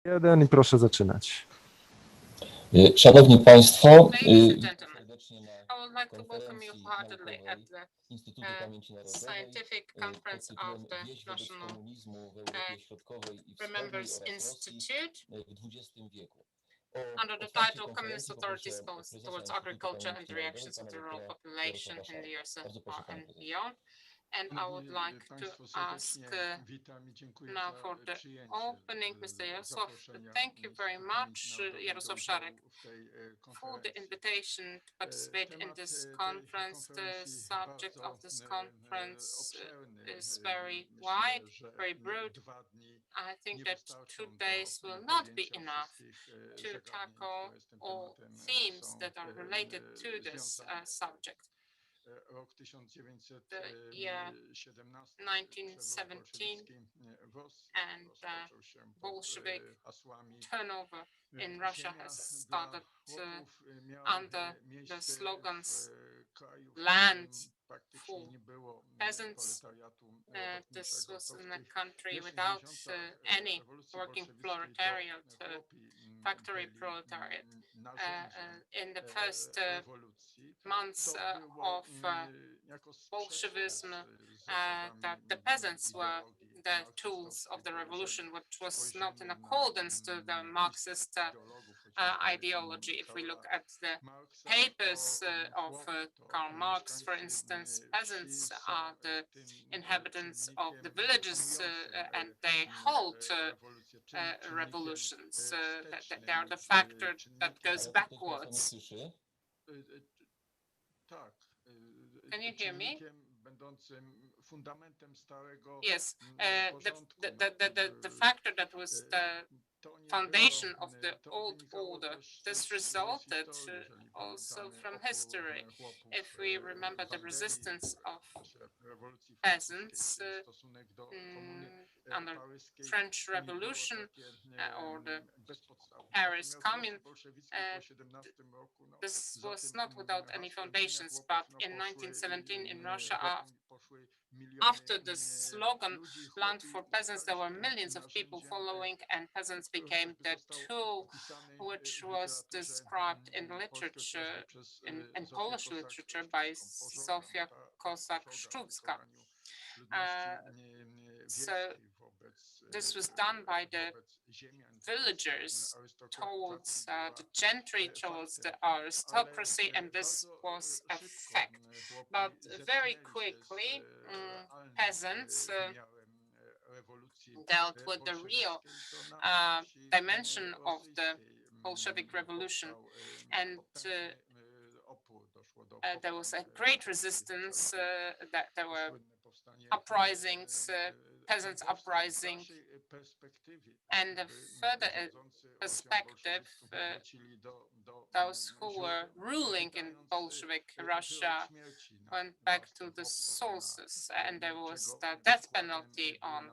Jeden i proszę zaczynać. Szanowni Państwo, I would like to welcome you heartedly at the Scientific Conference of the National Remembrance Institute under the title Communist Authorities Towards Agriculture and the Reactions of the Rural Population in the USSR and Beyond. And I would like to ask now for the opening, Mr. Mirosław. Thank you very much, Jarosław Szarek, for the invitation to participate in this conference. The subject of this conference is very wide, very broad. I think that 2 days will not be enough to tackle all themes that are related to this subject. The year 1917 and Bolshevik turnover in Russia has started under the slogans "Land for Peasants." This was in a country without any working proletariat, factory proletariat. In the first months of Bolshevism, that the peasants were the tools of the revolution, which was not in accordance to the Marxist ideology. If we look at the papers of Karl Marx, for instance, peasants are the inhabitants of the villages and they halt revolutions. They are the factor that goes backwards. Can you hear me? Yes, the factor that was the foundation of the old order. This resulted also from history. If we remember the resistance of peasants under French Revolution or the Paris Commune, this was not without any foundations, but in 1917 in Russia, after the slogan "Land for Peasants," there were millions of people following, and peasants became the tool which was described in literature, in Polish literature, by Zofia Kosak-Szczucka. So this was done by the villagers towards the gentry, towards the aristocracy, and this was a fact. But very quickly, peasants dealt with the real dimension of the Bolshevik Revolution, and there was a great resistance, that there were uprisings, peasants' uprising, and a further perspective, those who were ruling in Bolshevik Russia went back to the sources, and there was the death penalty on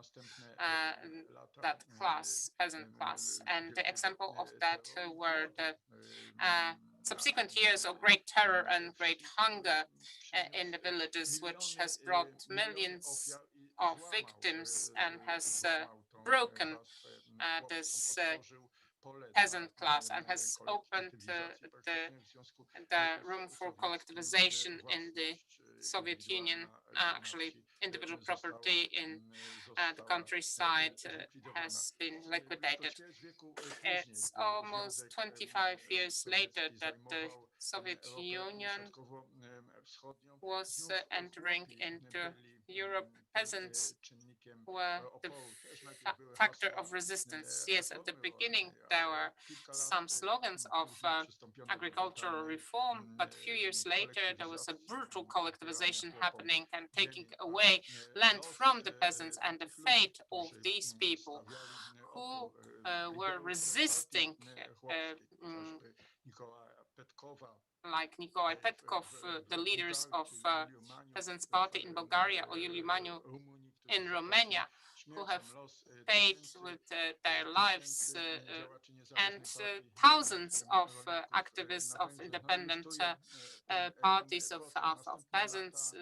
that class, peasant class. And the example of that were the subsequent years of great terror and great hunger in the villages, which has brought millions of victims and has broken this peasant class and has opened the room for collectivization in the Soviet Union. Actually, individual property in the countryside has been liquidated. It's almost 25 years later that the Soviet Union was entering into Europe. Peasants were the factor of resistance. Yes, at the beginning there were some slogans of agricultural reform, but a few years later there was a brutal collectivization happening and taking away land from the peasants, and the fate of these people who were resisting, like Nikolai Petkov, the leaders of Peasants' Party in Bulgaria, or Iuliu Maniu in Romania, who have paid with their lives, and thousands of activists of independent parties of peasants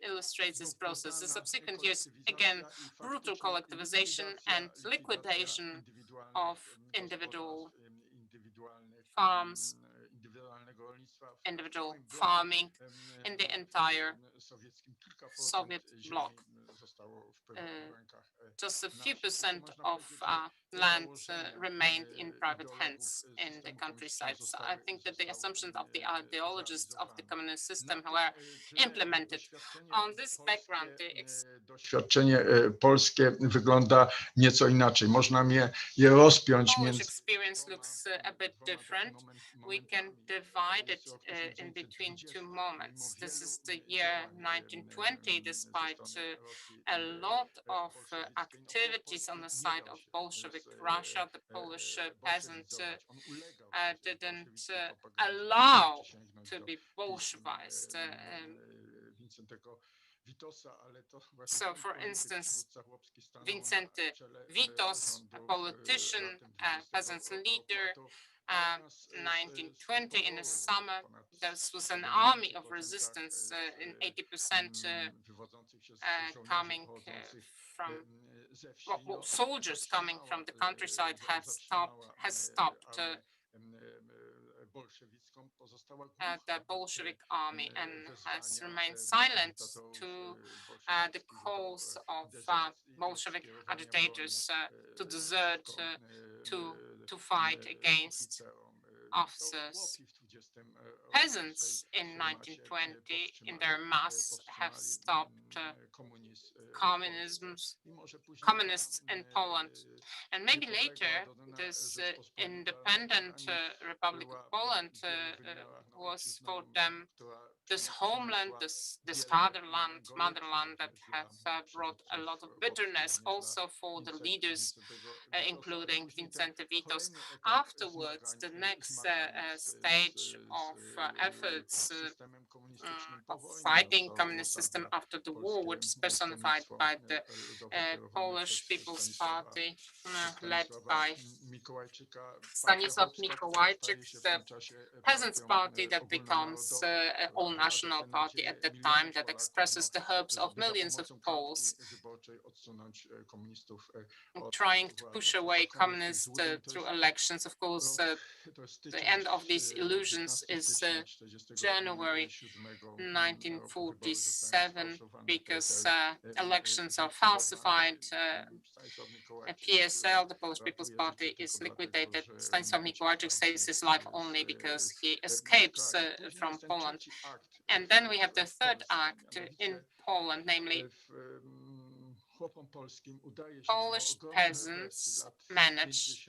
illustrates this process. The subsequent years, again, brutal collectivization and liquidation of individual farms, individual farming in the entire Soviet bloc. Just a few percent of land remained in private hands in the countryside. So I think that the assumptions of the ideologists of the communist system were implemented. On this background, doświadczenie polskie wygląda nieco inaczej. Można je rozpiąć Polish między... experience looks a bit different. We can divide it in between two moments. This is the year 1920, despite a lot of activities on the side of Bolshevik Russia. The Polish peasant didn't allow to be Bolshevized. So, for instance, Wincenty Witos, a politician, a peasants leader, 1920 in the summer, there was an army of resistance, in 80% coming from, well, soldiers coming from the countryside has stopped the Bolshevik army and has remained silent to the calls of Bolshevik agitators to desert, to fight against officers. Peasants in 1920 in their mass have stopped communists in Poland. And maybe later, this independent Republic of Poland was for them this homeland, this motherland that have brought a lot of bitterness also for the leaders, including Wincenty Witos. Afterwards, the next stage of efforts of fighting communist system after the war, which is personified by the Polish People's Party, led by Stanisław Mikołajczyk, the Peasants' Party that becomes an all-national party at that time that expresses the hopes of millions of Poles trying to push away communists through elections. Of course, the end of these illusions is January 1947, because elections are falsified. PSL, the Polish People's Party, is liquidated. Stanisław Mikołajczyk saves his life only because he escapes from Poland. And then we have the third act in Poland, namely Polish peasants managed,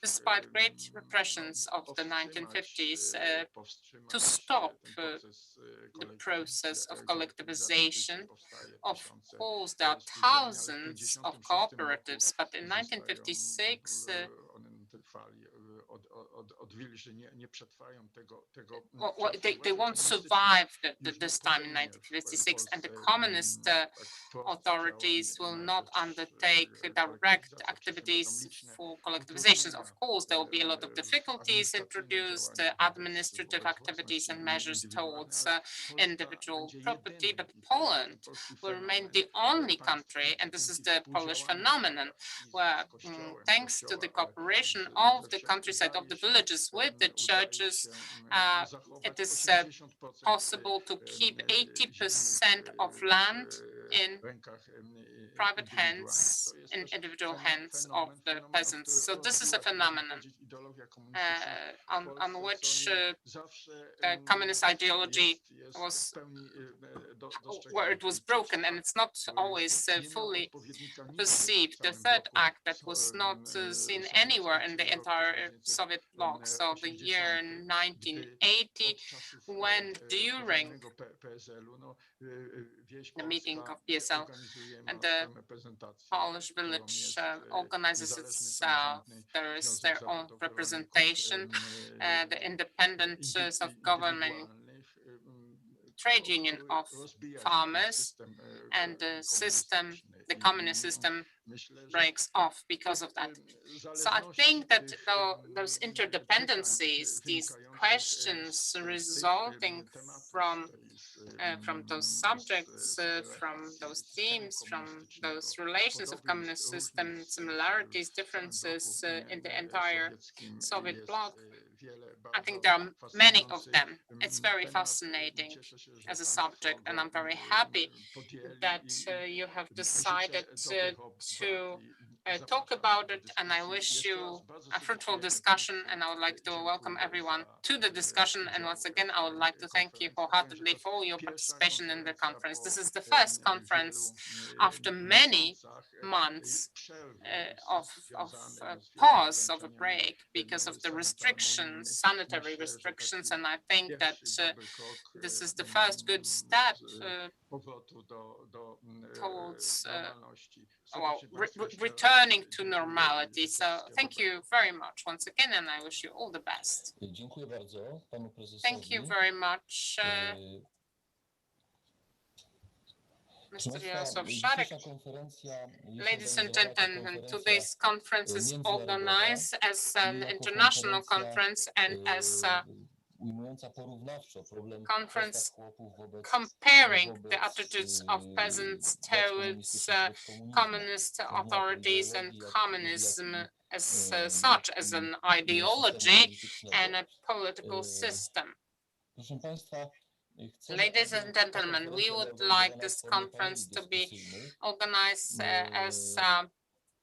despite great repressions of the 1950s, to stop the process of collectivization. Of course, there are thousands of cooperatives, but in 1956, they won't survive this time in 1956, and the communist authorities will not undertake direct activities for collectivizations. Of course, there will be a lot of difficulties introduced, administrative activities and measures towards individual property, but Poland will remain the only country, and this is the Polish phenomenon, where thanks to the cooperation of the countryside, of the villages with the churches, it is possible to keep 80% of land in private hands, in individual hands of the peasants. So this is a phenomenon on which the communist ideology was, where it was broken, and it's not always fully perceived. The third act that was not seen anywhere in the entire Soviet bloc. So the year 1980, when during the meeting of PSL, and the Polish village organizes itself. There is their own representation. The independent self-government trade union of farmers, and the system, the communist system, breaks off because of that. So I think that those interdependencies, these questions resulting from those subjects, from those themes, from those relations of communist system, similarities, differences in the entire Soviet bloc, I think there are many of them. It's very fascinating as a subject, and I'm very happy that you have decided to talk about it, and I wish you a fruitful discussion, and I would like to welcome everyone to the discussion. And once again, I would like to thank you wholeheartedly for your participation in the conference. This is the first conference after many months of pause, of a break, because of the restrictions, sanitary restrictions, and I think that this is the first good step towards returning to normality. So thank you very much once again, and I wish you all the best. Dziękuję bardzo panu prezesowi. Thank you very much, Mr. Mirosław. Ladies and gentlemen, today's conference is organized as an international conference and as a conference comparing the attitudes of peasants towards communist authorities and communism as such, as an ideology and a political system. Ladies and gentlemen, we would like this conference to be organized as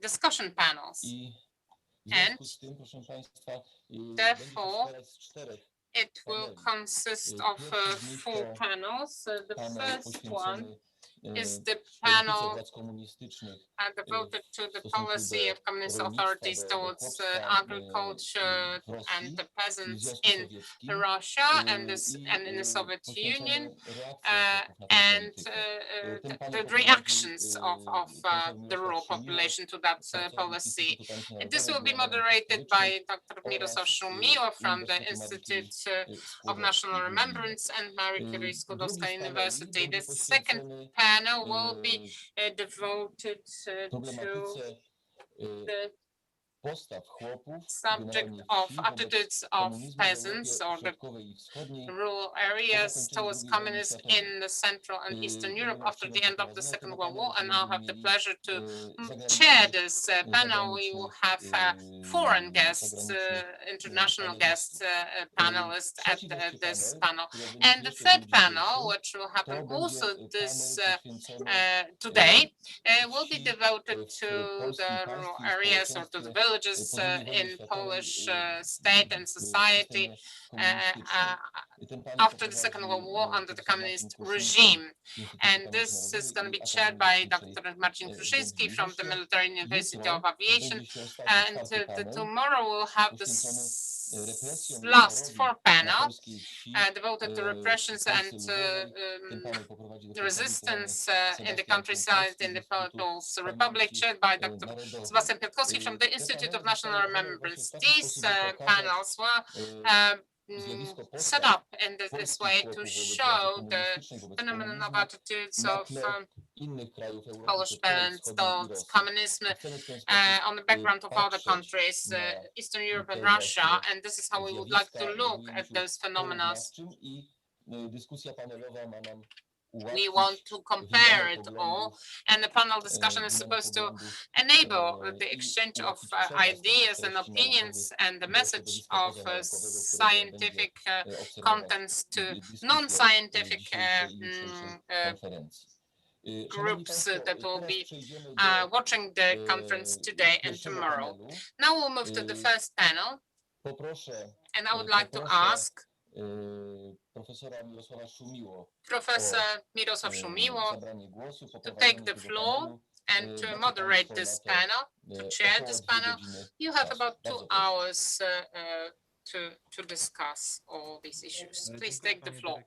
discussion panels. And therefore, it will consist of 4 panels. The first one is the panel devoted to the policy of communist authorities towards agriculture and the peasants in Russia and in the Soviet Union, and the reactions of the rural population to that policy. And this will be moderated by Dr. Mirosław Szumiło from the Institute of National Remembrance and Marek Curie-Skłodowska University. The second panel will be devoted to the subject of attitudes of peasants or the rural areas towards communism in the Central and Eastern Europe after the end of the Second World War. And I'll have the pleasure to chair this panel. We will have foreign guests, international guests, panelists at this panel. And the third panel, which will happen also this today, will be devoted to the rural areas or to the villages in Polish state and society after the Second World War under the communist regime. And this is going to be chaired by Dr. Marcin Wyszyński from the Military University of Aviation. And tomorrow we'll have this last 4 panel devoted to repressions and the resistance in the countryside in the People's Republic, chaired by Dr. Sebastian Piotrkowski from the Institute of National Remembrance. These panels were set up in this way to show the phenomenon of attitudes of Polish parents towards communism on the background of other countries, Eastern Europe and Russia, and this is how we would like to look at those phenomena. We want to compare it all, and the panel discussion is supposed to enable the exchange of ideas and opinions and the message of scientific contents to non-scientific groups that will be watching the conference today and tomorrow. Now we'll move to the first panel, and I would like to ask Professor Mirosław Szumiło to take the floor and to moderate this panel, to chair this panel. You have about 2 hours to discuss all these issues. Please take the floor.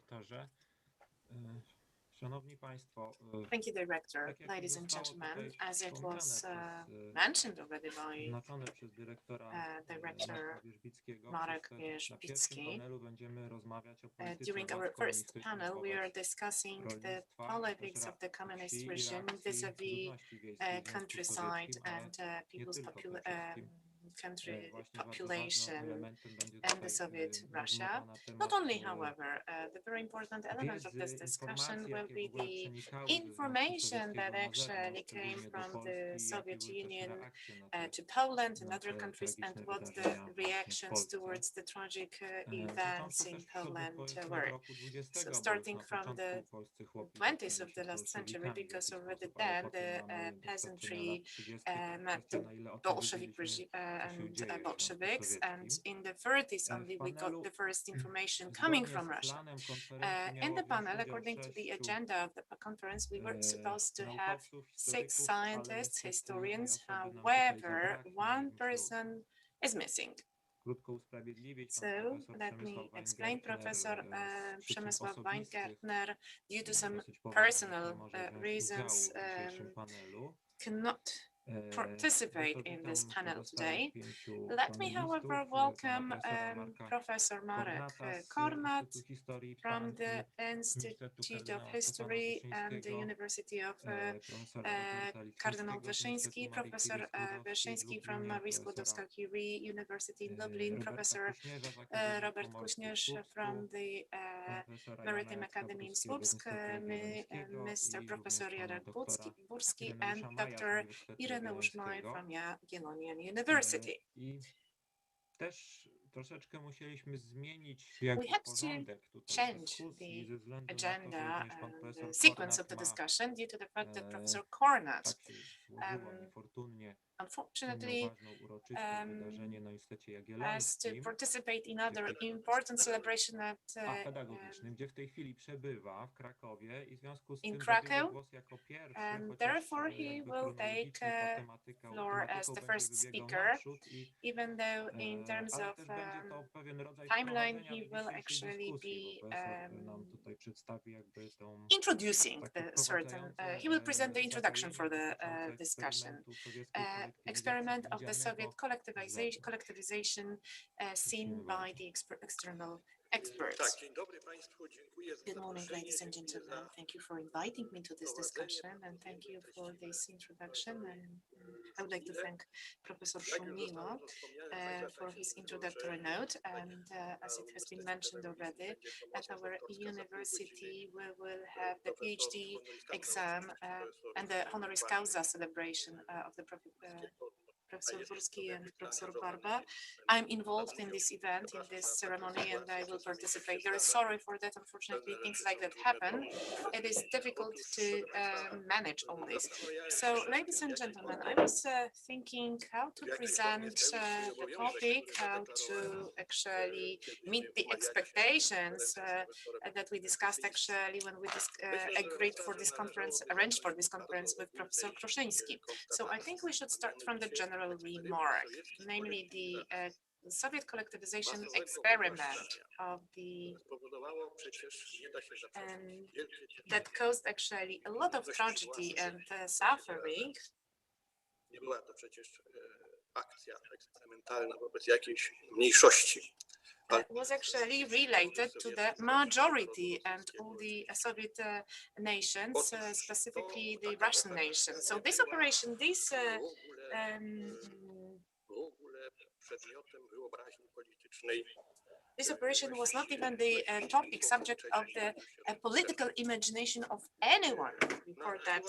Szanowni Państwo, Thank you, Director. tak jak Ladies and zostało gentlemen, tutaj as it was wspomniane mentioned already by zaznaczone przez dyrektora Director Marka Wierzbickiego, Marek na pierwszym Wierzbicki, panelu będziemy rozmawiać o polityce during our władz first komunistycznych panel, we are wobec discussing the rolnictwa, politics też of the communist wsi i regime reakcji vis-a-vis ludności wiejskiej w Związku countryside Sowieckim, ale and nie people's tylko przede wszystkim. country Właśnie bardzo ważnym population elementem będzie and the tutaj Soviet Russia. rozmowa na temat Not only, however, the very important element of wiedzy, this discussion informacji, will jakie w be ogóle the przenikały ze Związku information that Sowieckiego na actually zewnątrz, came szczególnie do from Polski, the jakie Soviet były też Union reakcje na to Poland and na other te countries, and tragiczne what the wydarzenia właśnie w reactions Polsce. towards the tragic Zacząwszy events in też przodu Poland powiedzmy od were. roku 20, So bo już starting na from the początku polscy chłopi 20s zaczęli of się the z last century, bolszewikami w because jakiś already sposób, ale then potem the mamy doświadczenia peasantry lat 30. met Kwestia, the na ile o tym Bolshevik wiedzieliśmy, co się and dzieje w Związku Bolsheviks, and Sowieckim. in the 30s W only we got panelu the first information coming zgodnie from z Russia. planem konferencji In miało the wziąć panel, udział according to the 6 agenda of the conference, we were supposed to have naukowców, 6 historyków, ale scientists, niestety historians. osoby nam tutaj However, zabraknie. one Muszę person is missing. krótko usprawiedliwić. So Pan profesor let me Przemysław explain, Waingertner Professor z przyczyn Przemysław osobistych, Waingertner, due to some dosyć poważnych, personal nie może wziąć reasons, udziału w dzisiejszym panelu. cannot participate in this panel today. Let me, however, welcome Professor Marek Kornat from the Institute of History and the University of Cardinal Wyszyński, Professor Wyszyński from Curie-Skłodowska University in Dublin, Professor Robert Kuśnierz from the Maritime Academy in Słupsk, Mr. Professor Jacek Bruski, and Dr. Ireneusz from Jagiellonian University. I też troszeczkę musieliśmy zmienić We had to porządek tutaj change dyskusji the ze względu na to, agenda że również pan and profesor the sequence of the Kornat ma, discussion due to the fact that Professor Kornat, tak się złożyło niefortunnie, unfortunately, ważne uroczyste wydarzenie na Uniwersytecie has to Jagiellońskim, participate in other important celebration at pedagogicznym, gdzie w tej chwili przebywa w Krakowie i w związku z in tym Kraków, zabierze głos jako pierwszy, and chociaż therefore he jakby will chronologicznie take floor as tematyką the będzie first wybiegał speaker, naprzód even though in terms ale of też będzie to pewien rodzaj timeline, wprowadzenia he do will dzisiejszej actually dyskusji, bo be profesor nam tutaj przedstawi jakby tą introducing takie the certain, wprowadzające he will present the introduction for zapojenie the dotyczące discussion. eksperymentu sowieckiej kolektywizacji Experiment of the Soviet widzianego collectivization seen Prosimy by bardzo. the external experts. Good morning, ladies and gentlemen. Thank you for inviting me to this discussion, and thank you for this introduction. And I would like to thank Professor Szumiło for his introductory note. And as it has been mentioned already, at our university, we will have the Ph.D. exam and the honoris causa celebration of the Professor Bruski and Professor Barba. I'm involved in this event, in this ceremony, and I will participate. Very sorry for that. Unfortunately, things like that happen. It is difficult to manage all this. So, ladies and gentlemen, I was thinking how to present the topic, how to actually meet the expectations that we discussed actually when we agreed for this conference, arranged for this conference with Professor Wyszyński. So I think we should start from the general remark, namely the Soviet collectivization experiment of the that caused actually a lot of tragedy and suffering. Nie była to przecież akcja eksperymentalna wobec jakiejś mniejszości. Was actually related to the majority and all the Soviet nations, specifically the Russian nation. So this operation, this operation was not even the topic, subject of the political imagination of anyone before that,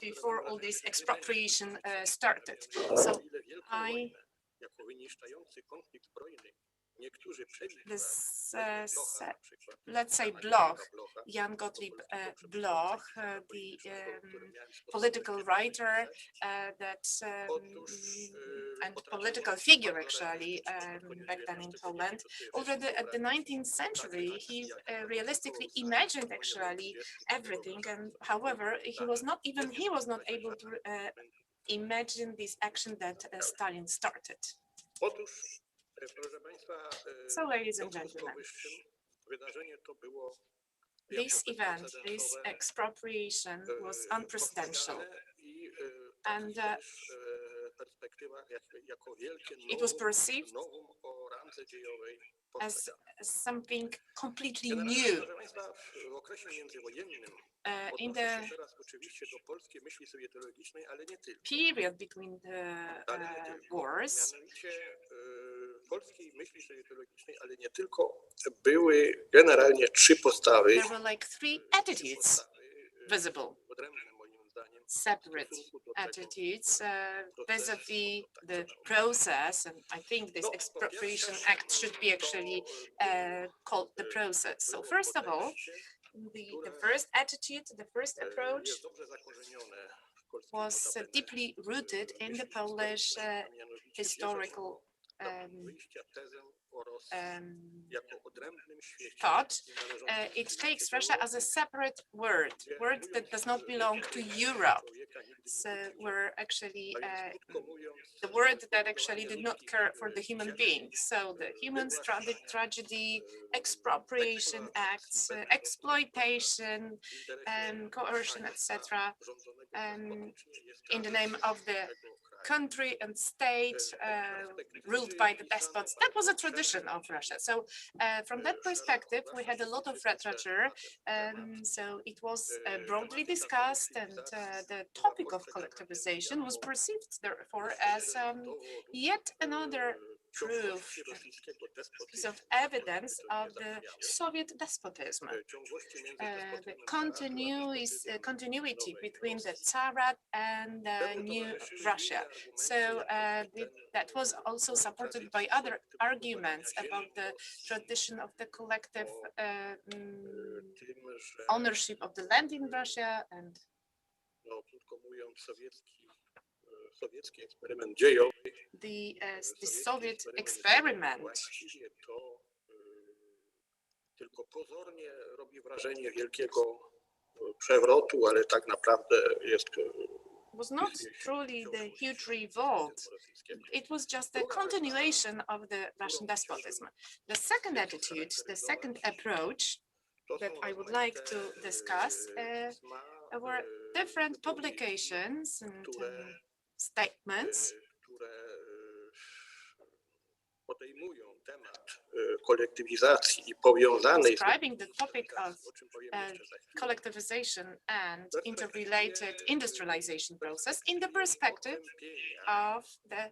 before all this expropriation started. So this, let's say, Bloch, Jan Gottlieb Bloch, the political writer and political figure actually back then in Poland. Already at the 19th century, he realistically imagined actually everything, and however, he was not able to imagine this action that Stalin started. So, ladies and gentlemen, wydarzenie to było This event, this expropriation was unprecedented, and it was perceived as something completely new. In the period between the wars, polskiej myśli sowietologicznej, ale nie tylko, były generalnie trzy postawy. There were like three attitudes visible, separate attitudes vis-a-vis the process, and I think this expropriation act should be actually called the process. So first of all, the first attitude, the first approach was deeply rooted in the Polish historical thought. It takes Russia as a separate word that does not belong to Europe. So we're actually the word that actually did not care for the human being. So the human tragedy, expropriation acts, exploitation, coercion, etc. In the name of the country and state ruled by the despots. That was a tradition of Russia. So from that perspective, we had a lot of literature. So it was broadly discussed, and the topic of collectivization was perceived, therefore, as yet another proof, piece of evidence of the Soviet despotism, the continuity between the Tsarate and new Russia. So that was also supported by other arguments about the tradition of the collective ownership of the land in Russia and the Soviet experiment. Tylko pozornie robi wrażenie wielkiego przewrotu, ale tak naprawdę jest was not truly the huge revolt. It was just a continuation of the Russian despotism. The second attitude, the second approach that I would like to discuss were different publications and statements podejmują temat kolektywizacji i powiązanej describing the topic of collectivization and interrelated industrialization process in the perspective of the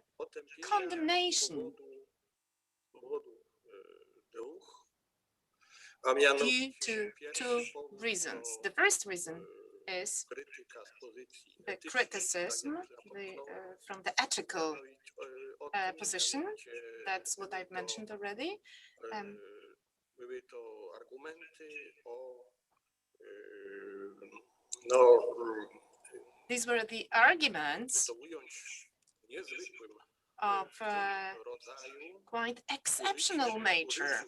condemnation due to two reasons. The first reason is the criticism from the ethical position. That's what I've mentioned already. These were the arguments of quite exceptional nature,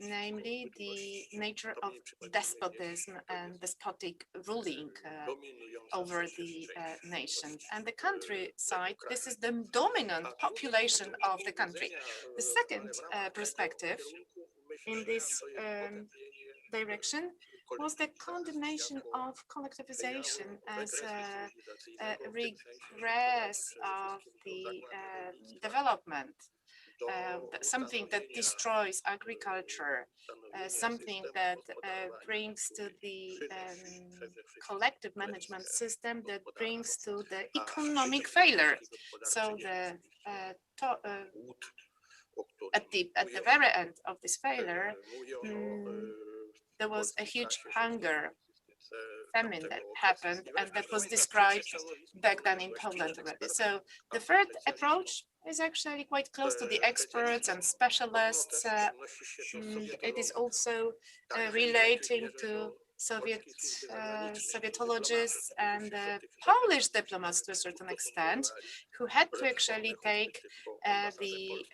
namely the nature of despotism and despotic ruling over the nation. And the countryside, this is the dominant population of the country. The second perspective in this direction was the condemnation of collectivization as a regress of the development, something that destroys agriculture, something that brings to the collective management system, that brings to the economic failure. So the at the very end of this failure, there was a huge hunger, famine that happened, and that was described back then in Poland already. So the third approach is actually quite close to the experts and specialists. It is also relating to Sovietologists and Polish diplomats to a certain extent. who had to actually take the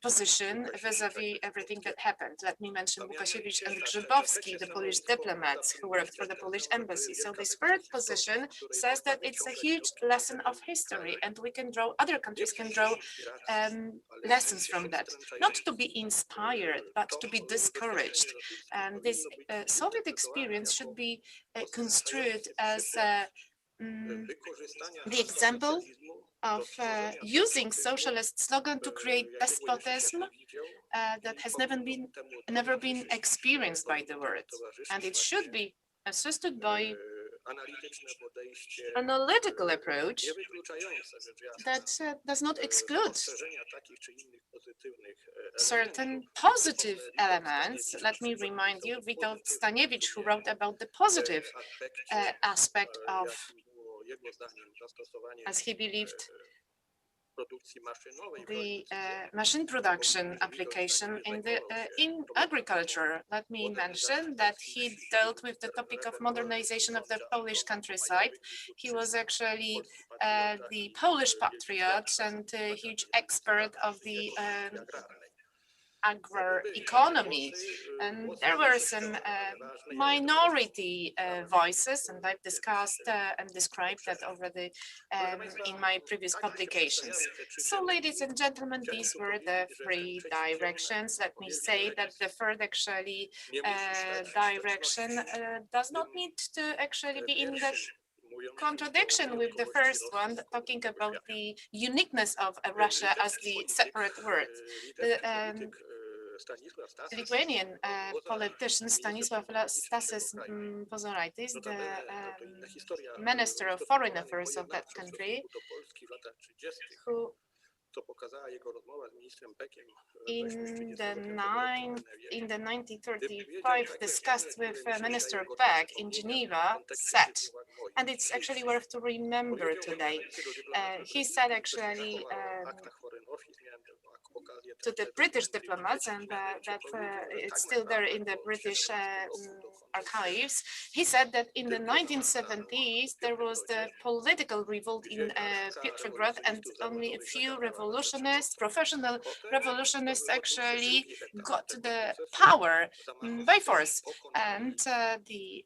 position vis-a-vis everything that happened. Let me mention Łukasiewicz and Grzybowski, the Polish diplomats who worked for the Polish embassy. So this third position says that it's a huge lesson of history, and we can draw, other countries can draw lessons from that, not to be inspired, but to be discouraged. And this Soviet experience should be construed as the example of using socialist slogan to create despotism that has never been experienced by the world, and it should be assisted by analytical approach that does not exclude certain positive elements. Let me remind you, Witold Staniewicz, who wrote about the positive aspect of, as he believed, the machine production application in agriculture. Let me mention that he dealt with the topic of modernization of the Polish countryside. He was actually the Polish patriot and a huge expert of the agro-economy, and there were some minority voices, and I've discussed and described that already in my previous publications. So, ladies and gentlemen, these were the three directions. Let me say that the third actually direction does not need to actually be in the contradiction with the first one, talking about the uniqueness of Russia as the separate word. The Lithuanian politician Stanisław Stasys Pozoraitis, the Minister of Foreign Affairs of that country, who in the 1935 discussed with Minister Beck in Geneva, said, and it's actually worth to remember today, he said actually to the British diplomats, and that it's still there in the British archives, he said that in the 1970s there was the political revolt in Petrograd, and only a few revolutionists, professional revolutionists, actually got to the power by force, and the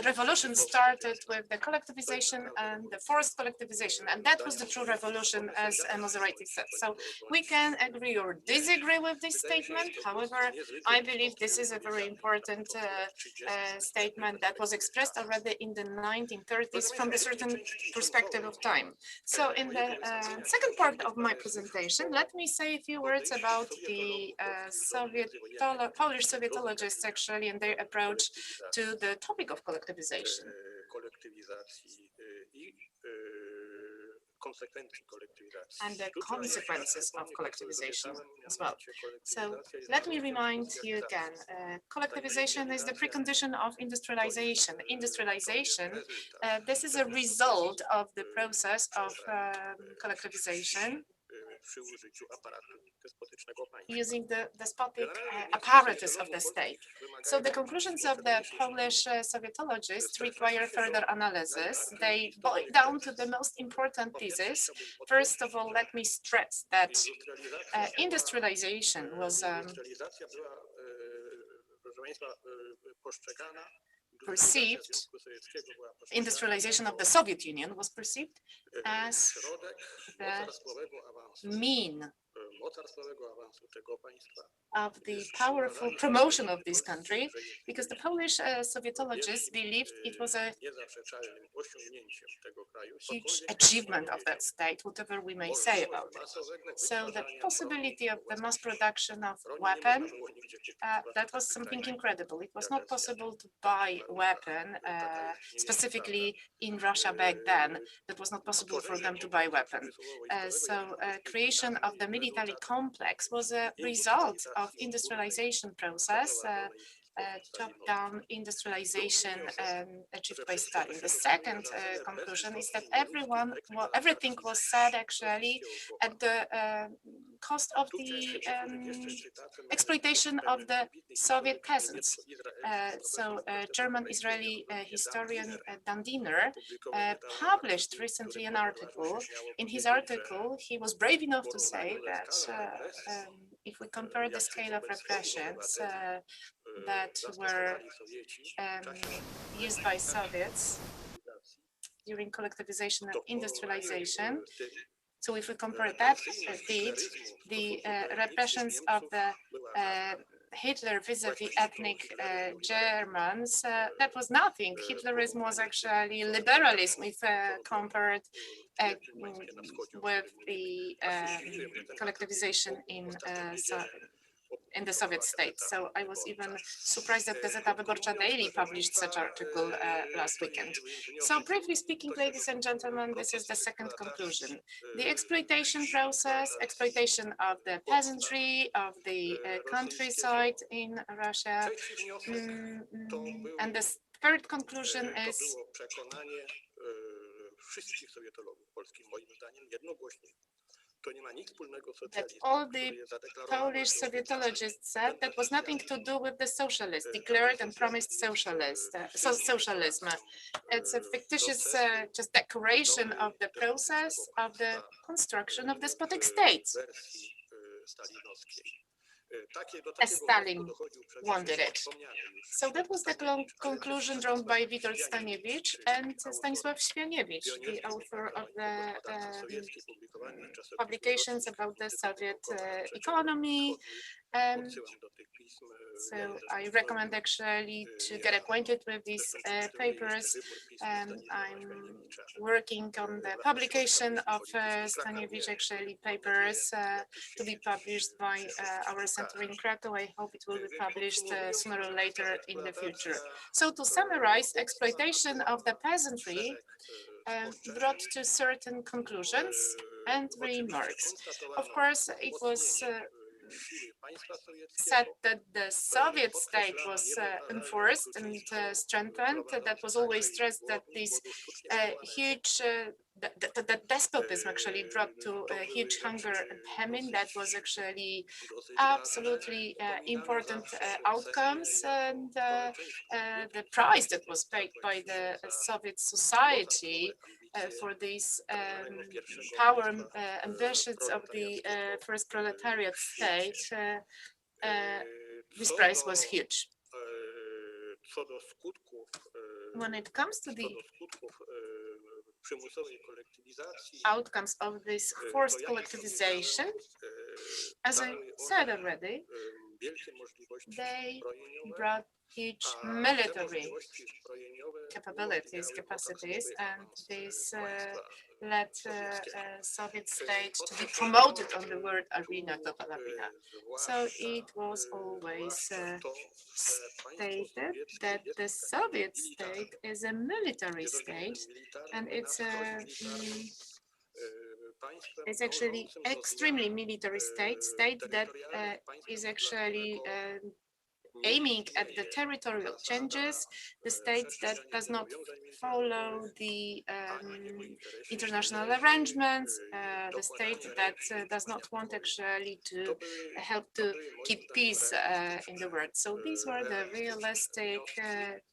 revolution started with the collectivization and the forced collectivization, and that was the true revolution, as Mozoraitis said. So we can agree or disagree with this statement. However, I believe this is a very important statement that was expressed already in the 1930s from a certain perspective of time. So in the second part of my presentation, let me say a few words about the Polish Sovietologists actually and their approach to the topic of collectivization. And the consequences of collectivization as well. So let me remind you again, collectivization is the precondition of industrialization. Industrialization, this is a result of the process of collectivization using the despotic apparatus of the state. So the conclusions of the Polish Sovietologists require further analysis. They boil down to the most important thesis. First of all, let me stress that industrialization was perceived, industrialization of the Soviet Union was perceived as the mean of the powerful promotion of this country, because the Polish Sovietologists believed it was a huge achievement of that state, whatever we may say about it. So the possibility of the mass production of weapons, that was something incredible. It was not possible to buy a weapon, specifically in Russia back then. That was not possible for them to buy weapons. So creation of the military complex was a result of industrialization process top-down industrialization achieved by Stalin. The second conclusion is that everything was said actually at the cost of the exploitation of the Soviet peasants. German-Israeli historian Dan Diener published recently an article. In his article, he was brave enough to say that if we compare the scale of repressions that were used by Soviets during collectivization and industrialization, so if we compare that bit, the repressions of the Hitler vis-a-vis ethnic Germans, that was nothing. Hitlerism was actually liberalism if compared with the collectivization in the Soviet state. So I was even surprised that Gazeta Wyborcza Daily published such article last weekend. So briefly speaking, ladies and gentlemen, this is the second conclusion. The exploitation process, exploitation of the peasantry, of the countryside in Russia. And the third conclusion is that all the Polish Sovietologists said that was nothing to do with the socialists, declared and promised socialism. It's a fictitious just decoration of the process of the construction of despotic states, as Stalin wanted it. So that was the conclusion drawn by Witold Staniewicz and Stanisław Śpieniewicz, the author of the publications about the Soviet economy. So I recommend actually to get acquainted with these papers. I'm working on the publication of Staniewicz actually papers to be published by our center in Kraków. I hope it will be published sooner or later in the future. So to summarize, exploitation of the peasantry brought to certain conclusions and remarks. Of course, it was said that the Soviet state was enforced and strengthened. That was always stressed that this huge that despotism actually brought to huge hunger and famine. That was actually absolutely important outcomes, and the price that was paid by the Soviet society for these power ambitions of the first proletariat state, this price was huge. When it comes to the outcomes of this forced collectivization, as I said already, they brought huge military capacities, and this led Soviet state to be promoted on the world arena, total arena. So it was always stated that the Soviet state is a military state, and it's actually extremely military state that is actually aiming at the territorial changes, the state that does not follow the international arrangements, the state that does not want actually to help to keep peace in the world. So these were the realistic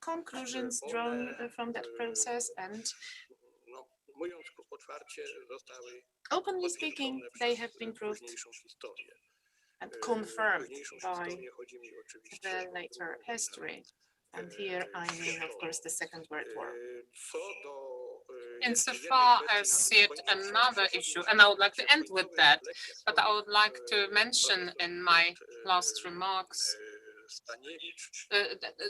conclusions drawn from that process, and openly speaking, they have been proved and confirmed by the later history. And here I mean, of course, the Second World War. Insofar as yet another issue, and I would like to end with that, but I would like to mention in my last remarks,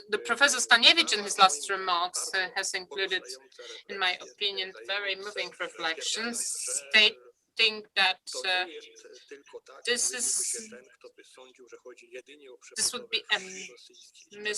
the Professor Staniewicz in his last remarks has included, in my opinion, very moving reflections, think that To nie jest tylko tak, this myliłby is- się ten, kto by sądził, że chodzi jedynie o this would be a przebudowy rosyjskiej i narodowe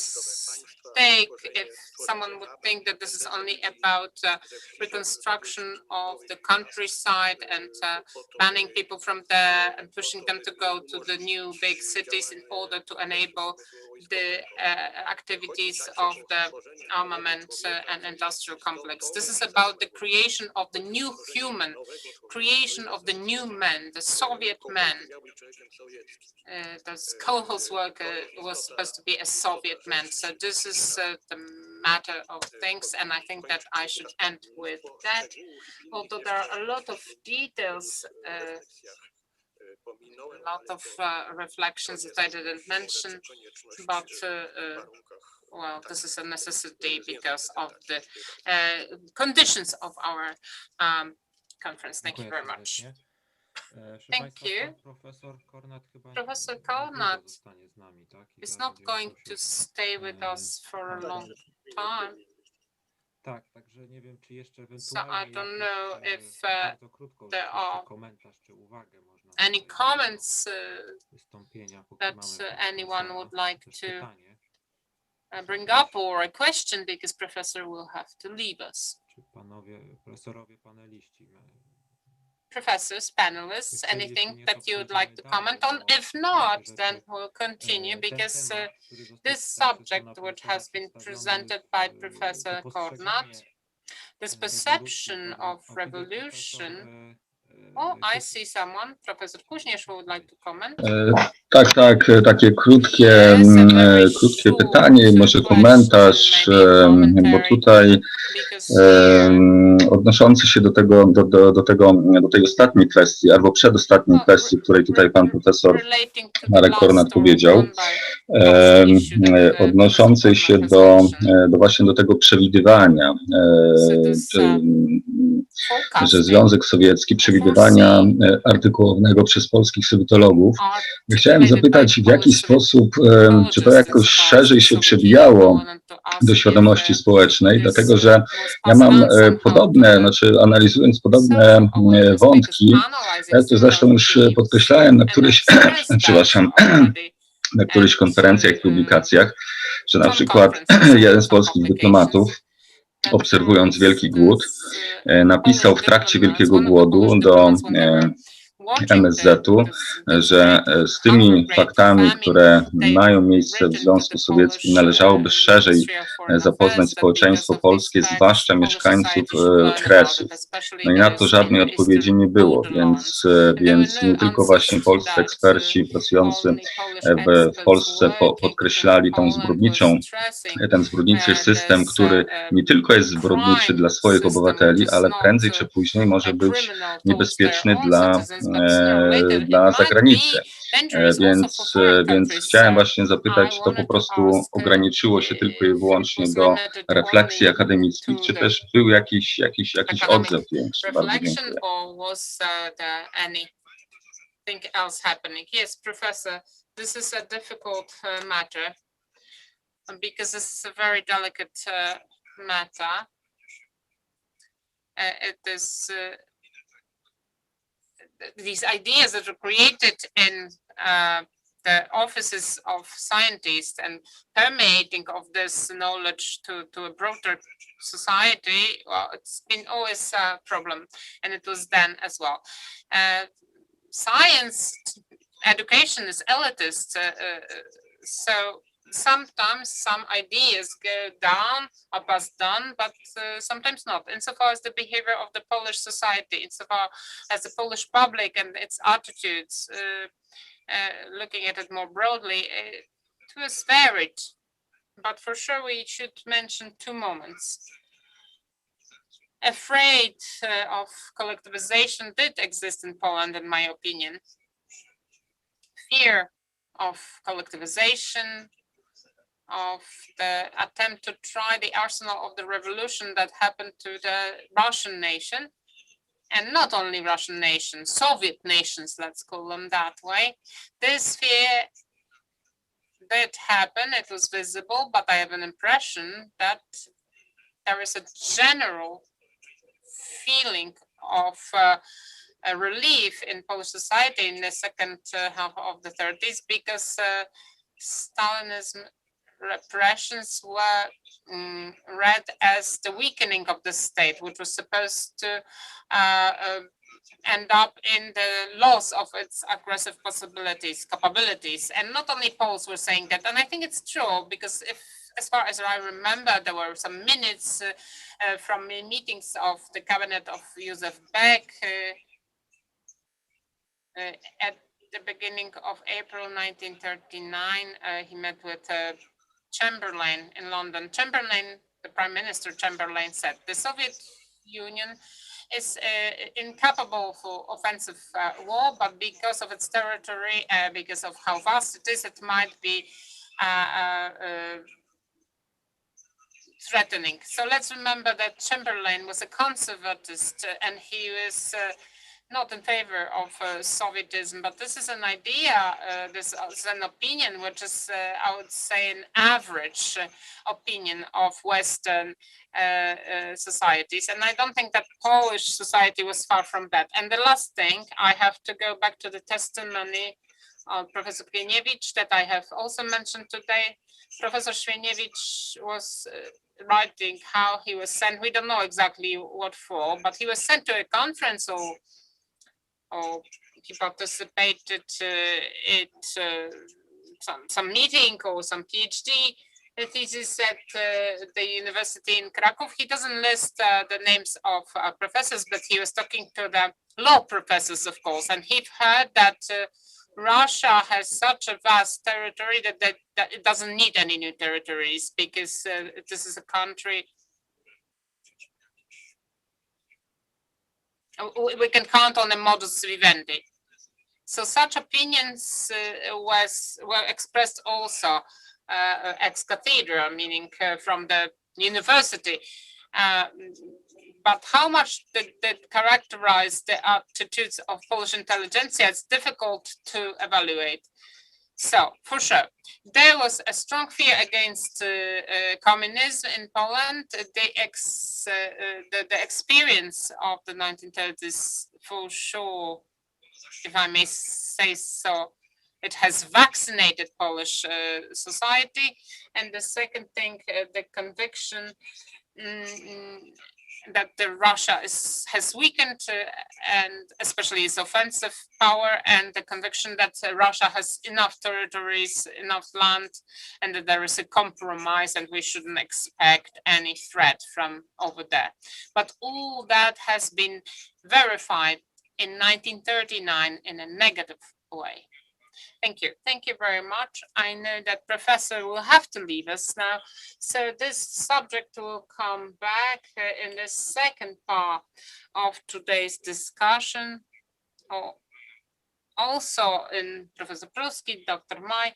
państwa, mistake tworzenie- if tworzenie someone would map, think that this is only ze about wsi reconstruction zrobić of nowej the klasy, countryside and po to, banning by- people from there and po pushing to, them to by go to the umożliwić new big cities in działanie order to procesu enable przemysłu the wojskowego. activities Chodzi of także o the stworzenie armament nowego człowieka, and co jest industrial complex. This is istotą about the samego creation of the człowieka. new Stworzenie human, nowego człowieka, creation to of the jest new man, the Soviet konkretnie man. miał być człowiekiem sowieckim. The co-host worker was supposed to be a Soviet man. So this is the matter of things, and I think that I should end with that. Although there are a lot of details, a lot of reflections that I didn't mention, but well, this is a necessity because of the conditions of our conference. Thank you Dziękuję very much. serdecznie. Proszę Thank państwa, you. pan profesor Kornat chyba Professor niedługo Kornat zostanie z nami, tak? I It's zaraz not będziemy going to prosił- stay with us for a long time. Tak, także nie wiem, czy jeszcze So I ewentualnie don't jakiś, know if bardzo krótko there jeszcze are komentarz czy uwagę można any tutaj do comments wystąpienia, póki that mamy pana anyone profesora. would like Też to pytanie, bring up or a question, because professor will have to leave us. czy panowie, profesorowie, paneliści Professors, panelists, Jeśli anything nie, that to you would like to przejdziemy comment dalej, on? bo If not, rzeczy, then we'll continue, ten because temat, który został this tutaj przez subject, pana which profesora has been przedstawiony, presented by to Professor postrzeganie, Kornat, this perception of widzę revolution. profesor, Oh, I see someone, Professor Kuśnierz, who would like to comment. Tak, takie krótkie Yes, a very krótkie short pytanie, może question, komentarz, maybe a bo commentary, tutaj because here, odnoszący się do tej ostatniej kwestii, albo przedostatniej kwestii, której tutaj pan profesor relating to the Marek Kornat last or powiedział, one by last issue that the odnoszący Professor się Kornat has mentioned. właśnie do tego przewidywania, So this, że Związek Sowiecki, przewidywania artykułowanego przez polskich sowietologów. Chciałem zapytać, w jaki sposób, czy to jakoś szerzej się przebijało do świadomości społecznej, dlatego że ja mam podobne, znaczy analizując podobne wątki, ja to zresztą już podkreślałem na któryś, przepraszam, na którychś konferencjach i publikacjach, że na przykład jeden z polskich dyplomatów, obserwując Wielki Głód, napisał w trakcie Wielkiego Głodu do MSZ-u, że z tymi faktami, które mają miejsce w Związku Sowieckim, należałoby szerzej zapoznać społeczeństwo polskie, zwłaszcza mieszkańców Kresów. No i na to żadnej odpowiedzi nie było, więc nie tylko właśnie polscy eksperci pracujący w Polsce podkreślali ten zbrodniczy system, który nie tylko jest zbrodniczy dla swoich obywateli, ale prędzej czy później może być niebezpieczny dla zagranicy. Więc chciałem właśnie zapytać, czy to po prostu ograniczyło się tylko i wyłącznie do refleksji akademickich, czy też był jakiś odzew większy? Bardzo dziękuję. Else happening? Yes, Professor, this is a difficult matter because this is a very delicate matter. It is these ideas that are created in the offices of scientists and permeating of this knowledge to a broader society, well, it's been always a problem, and it was then as well. Science education is elitist, so sometimes some ideas go down or passed down, but sometimes not. Insofar as the behavior of the Polish society, insofar as the Polish public and its attitudes, looking at it more broadly, it was varied. But for sure, we should mention two moments. Afraid of collectivization did exist in Poland, in my opinion. Fear of collectivization, of the attempt to try the arsenal of the revolution that happened to the Russian nation, and not only Russian nations, Soviet nations, let's call them that way. This fear did happen, it was visible, but I have an impression that there is a general feeling of relief in Polish society in the second half of the 30s, because Stalinism repressions were read as the weakening of the state, which was supposed to end up in the loss of its aggressive capabilities. And not only Poles were saying that, and I think it's true, because as far as I remember, there were some minutes from meetings of the cabinet of Józef Beck at the beginning of April 1939. He met with Chamberlain in London. Chamberlain, the Prime Minister Chamberlain, said the Soviet Union is incapable for offensive war, but because of its territory, because of how vast it is, it might be threatening. So let's remember that Chamberlain was a conservatist, and he was not in favor of Sovietism, but this is an idea, this is an opinion, which is, I would say, an average opinion of Western societies. And I don't think that Polish society was far from that. And the last thing, I have to go back to the testimony of Professor Świeniewicz that I have also mentioned today. Professor Świeniewicz was writing how he was sent, we don't know exactly what for, but he was sent to a conference or he participated in some meeting or some Ph.D. thesis at the university in Kraków. He doesn't list the names of professors, but he was talking to the law professors, of course, and he heard that Russia has such a vast territory that it doesn't need any new territories, because this is a country we can count on a modus vivendi. So such opinions were expressed also ex cathedra, meaning from the university. But how much did characterize the attitudes of Polish intelligentsia? It's difficult to evaluate. So, for sure, there was a strong fear against communism in Poland. The experience of the 1930s, for sure, if I may say so, it has vaccinated Polish society. And the second thing, the conviction that Russia has weakened, and especially its offensive power, and the conviction that Russia has enough territories, enough land, and that there is a compromise and we shouldn't expect any threat from over there. But all that has been verified in 1939 in a negative way. Thank you. Thank you very much. I know that Professor will have to leave us now. So this subject will come back in the second part of today's discussion. Also in Professor Bruski, Dr. Mai.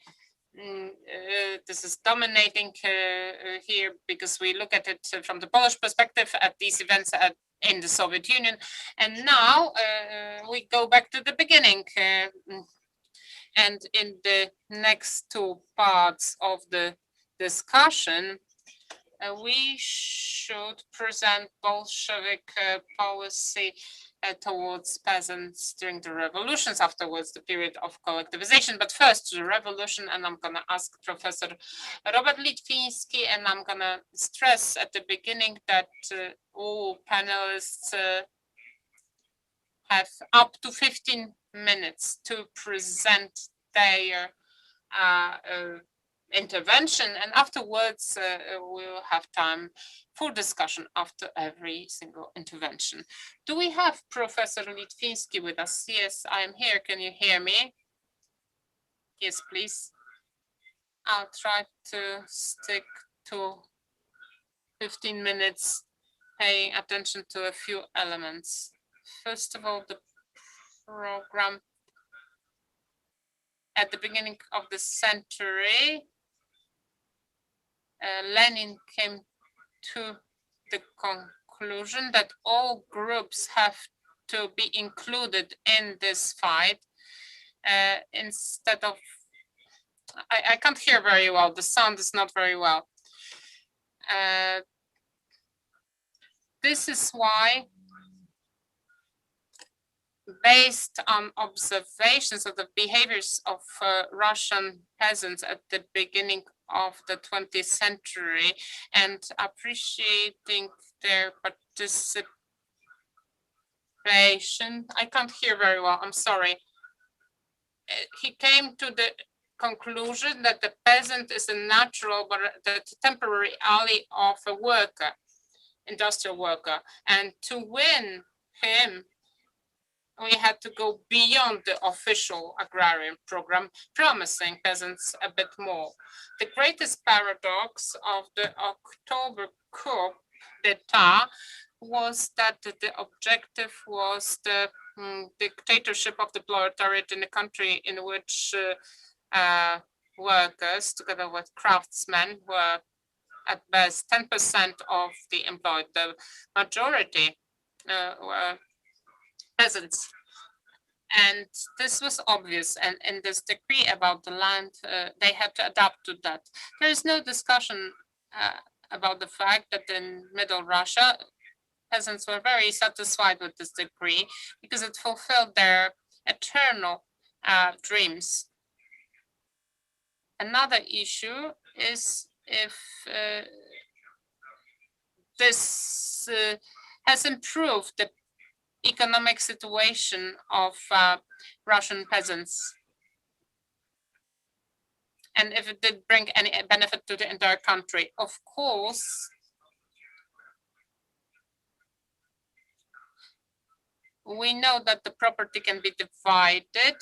This is dominating here because we look at it from the Polish perspective at these events in the Soviet Union. And now we go back to the beginning. And in the next two parts of the discussion, we should present Bolshevik policy towards peasants during the revolutions, afterwards the period of collectivization. But first the revolution, and I'm gonna ask Professor Robert Litwiński, and I'm gonna stress at the beginning that all panelists have up to 15 minutes to present their intervention, and afterwards we'll have time for discussion after every single intervention. Do we have Professor Litwiński with us? Yes, I am here. Can you hear me? Yes, please. I'll try to stick to 15 minutes, paying attention to a few elements. First of all, the program at the beginning of the century, Lenin came to the conclusion that all groups have to be included in this fight instead of, I can't hear very well, the sound is not very well. This is why based on observations of the behaviors of Russian peasants at the beginning of the 20th century and appreciating their participation. I can't hear very well, I'm sorry. He came to the conclusion that the peasant is a natural but the temporary ally of a worker, industrial worker, and to win him we had to go beyond the official agrarian program, promising peasants a bit more. The greatest paradox of the October coup d'etat was that the objective was the dictatorship of the proletariat in a country in which workers, together with craftsmen, were at best 10% of the employed. The majority were peasants. And this was obvious. And in this decree about the land, they had to adapt to that. There is no discussion about the fact that in Middle Russia, peasants were very satisfied with this decree because it fulfilled their eternal dreams. Another issue is if this has improved the economic situation of Russian peasants, and if it did bring any benefit to the entire country. Of course, we know that the property can be divided.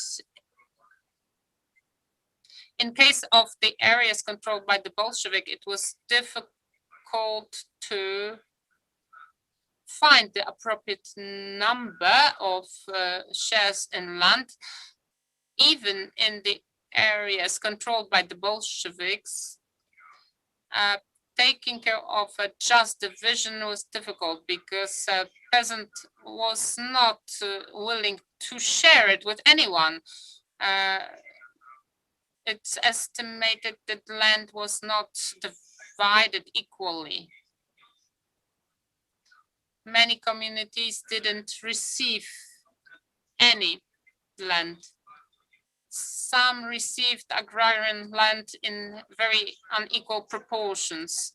In case of the areas controlled by the Bolshevik, it was difficult to find the appropriate number of shares in land. Even in the areas controlled by the Bolsheviks, taking care of a just division was difficult because a peasant was not willing to share it with anyone. It's estimated that land was not divided equally. Many communities didn't receive any land. Some received agrarian land in very unequal proportions.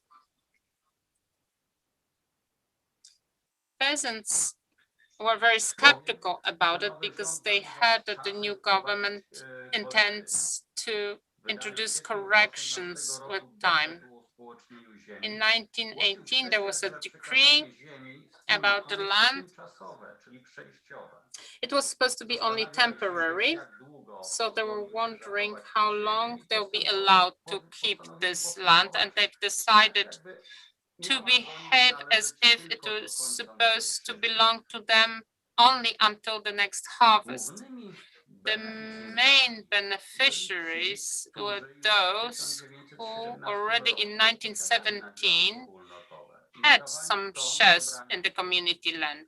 Peasants were very skeptical about it because they heard that the new government intends to introduce corrections with time. In 1918, there was a decree about the land. It was supposed to be only temporary, so they were wondering how long they'll be allowed to keep this land, and they've decided to behave as if it was supposed to belong to them only until the next harvest. The main beneficiaries were those who already in 1917 had some shares in the community land.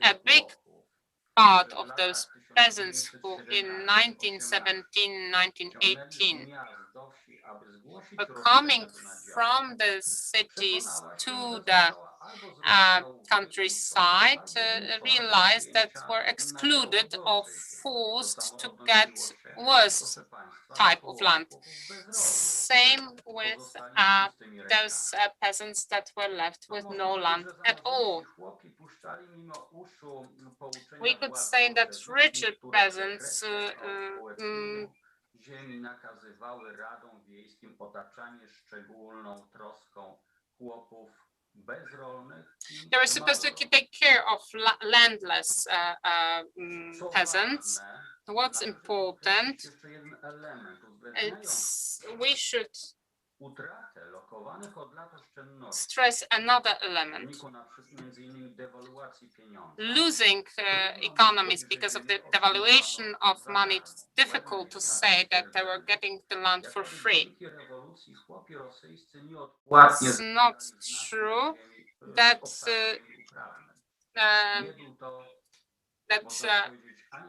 A big part of those peasants who in 1917, 1918 were coming from the cities to the countryside realized that were excluded or forced to get worse type of land. Same with those peasants that were left with no land at all. We could say that richer peasants ziemi nakazywały radom wiejskim otaczanie szczególną troską chłopów bezrolnych. They were supposed to take care of landless peasants. What's important is we should stress another element. Losing economies because of the devaluation of money, it's difficult to say that they were getting the land for free. It's not true that that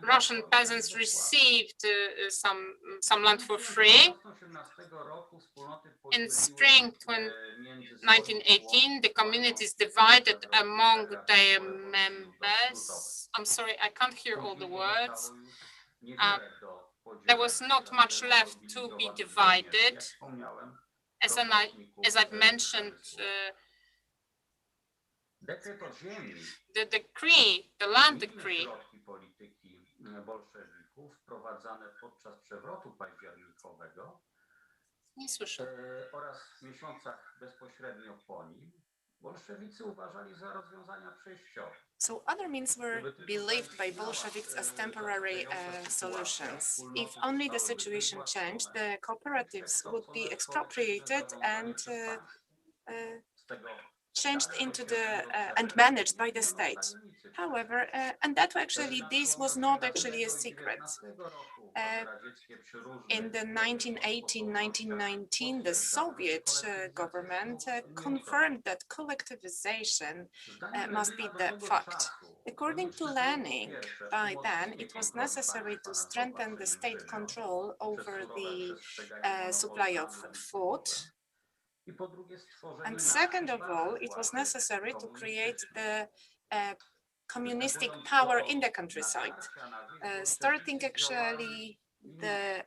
Russian peasants received some land for free. In spring 1918, the community is divided among their members. I'm sorry, I can't hear all the words. There was not much left to be divided. As I've mentioned, the decree, the land decree, wprowadzane podczas przewrotu październikowego nie słyszę. oraz miesiącach bezpośrednio po nim bolszewicy uważali za rozwiązania przejściowe. So other means were believed by Bolsheviks as temporary solutions. If only the situation changed, the cooperatives would be expropriated and changed into and managed by the state. However, and that actually, this was not actually a secret. In the 1918-1919, the Soviet government confirmed that collectivization must be the fact. According to Lenin, by then, it was necessary to strengthen the state control over the supply of food. And second of all, it was necessary to create the communistic power in the countryside, starting actually the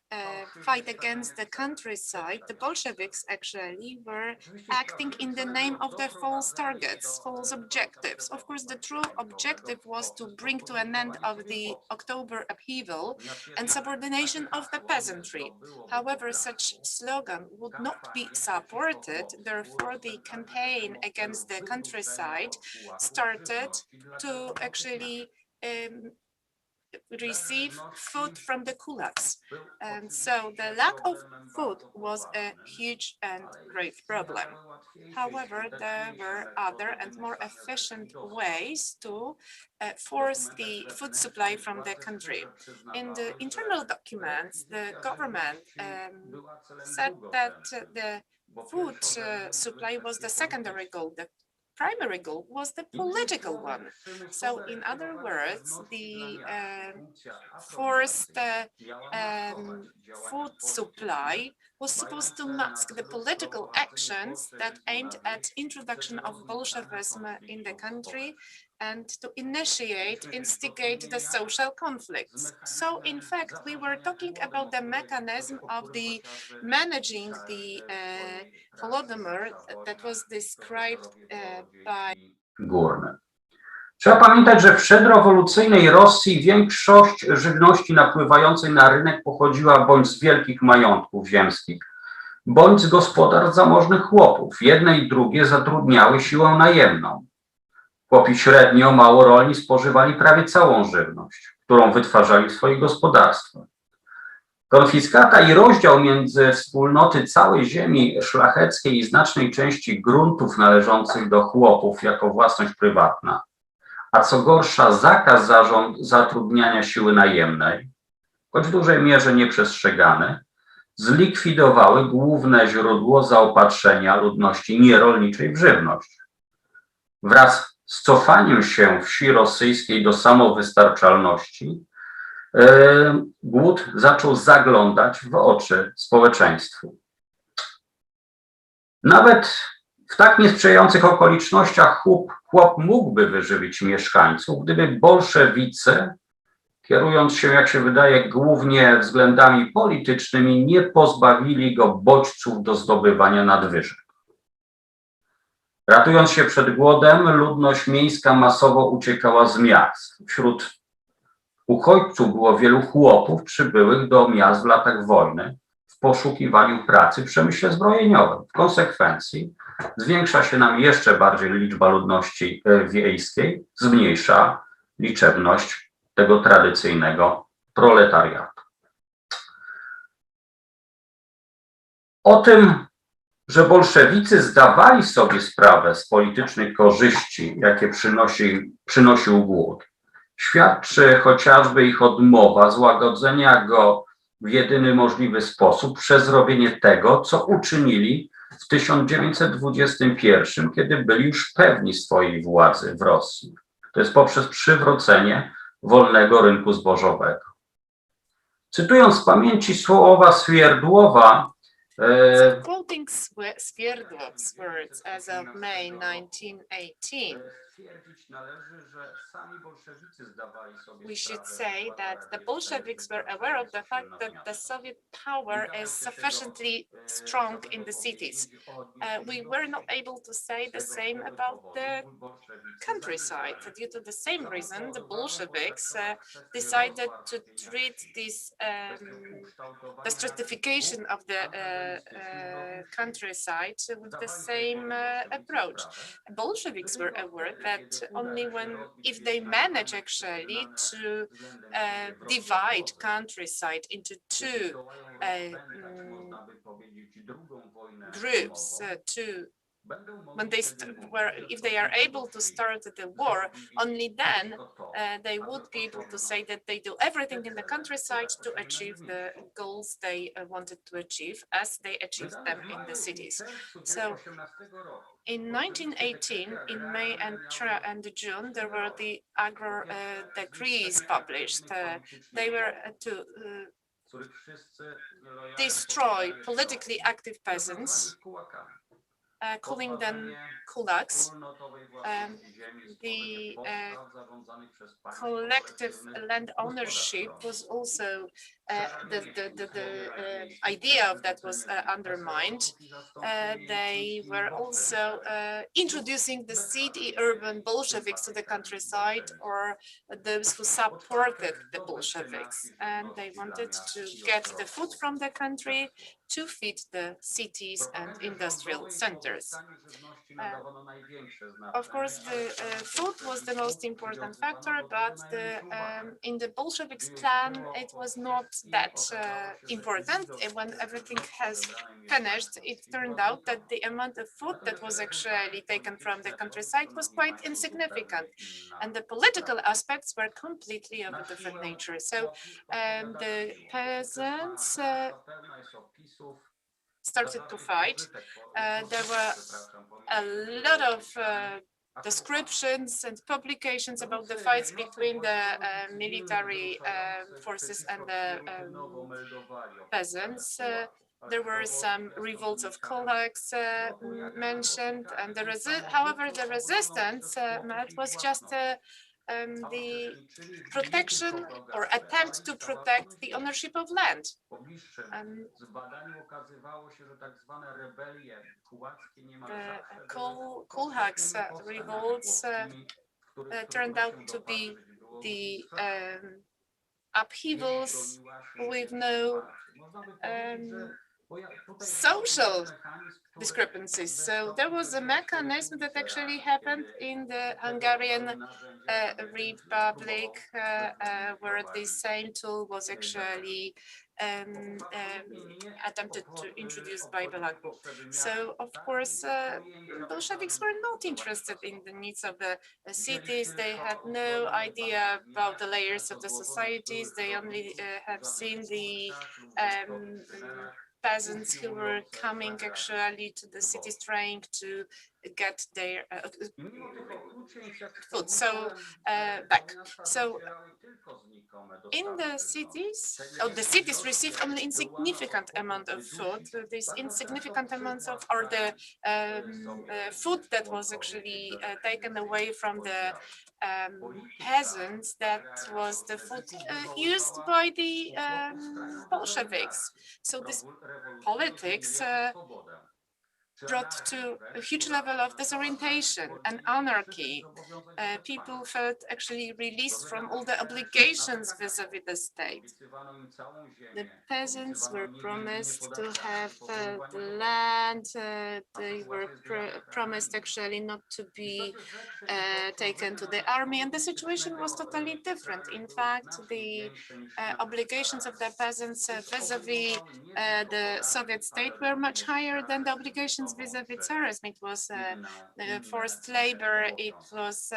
fight against the countryside. The Bolsheviks actually were acting in the name of the false targets, false objectives. Of course, the true objective was to bring to an end of the October upheaval and subordination of the peasantry. However, such slogan would not be supported. Therefore, the campaign against the countryside started to actually receive food from the kulaks. And so the lack of food was a huge and grave problem. However, there were other and more efficient ways to force the food supply from the country. In the internal documents, the government said that the food supply was the secondary goal. The primary goal was the political one. So in other words, the forced food supply was supposed to mask the political actions that aimed at introduction of Bolshevism in the country and to instigate the social conflicts. So in fact, we were talking about the mechanism of the managing the Holodomor that was described by Górne. Trzeba pamiętać, że w przedrewolucyjnej Rosji większość żywności napływającej na rynek pochodziła bądź z wielkich majątków ziemskich, bądź z gospodarstw zamożnych chłopów. Jedne i drugie zatrudniały siłę najemną. Chłopi średnio małorolni spożywali prawie całą żywność, którą wytwarzali w swoich gospodarstwach. Konfiskata i rozdział między wspólnoty całej ziemi szlacheckiej i znacznej części gruntów należących do chłopów jako własność prywatna, a co gorsza zakaz zatrudniania siły najemnej, choć w dużej mierze nieprzestrzegany, zlikwidowały główne źródło zaopatrzenia ludności nierolniczej w żywność. Wraz z cofaniem się wsi rosyjskiej do samowystarczalności, głód zaczął zaglądać w oczy społeczeństwu. Nawet w tak niesprzyjających okolicznościach chłop mógłby wyżywić mieszkańców, gdyby bolszewicy, kierując się, jak się wydaje, głównie względami politycznymi, nie pozbawili go bodźców do zdobywania nadwyżek. Ratując się przed głodem, ludność miejska masowo uciekała z miast. Wśród uchodźców było wielu chłopów przybyłych do miast w latach wojny w poszukiwaniu pracy w przemyśle zbrojeniowym. W konsekwencji zwiększa się nam jeszcze bardziej liczba ludności wiejskiej, zmniejsza liczebność tego tradycyjnego proletariatu. O tym, że bolszewicy zdawali sobie sprawę z politycznych korzyści, jakie przynosił głód, świadczy chociażby ich odmowa złagodzenia go w jedyny możliwy sposób przez robienie tego, co uczynili w 1921, kiedy byli już pewni swojej władzy w Rosji. To jest poprzez przywrócenie wolnego rynku zbożowego. Cytując z pamięci słowa Swierdłowa, So quoting Swierdłow's words as of May 1918, we should say that the Bolsheviks were aware of the fact that the Soviet power is sufficiently strong in the cities. We were not able to say the same about the countryside. Due to the same reason, the Bolsheviks decided to treat this the stratification of the countryside with the same approach. Bolsheviks were aware that only if they manage actually to divide countryside into two groups, if they are able to start the war, only then they would be able to say that they do everything in the countryside to achieve the goals they wanted to achieve as they achieved them in the cities. So in 1918, in May and June, there were the agro decrees published. They were to destroy politically active peasants, calling them kulaks. The collective land ownership was also the idea of that was undermined. They were also introducing the city urban Bolsheviks to the countryside, or those who supported the Bolsheviks, and they wanted to get the food from the country to feed the cities and industrial centers. Of course, the food was the most important factor, but in the Bolsheviks' plan, it was not that important. When everything has finished, it turned out that the amount of food that was actually taken from the countryside was quite insignificant, and the political aspects were completely of a different nature. So the peasants started to fight. There were a lot of descriptions and publications about the fights between the military forces and the peasants. There were some revolts of kulaks mentioned, and however, the resistance was just the protection or attempt to protect the ownership of land. The kulaks revolts turned out to be the upheavals with no social discrepancies. So there was a mechanism that actually happened in the Hungarian Republic, where the same tool was actually attempted to introduce by Belagu. So, of course, Bolsheviks were not interested in the needs of the cities. They had no idea about the layers of the societies. They only have seen the peasants who were coming actually to the cities trying to get their food. So back. So in the cities, the cities received only insignificant amount of food. These insignificant amounts of, or the food that was actually taken away from the peasants, that was the food used by the Bolsheviks. So this politics brought to a huge level of disorientation and anarchy. People felt actually released from all the obligations vis-a-vis the state. The peasants were promised to have the land. They were promised actually not to be taken to the army, and the situation was totally different. In fact, the obligations of the peasants vis-a-vis the Soviet state were much higher than the obligations vis-a-vis Tsarism. It was forced labor. It was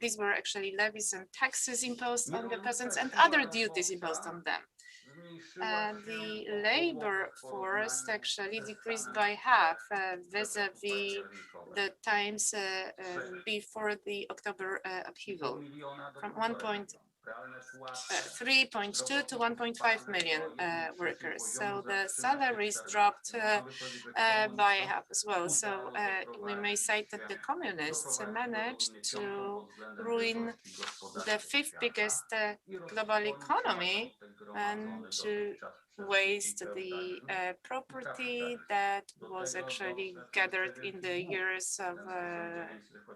these were actually levies and taxes imposed on the peasants and other duties imposed on them. the labor force actually decreased by half vis-a-vis the times before the October upheaval, from 3.2 to 1.5 million workers. So the salaries dropped by half as well. So we may say that the communists managed to ruin the fifth biggest global economy and to waste the property that was actually gathered in the years of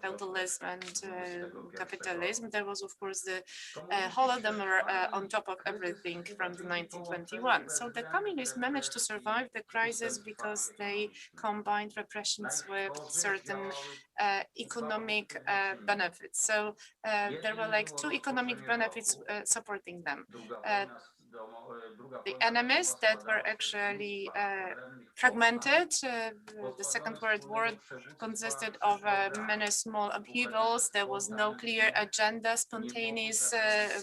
feudalism and capitalism. There was, of course, the Holodomor on top of everything from the 1921. So the communists managed to survive the crisis because they combined repressions with certain economic benefits. So there were like two economic benefits supporting them. The enemies that were actually fragmented. The Second World War consisted of many small upheavals. There was no clear agenda, spontaneous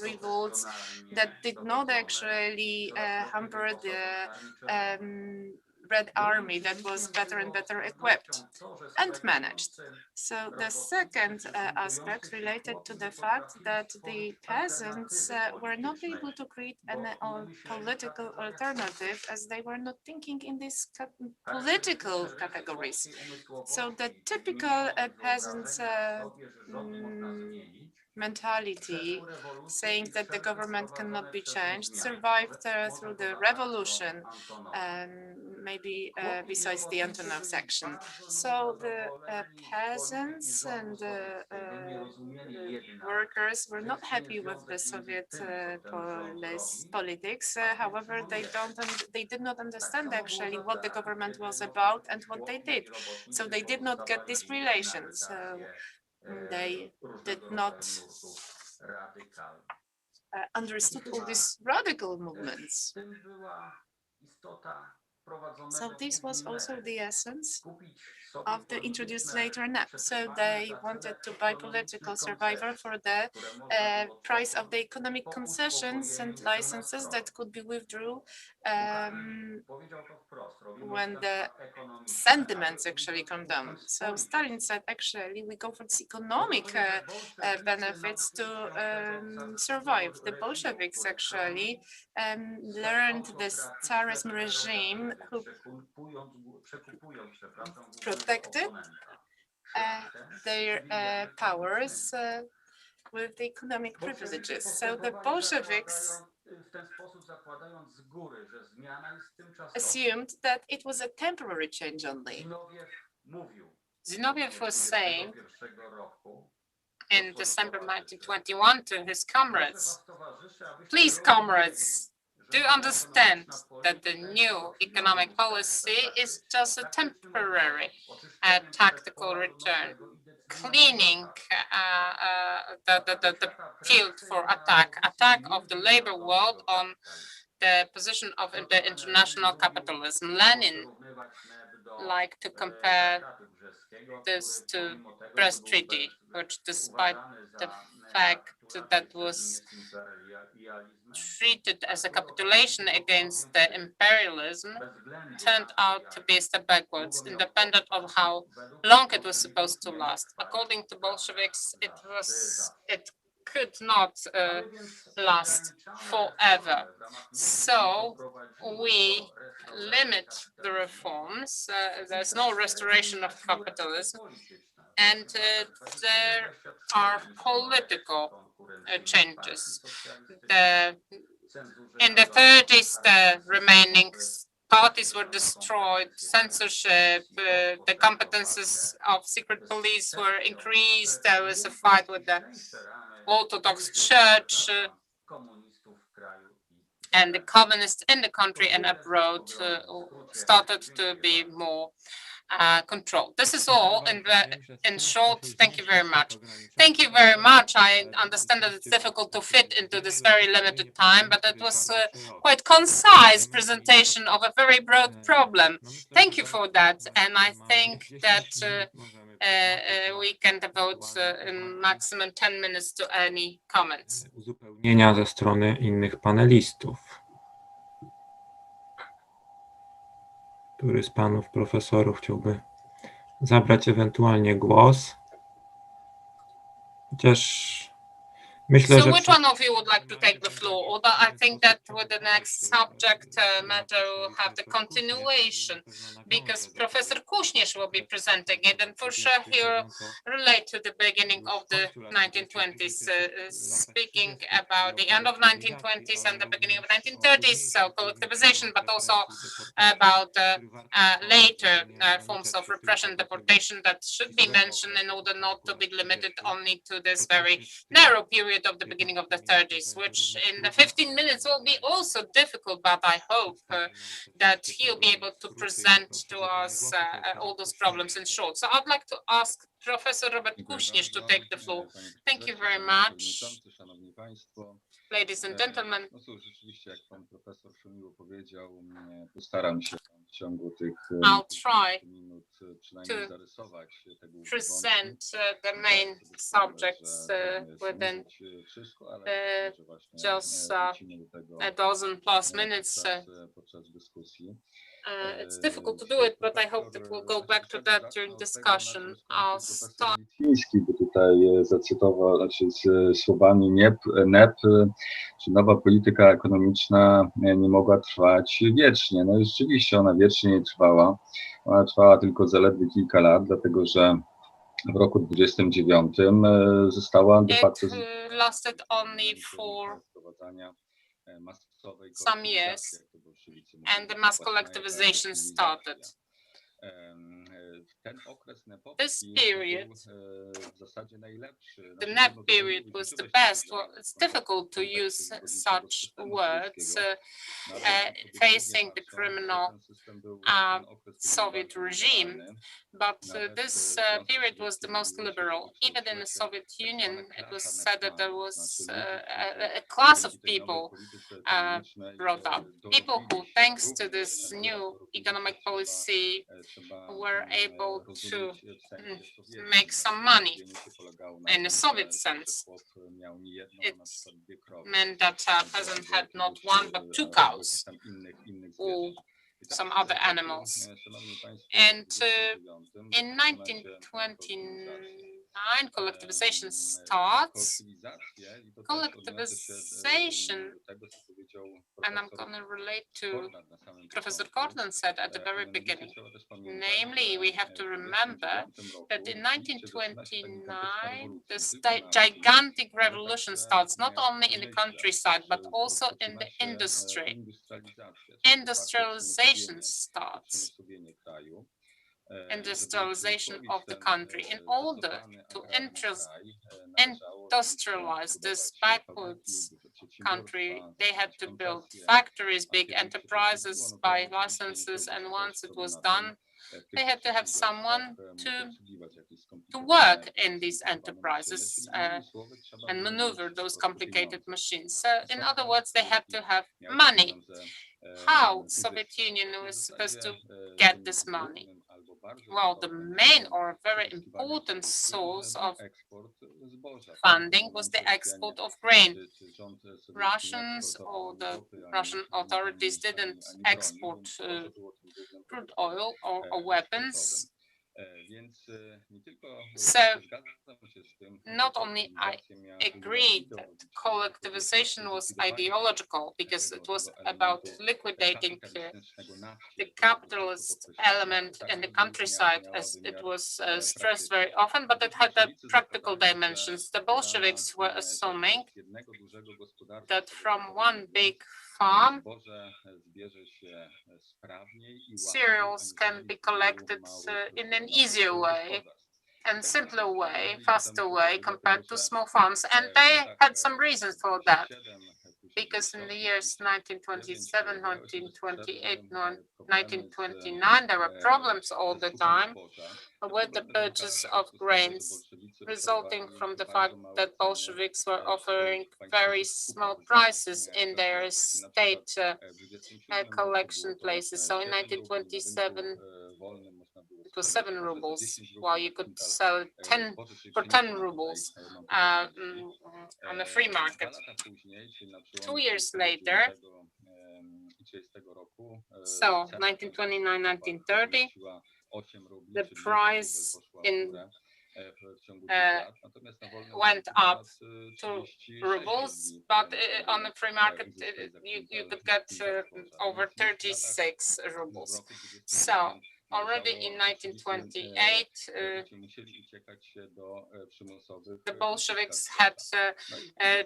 revolts that did not actually hamper the Red Army that was better and better equipped and managed. So the second aspect related to the fact that the peasants were not able to create an political alternative as they were not thinking in these political categories. So the typical peasants mentality, saying that the government cannot be changed, survived through the revolution, maybe besides the Antonov's action. So the peasants and the workers were not happy with the Soviet politics. However, they did not understand actually what the government was about and what they did. So they did not get these relations. They did not understood all these radical movements. So this was also the essence of the introduced later NAP. So they wanted to buy political survival for the price of the economic concessions and licenses that could be withdrawn when the sentiments actually come down. So Stalin said, actually, we go for this economic benefits to survive. The Bolsheviks actually learned this Tsarism regime who protected their powers with the economic privileges. So the Bolsheviks assumed that it was a temporary change only. Zinoviev was saying in December 1921 to his comrades, please, comrades, do understand that the new economic policy is just a temporary tactical return, cleaning the field for attack of the labor world on the position of the international capitalism. Lenin liked to compare this to Brest Treaty, which, despite the fact that was treated as a capitulation against the imperialism, turned out to be a step backwards, independent of how long it was supposed to last. According to Bolsheviks, it could not last forever. So we limit the reforms. There's no restoration of capitalism, and there are political changes. In the 30s, the remaining parties were destroyed, censorship, the competences of secret police were increased. There was a fight with the Orthodox Church, and the communists in the country and abroad started to be more controlled. This is all in short. Thank you very much. Thank you very much. I understand that it's difficult to fit into this very limited time, but it was quite concise presentation of a very broad problem. Thank you for that. And I think that we can devote maximum 10 minutes to any comments. Uzupełnienia ze strony innych panelistów. Który z panów profesorów chciałby zabrać ewentualnie głos? Chociaż myślę, So że which one of you would like to take the floor? Although I think that with the next subject matter we'll have the continuation because Professor Kuśnierz will be presenting it, and for sure he'll relate to the beginning of the 1920s, speaking about the end of 1920s and the beginning of 1930s, so collectivization, but also about later forms of repression, deportation that should be mentioned in order not to be limited only to this very narrow period of the beginning of the 30s, which in the 15 minutes will be also difficult, but I hope that he'll be able to present to us all those problems in short. So I'd like to ask Professor Robert Kuśnierz to take the floor. Thank you very much. Ladies and gentlemen. No cóż, rzeczywiście, jak pan profesor Szumiło powiedział, postaram się w ciągu tych I'll try minut przynajmniej zarysować tego present the main subjects within just a dozen plus minutes. Podczas dyskusji. It's difficult to do it, but I hope that we'll go back to that during discussion. I'll start. Litwiński by tutaj zacytował, znaczy z słowami NEP, czy nowa polityka ekonomiczna nie mogła trwać wiecznie. No i rzeczywiście ona wiecznie nie trwała. Ona trwała tylko zaledwie kilka lat, dlatego że w roku 29 została de facto lasted only for some years, and the mass collectivization started. This period, the NEP period, was the best. Well, it's difficult to use such words facing the criminal Soviet regime, but this period was the most liberal. Even in the Soviet Union, it was said that there was a class of people brought up. People who, thanks to this new economic policy, were able to make some money. In the Soviet sense, it meant that a peasant had not one but two cows or some other animals. And in 1929, collectivization starts. Collectivization, and I'm going to relate to Professor Kornat said at the very beginning. Namely, we have to remember that in 1929, this gigantic revolution starts not only in the countryside, but also in the industry. Industrialization starts. Industrialization of the country. In order to industrialize this backwards country, they had to build factories, big enterprises, buy licenses, and once it was done, they had to have someone to work in these enterprises and maneuver those complicated machines. So in other words, they had to have money. How Soviet Union was supposed to get this money? Well, the main or very important source of funding was the export of grain. Russians or the Russian authorities didn't export crude oil or weapons. So not only I agree that collectivization was ideological because it was about liquidating the capitalist element in the countryside, as it was stressed very often, but it had practical dimensions. The Bolsheviks were assuming that from one big farm, cereals can be collected in an easier way and simpler way, faster way compared to small farms. And they had some reasons for that. Because in the years 1927, 1928, 1929, there were problems all the time with the purchase of grains, resulting from the fact that Bolsheviks were offering very small prices in their state collection places. So in 1927, it was 7 rubles, while you could sell 10 for 10 rubles on the free market. 2 years later, So 1929-1930, the price in went up to rubles, but on the free market you could get over 36 rubles. So already in 1928, the Bolsheviks had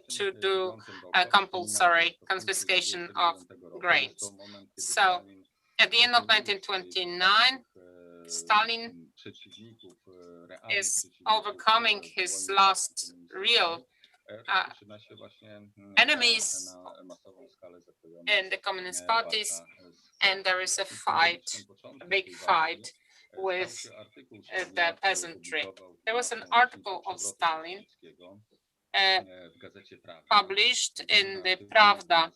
to do a compulsory confiscation of grains. So at the end of 1929, Stalin is overcoming his last real enemies in the communist parties, and there is a fight, a big fight with the peasantry. There was an article of Stalin published in the Pravda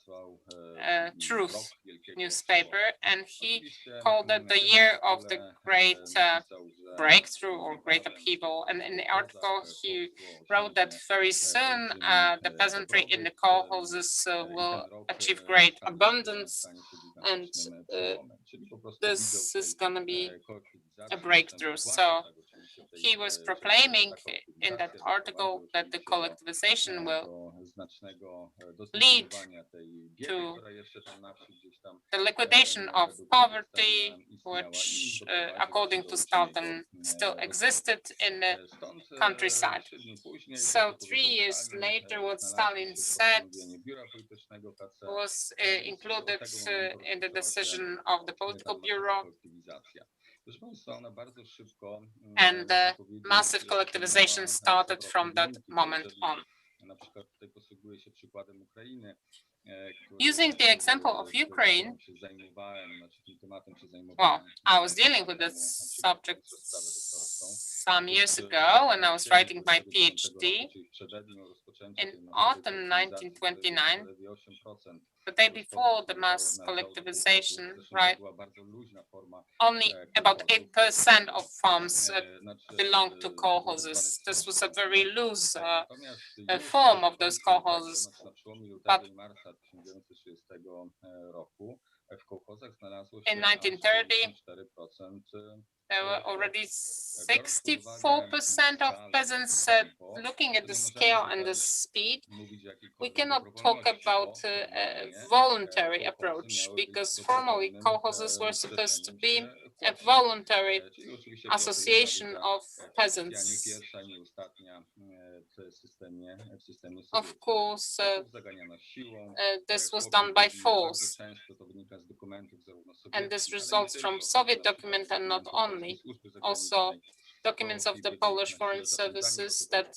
Truth newspaper, and he called it the year of the great breakthrough or great upheaval. And in the article, he wrote that very soon the peasantry in the kolkhozes will achieve great abundance, and this is going to be a breakthrough. So he was proclaiming in that article that the collectivization will lead to the liquidation of poverty, which, according to Stalin, still existed in the countryside. So 3 years later, what Stalin said was included in the decision of the political bureau, and the massive collectivization started from that moment on. Using the example of Ukraine, well, I was dealing with this subject some years ago when I was writing my PhD. In autumn 1929, the day before the mass collectivization, right, only about 8% of farms belonged to kolkhozes. This was a very loose form of those kolkhozes. But in 1930, there were already 64% of peasants. Looking at the scale and the speed, we cannot talk about a voluntary approach, because formally kolkhozes were supposed to be a voluntary association of peasants. Of course, this was done by force, and this results from Soviet documents, and not only, also documents of the Polish Foreign Services, that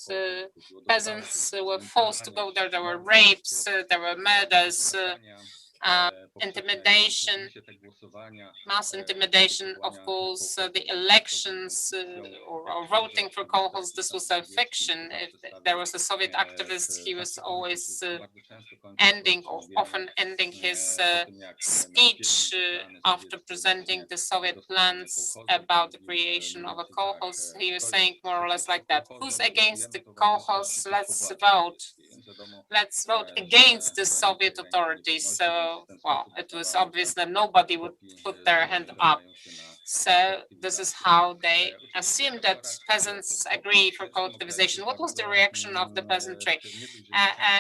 peasants were forced to go there. There were rapes, there were murders, intimidation, mass intimidation. Of course, the elections or voting for kolkhoz, this was a fiction. If there was a Soviet activist, he was always ending, or often ending, his speech after presenting the Soviet plans about the creation of a kolkhoz. He was saying more or less like that: who's against the kolkhoz? Let's vote. Let's vote against the Soviet authorities. So, well, it was obvious that nobody would put their hand up. So this is how they assumed that peasants agree for collectivization. What was the reaction of the peasantry?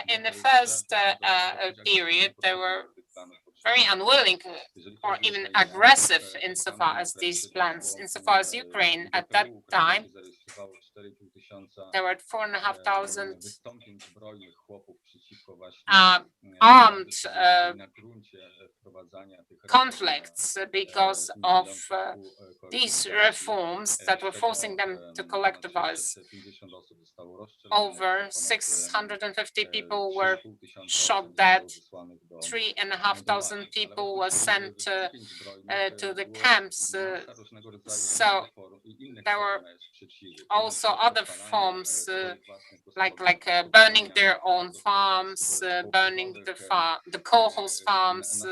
In the first period, they were very unwilling or even aggressive insofar as these plans. Insofar as Ukraine at that time, there were 4,500 armed conflicts because of these reforms that were forcing them to collectivize. Over 650 people were shot dead. 3,500 people were sent to the camps. So there were also other forms, like burning their own farms, burning the kolkhoz farms.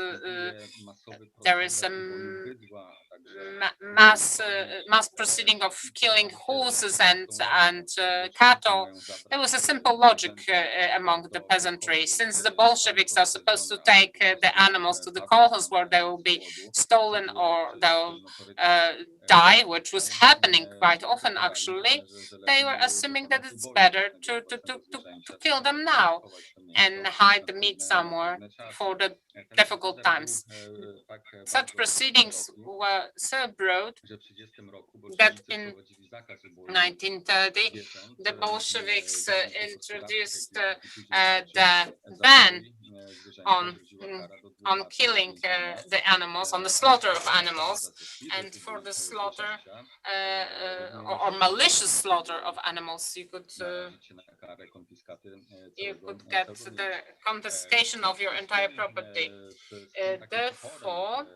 There is a mass proceeding of killing horses and cattle. There was a simple logic among the peasantry. Since the Bolsheviks are supposed to take the animals to the kolkhoz where they will be stolen or they'll die, which was happening quite often actually, they were assuming that it's better to kill them now and hide the meat somewhere for the difficult times. Such proceedings were so broad that in 1930 the Bolsheviks introduced the ban on killing the animals, on the slaughter of animals, and for the slaughter or malicious slaughter of animals, you could get the confiscation of your entire property. Therefore,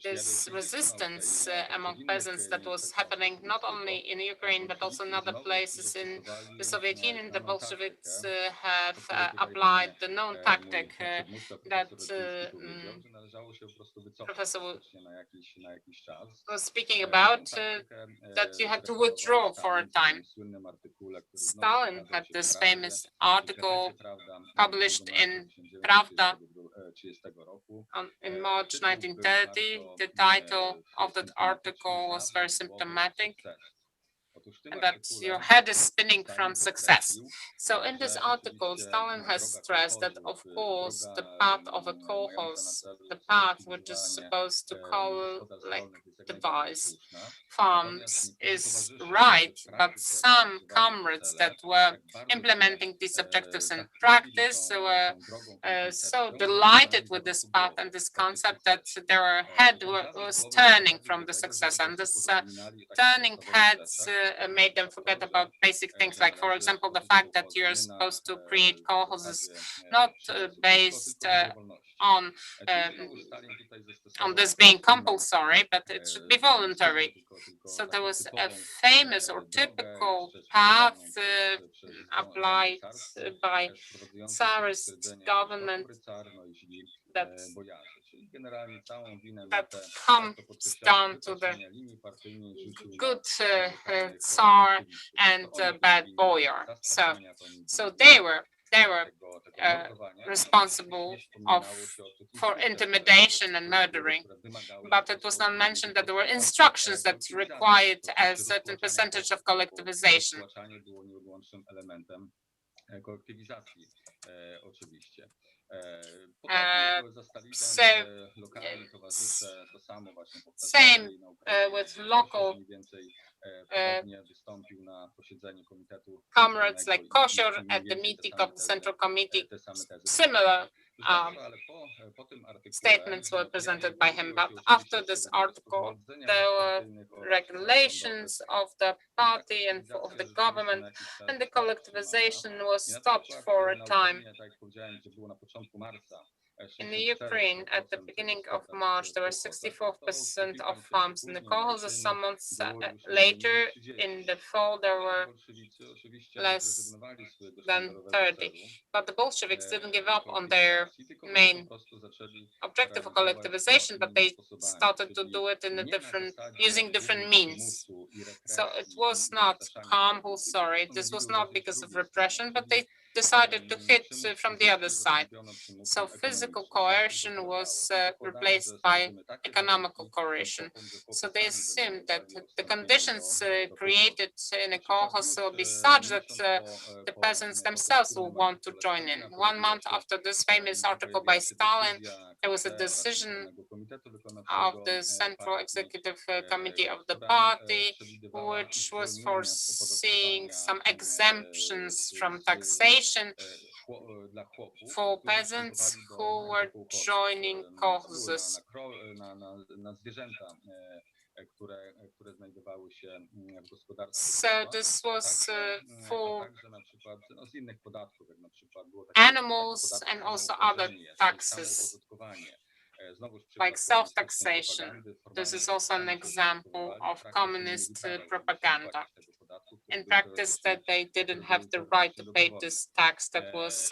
this resistance among peasants that was happening not only in Ukraine but also in other places in the Soviet Union, the Bolsheviks have applied the known tactic that Professor was speaking about, that you had to withdraw for a time. Stalin had this famous article published in Pravda in March 1930. The title of that article was very symptomatic, and that your head is spinning from success. So in this article, Stalin has stressed that, of course, the path of a kolkhoz, the path which is supposed to collectivize farms, is right, but some comrades that were implementing these objectives in practice were so delighted with this path and this concept that their head was turning from the success, and this turning heads made them forget about basic things, like, for example, the fact that you're supposed to create kolkhozes not based on this being compulsory, but it should be voluntary. So there was a famous or typical path applied by Tsarist government that comes down to the good Tsar and bad boyar. So they were responsible for intimidation and murdering, but it was not mentioned that there were instructions that required a certain percentage of collectivization. Same with local comrades like Kościor at the meeting of the Central Committee. Similar statements were presented by him, but after this article, there were regulations of the party and of the government, and the collectivization was stopped for a time. In the Ukraine, at the beginning of March, there were 64% of farms in the kolkhozes. Some months later, in the fall, there were less than 30. But the Bolsheviks didn't give up on their main objective of collectivization, but they started to do it in using different means. So it was not compulsory. This was not because of repression, but they decided to hit from the other side. So physical coercion was replaced by economical coercion. So they assumed that the conditions created in a kolkhoz will be such that the peasants themselves will want to join in. 1 month after this famous article by Stalin, there was a decision of the Central Executive Committee of the party, which was foreseeing some exemptions from taxation for peasants who were joining kolkhozes. So this was for animals and also other taxes, like self-taxation. This is also an example of communist propaganda. In practice, that they didn't have the right to pay this tax that was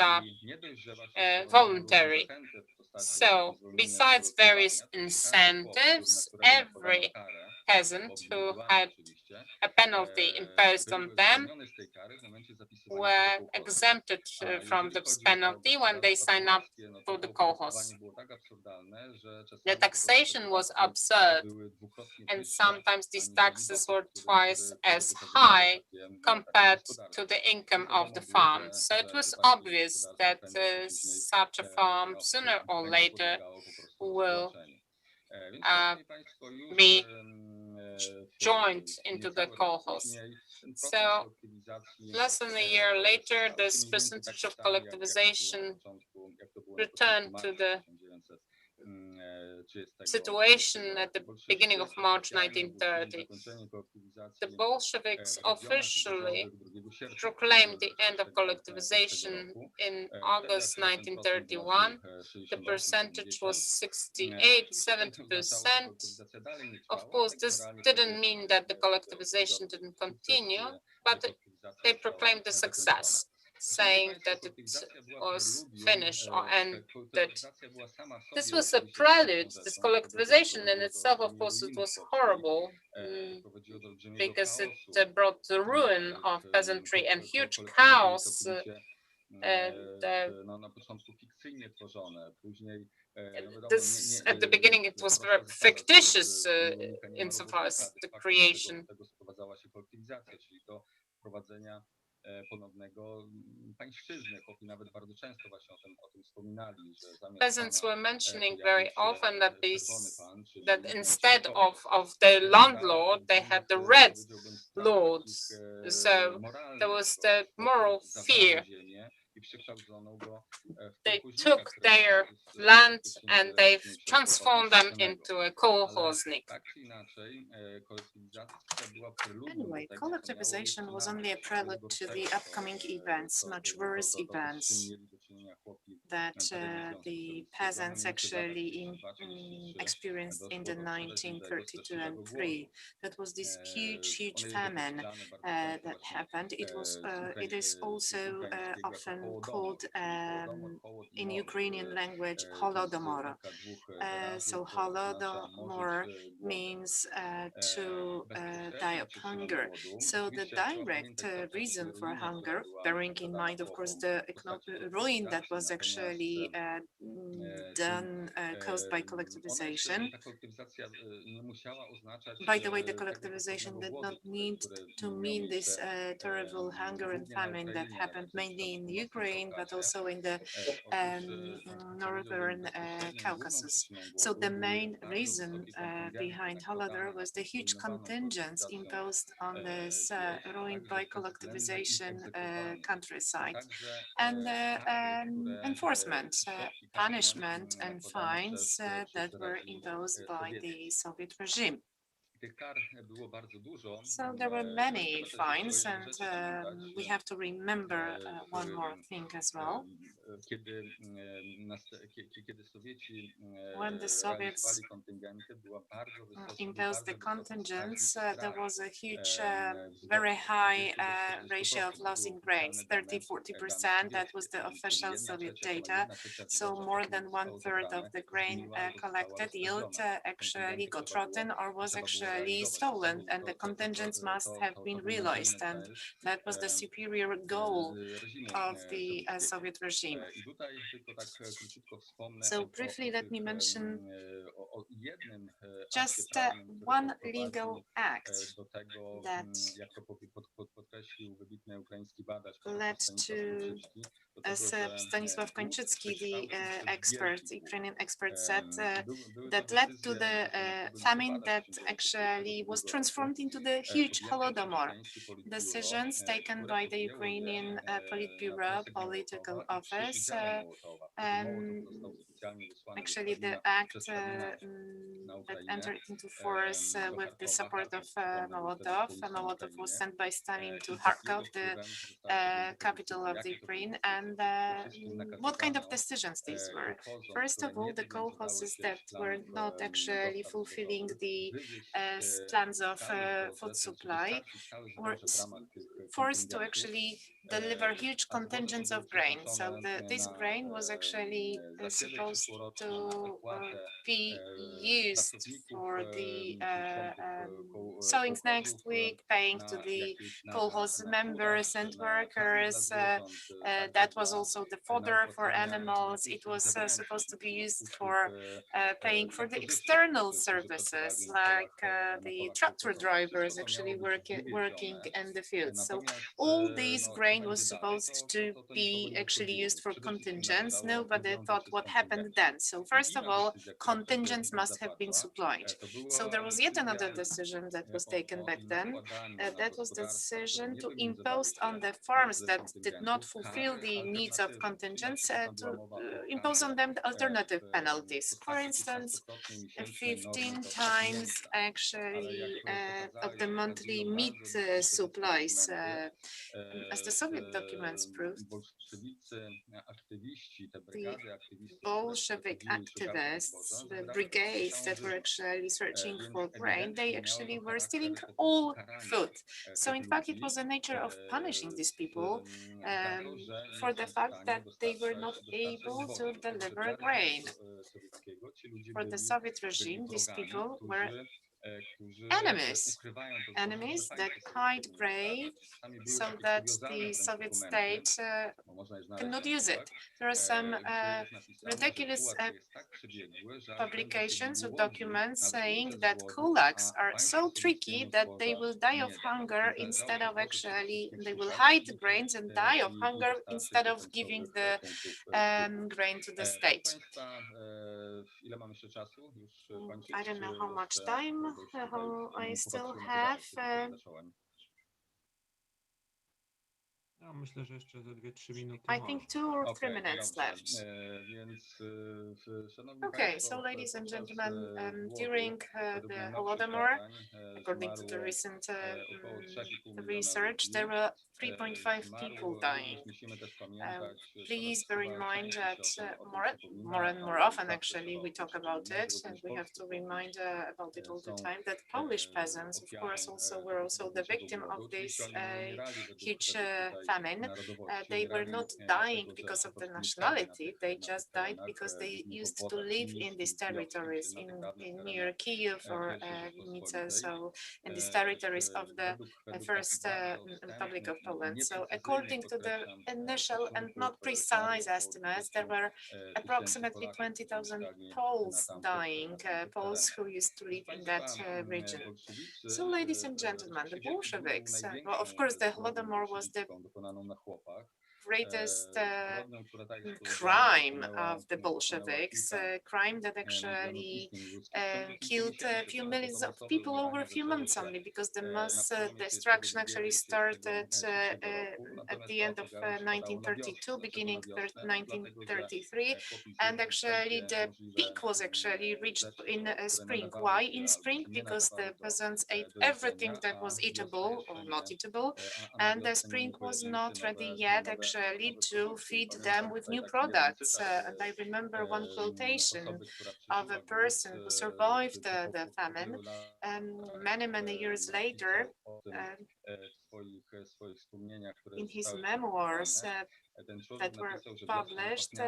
voluntary. So besides various incentives, every peasant who had a penalty imposed on them were exempted from this penalty when they sign up for the kolkhoz. The taxation was absurd, and sometimes these taxes were twice as high compared to the income of the farm. So it was obvious that such a farm sooner or later will be joined into the kolkhoz. So less than a year later, this percentage of collectivization returned to the situation at the beginning of March 1930. The Bolsheviks officially proclaimed the end of collectivization in August 1931. The percentage was 68–70%. Of course, this didn't mean that the collectivization didn't continue, but they proclaimed the success, saying that it was finished or ended. This was a prelude. This collectivization in itself, of course, it was horrible because it brought the ruin of peasantry and huge chaos. This, at the beginning, it was very fictitious insofar as the creation. Peasants were mentioning very often that instead of the landlord, they had the red lords. So there was the moral fear. They took their land and they've transformed them into a kolkhoznik. Anyway, collectivization was only a prelude to the upcoming events, much worse events that the peasants actually experienced in the 1932 and 3. That was this huge famine that happened. It is also often called in Ukrainian language Holodomor. So Holodomor means to die of hunger. So the direct reason for hunger, bearing in mind, of course, the ruin that was actually caused by collectivization. By the way, the collectivization did not need to mean this terrible hunger and famine that happened mainly in Ukraine, but also in the northern Caucasus. So the main reason behind Holodomor was the huge contingents imposed on this ruined by collectivization countryside, and enforcement, punishment and fines that were imposed by the Soviet regime. So there were many fines, and we have to remember one more thing as well. When the Soviets imposed the contingents, there was a huge, very high ratio of loss in grains, 30–40%. That was the official Soviet data. So more than 1/3 of the grain collected yield actually got rotten or was actually stolen, and the contingents must have been realized, and that was the superior goal of the Soviet regime. So briefly, let me mention just one legal act that led to, as Stanisław Kończycki, the Ukrainian expert said, that led to the famine that actually was transformed into the huge Holodomor. Decisions taken by the Ukrainian Politburo, political office, actually the act that entered into force with the support of Molotov. Molotov was sent by Stalin to Kharkov, the capital of the Ukraine. And what kind of decisions these were? First of all, the kolkhozes that were not actually fulfilling the plans of food supply were forced to actually deliver huge contingents of grain. So this grain was actually supposed to be used for the sowings next week, paying to the kolkhoz members and workers. That was also the fodder for animals. It was supposed to be used for paying for the external services, like the tractor drivers actually working in the fields. So all this grain was supposed to be actually used for contingents. Nobody thought what happened then. So first of all, contingents must have been supplied. So there was yet another decision that was taken back then. That was the decision to impose on the farms that did not fulfill the needs of contingents to impose on them the alternative penalties. For instance, 15 times actually of the monthly meat supplies, as the Soviet documents proved. The Bolshevik activists, the brigades that were actually searching for grain, they actually were stealing all food. So in fact, it was the nature of punishing these people for the fact that they were not able to deliver grain. For the Soviet regime, these people were enemies that hide grain so that the Soviet state cannot use it. There are some ridiculous publications or documents saying that kulaks are so tricky that they will die of hunger instead of actually, they will hide the grains and die of hunger instead of giving the grain to the state. I don't know how much time I still have. Ja myślę, że jeszcze ze 2-3 minuty I think 2 or 3 minutes left. Okay, so ladies and gentlemen, during the Holodomor, according to the recent research, there were 3.5 people dying. Please bear in mind that more and more often, actually, we talk about it, and we have to remind about it all the time, that Polish peasants, of course, were also the victim of this huge famine. They were not dying because of the nationality, they just died because they used to live in these territories, in near Kyiv or Vinnytsia, so in these territories of the First Republic of Poland. So according to the initial and not precise estimates, there were approximately 20,000 Poles dying, Poles who used to live in that region. So ladies and gentlemen, the Bolsheviks, well, of course, the Holodomor was the greatest crime of the Bolsheviks, crime that actually killed a few millions of people over a few months only, because the mass destruction actually started at the end of 1932, beginning 1933, and actually the peak was actually reached in spring. Why in spring? Because the peasants ate everything that was eatable or not eatable, and the spring was not ready yet actually to feed them with new products. And I remember one quotation of a person who survived the famine many years later. In his memoirs that were published,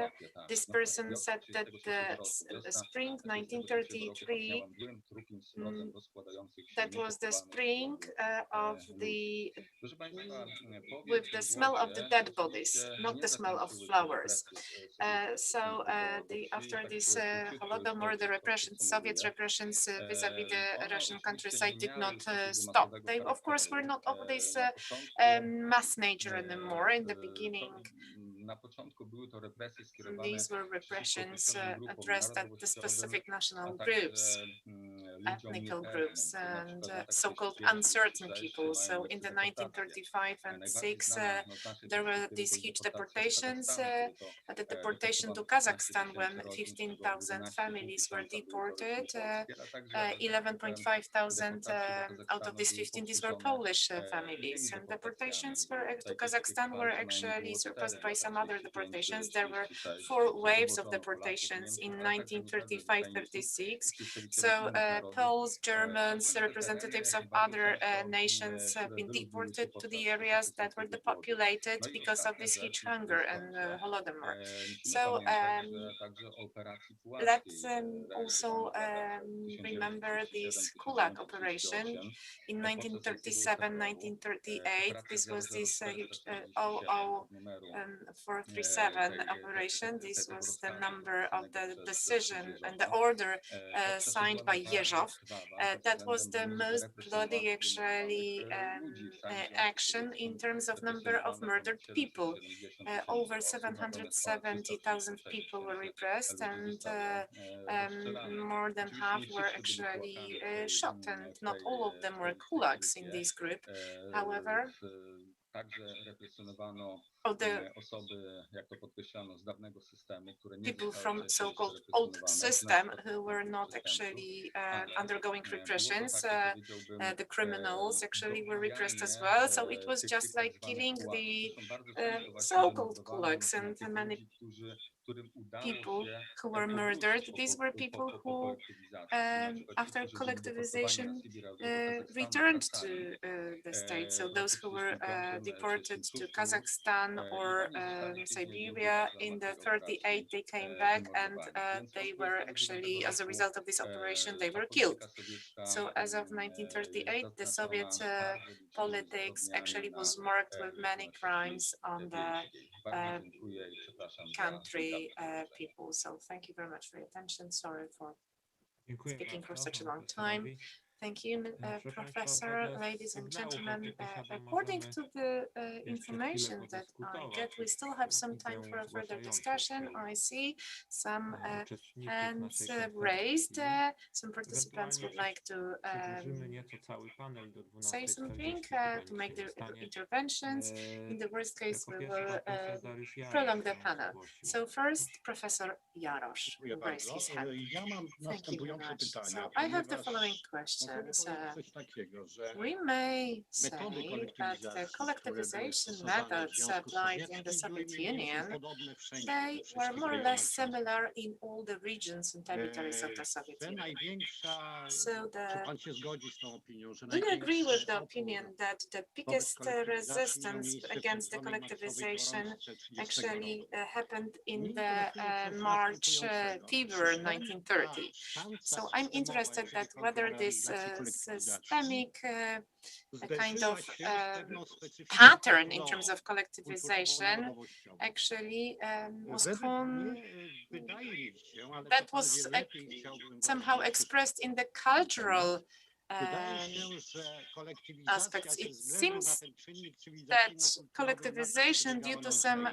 this person said that the spring 1933, that was the spring of the with the smell of the dead bodies, not the smell of flowers. After this Holodomor, the repressions, Soviet repressions vis-a-vis the Russian countryside did not stop. They, of course, were not of this mass nature anymore. In the beginning, these were repressions addressed at the specific national groups, ethnical groups, and so-called uncertain people. So in the 1935 and 6, there were these huge deportations, the deportation to Kazakhstan, when 15,000 families were deported. 11,500 out of these 15, these were Polish families, and deportations to Kazakhstan were actually surpassed by some other deportations. There were 4 waves of deportations in 1935-36. So Poles, Germans, representatives of other nations have been deported to the areas that were depopulated because of this huge hunger and Holodomor. So let's also remember this Kulak operation in 1937-1938. This was this huge 437 operation. This was the number of the decision and the order signed by Jeżów. That was the most bloody actually action in terms of number of murdered people. Over 770,000 people were repressed, and more than half were actually shot, and not all of them were kulaks in this group. However, of the people from so-called old system who were not actually undergoing repressions, the criminals actually were repressed as well. So it was just like killing the so-called kulaks, and many people who were murdered. These were people who, after collectivization, returned to the state. So those who were deported to Kazakhstan or Siberia in the 38, they came back, and they were actually, as a result of this operation, they were killed. So as of 1938, the Soviet politics actually was marked with many crimes on the country people. So thank you very much for your attention. Sorry for speaking for such a long time. Thank you, Professor. Ladies and gentlemen, according to the information that I get, we still have some time for a further discussion. I see some hands raised. Some participants would like to say something, to make their interventions. In the worst case, we will prolong the panel. So first, Professor Jarosz raised his hand. Thank you very much. So I have the following questions. We may say that the collectivization methods applied in the Soviet Union, they were more or less similar in all the regions and territories of the Soviet Union. So do you agree with the opinion that the biggest resistance against the collectivization actually happened in the March fever 1930? So I'm interested that whether this systemic kind of pattern in terms of collectivization actually was somehow expressed in the cultural aspects. It seems that collectivization, due to some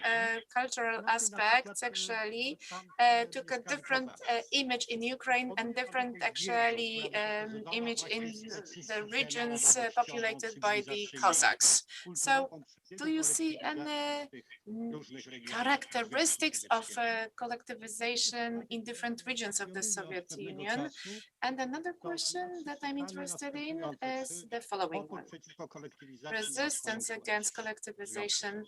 cultural aspects, actually took a different image in Ukraine and different actually image in the regions populated by the Cossacks. So do you see any characteristics of collectivization in different regions of the Soviet Union? And another question that I'm interested in is the following one. Resistance against collectivization,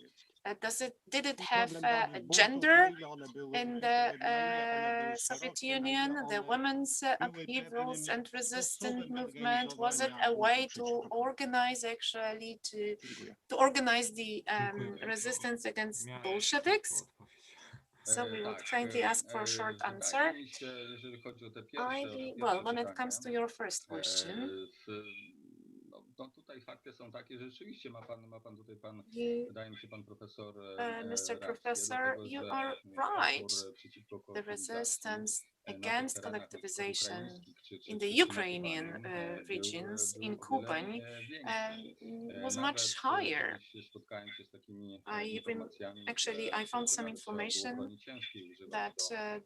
did it have a gender in the Soviet Union, the women's upheavals and resistance movement? Was it a way to organize actually, to organize the resistance against Bolsheviks? So we would kindly ask for a short answer. Well, when it comes to your first question, Mr. Professor, you are right. The resistance against collectivization in the Ukrainian regions, in Kuban, was much higher. I found some information that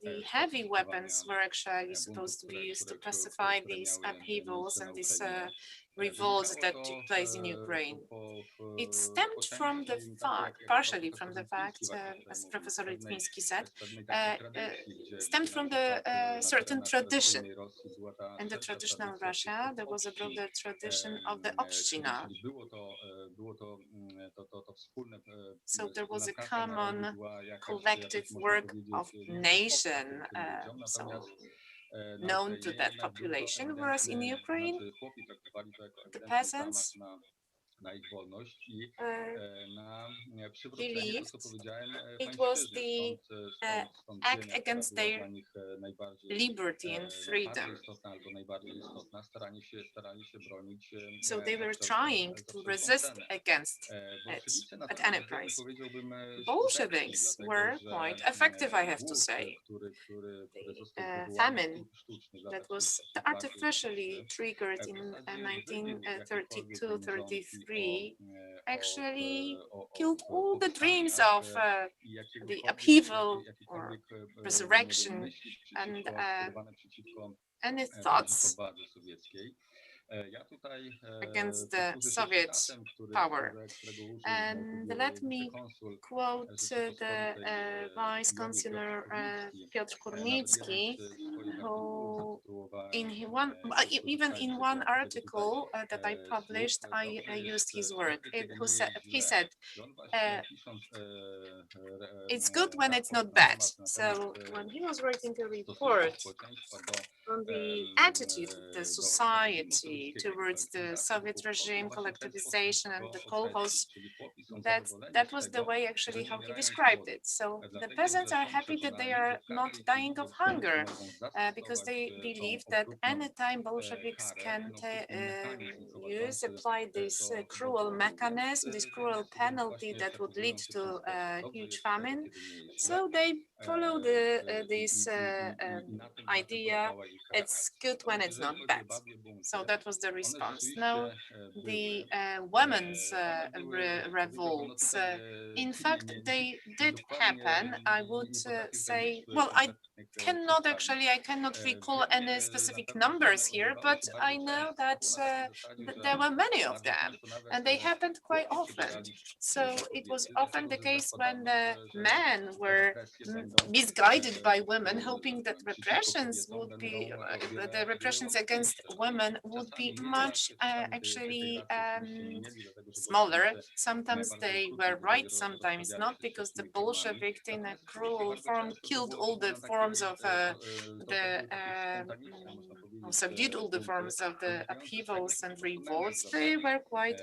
the heavy weapons were actually supposed to be used to pacify these upheavals and these revolts that took place in Ukraine. It stemmed from the fact, partially from the fact, as Professor Litwiński said, stemmed from the certain tradition. In the traditional Russia, there was a broader tradition of the Obshchina. So there was a common collective work of nation. So known to that population, whereas in Ukraine, the peasants believed it was the act against their liberty and freedom. So they were trying to resist against it at any price. Bolsheviks were quite effective, I have to say. The famine that was artificially triggered in 1932-33 actually killed all the dreams of the upheaval or resurrection and any thoughts against the Soviet power. And let me quote the Vice Chancellor Piotr Kurnicki, who even in one article that I published, I used his word. He said, it's good when it's not bad. So when he was writing a report on the attitude of the society towards the Soviet regime, collectivization, and the kolkhoz, that was the way actually how he described it. So the peasants are happy that they are not dying of hunger because they believe that anytime Bolsheviks can apply this cruel mechanism, this cruel penalty that would lead to a huge famine. So they follow this idea. It's good when it's not bad. So that was the response. Now, the women's revolts, in fact, they did happen. I would say, well, I cannot recall any specific numbers here, but I know that there were many of them, and they happened quite often. So it was often the case when the men were misguided by women, hoping that repressions would be, the repressions against women would be much actually smaller. Sometimes they were right, sometimes not, because the Bolshevik in a cruel form killed all the forms of subdued all the forms of the upheavals and revolts. They were quite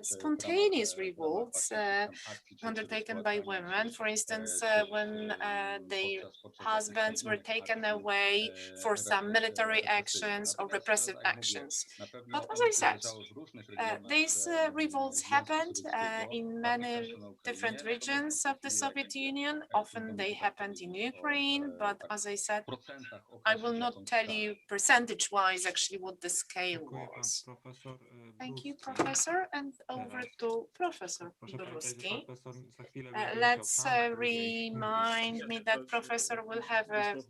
spontaneous revolts undertaken by women. For instance, when their husbands were taken away for some military actions or repressive actions. But as I said, these revolts happened in many different regions of the Soviet Union. Often they happened in Ukraine, but as I said, I will not tell you percentage-wise actually what the scale was. Thank you, Professor, and over to Professor Bruski. Let's remind me that Professor will have a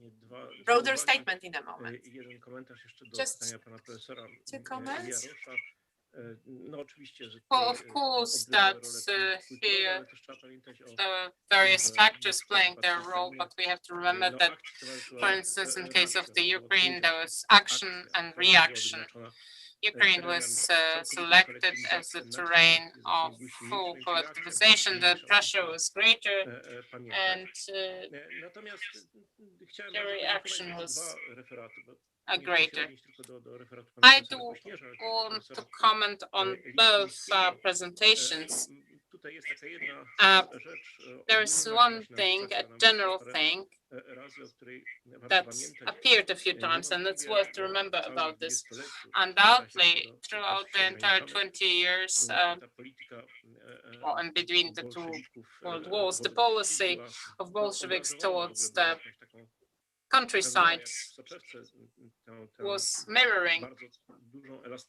broader statement in a moment. Just 2 comments. Well, of course, that's here the various factors playing their role, but we have to remember that, for instance, in case of the Ukraine, there was action and reaction. Ukraine was selected as the terrain of full collectivization. The pressure was greater, and the reaction was greater. I do want to comment on both presentations. There is one thing, a general thing, that appeared a few times, and it's worth to remember about this. Undoubtedly, throughout the entire 20 years, or in between the 2 world wars, the policy of Bolsheviks towards the countryside was mirroring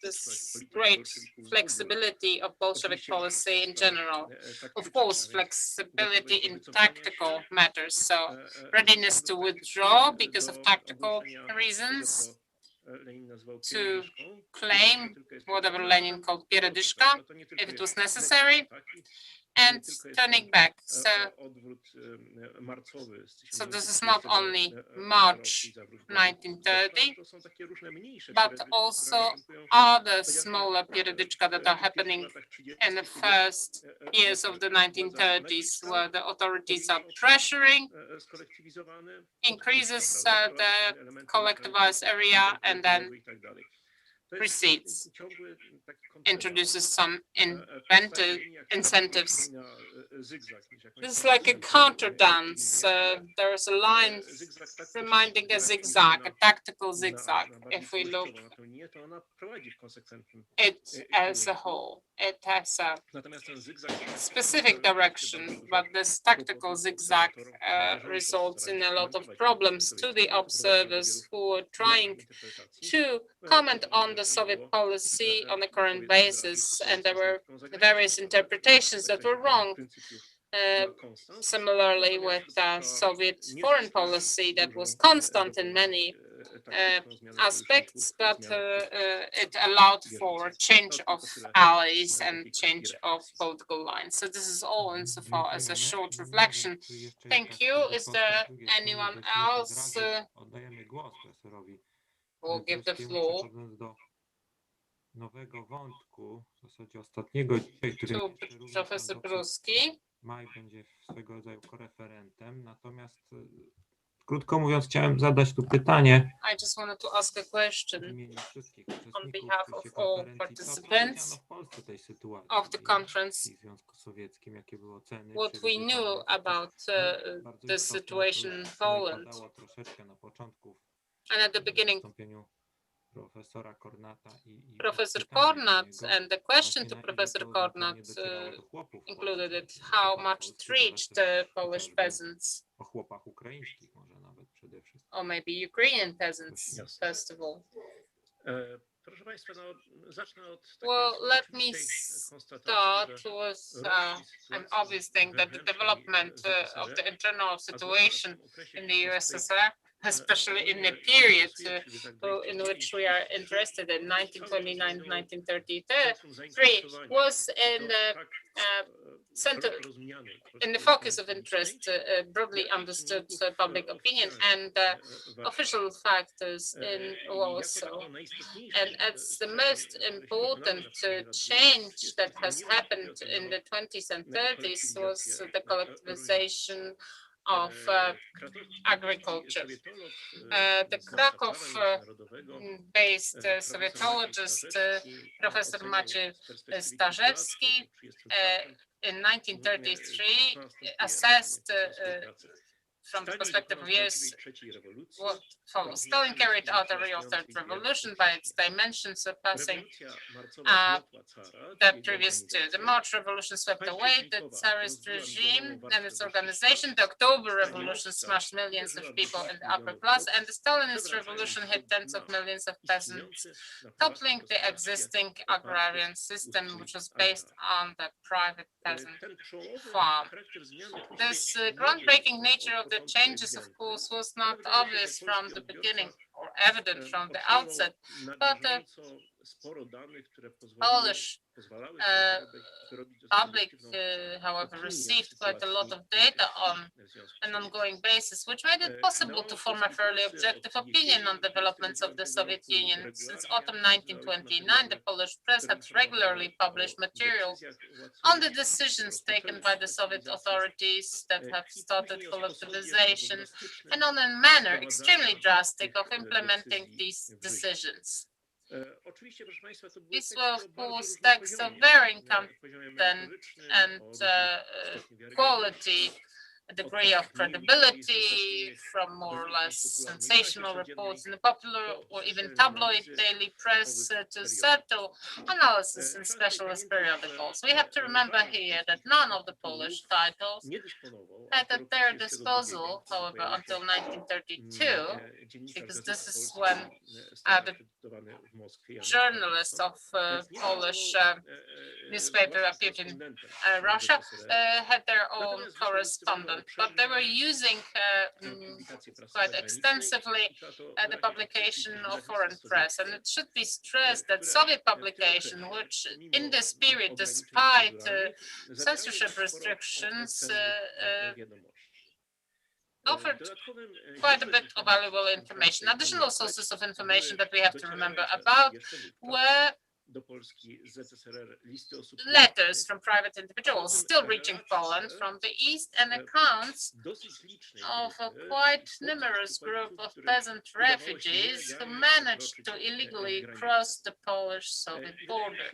this great flexibility of Bolshevik policy in general. Of course, flexibility in tactical matters, so readiness to withdraw because of tactical reasons, to claim whatever Lenin called передышка if it was necessary, and turning back. So this is not only March 1930, but also other smaller periodyczka that are happening in the first years of the 1930s, where the authorities are pressuring, increases the collectivized area, and then recedes, introduces some incentives. This is like a counter dance. There is a line reminding a zigzag, a tactical zigzag. If we look it as a whole, it has a specific direction, but this tactical zigzag results in a lot of problems to the observers who are trying to comment on the Soviet policy on a current basis, and there were various interpretations that were wrong. Similarly with Soviet foreign policy that was constant in many aspects, but it allowed for change of allies and change of political lines. So this is all insofar as a short reflection. Thank you. Is there anyone else who will give the floor Nowego wątku, w zasadzie ostatniego dzisiaj, który to Professor Bruski? Maj będzie swego rodzaju koreferentem, natomiast krótko mówiąc chciałem zadać tu pytanie I just wanted to ask a question w imieniu wszystkich on uczestników behalf of all konferencji. participants Co w Polsce tej sytuacji of the conference, w Związku Sowieckim, jakie były oceny? what we knew about the situation in Poland. Troszeczkę na początku And at the beginning, wystąpieniu profesora Kornata i Professor Kornat and the question to Professor Kornat included it, how much it reached the Polish peasants, o chłopach ukraińskich może nawet przede wszystkim. or maybe Ukrainian peasants, first of all. Well, let me start with an obvious thing, that the development of the internal situation in the USSR, especially in the period in which we are interested in 1929-1933, was in the center, in the focus of interest, broadly understood public opinion and official factors in Warsaw. And it's the most important change that has happened in the 20s and 30s was the collectivization of agriculture. The Kraków-based Sovietologist Professor Maciej Starzewski in 1933 assessed from the perspective of years what follows. Stalin carried out a real third revolution by its dimensions, surpassing the previous two. The March Revolution swept away the Tsarist regime and its organization. The October Revolution smashed millions of people in the upper class, and the Stalinist revolution hit tens of millions of peasants, toppling the existing agrarian system, which was based on the private peasant farm. This groundbreaking nature of the changes, of course, was not obvious from the beginning or evident from the outset, but the Polish public, however, received quite a lot of data on an ongoing basis, which made it possible to form a fairly objective opinion on developments of the Soviet Union. Since autumn 1929, the Polish press had regularly published material on the decisions taken by the Soviet authorities that have started collectivization, and on a manner extremely drastic of implementing these decisions. These were, of course, texts of varying content and quality, a degree of credibility, from more or less sensational reports in the popular or even tabloid daily press to subtle analysis in specialist periodicals. We have to remember here that none of the Polish titles had at their disposal, however, until 1932, because this is when the journalists of Polish newspaper appeared in Russia, had their own correspondent, but they were using quite extensively the publication of foreign press. And it should be stressed that Soviet publication, which in this period, despite censorship restrictions, offered quite a bit of valuable information. Additional sources of information that we have to remember about were letters from private individuals still reaching Poland from the east, and accounts of a quite numerous group of peasant refugees who managed to illegally cross the Polish-Soviet border.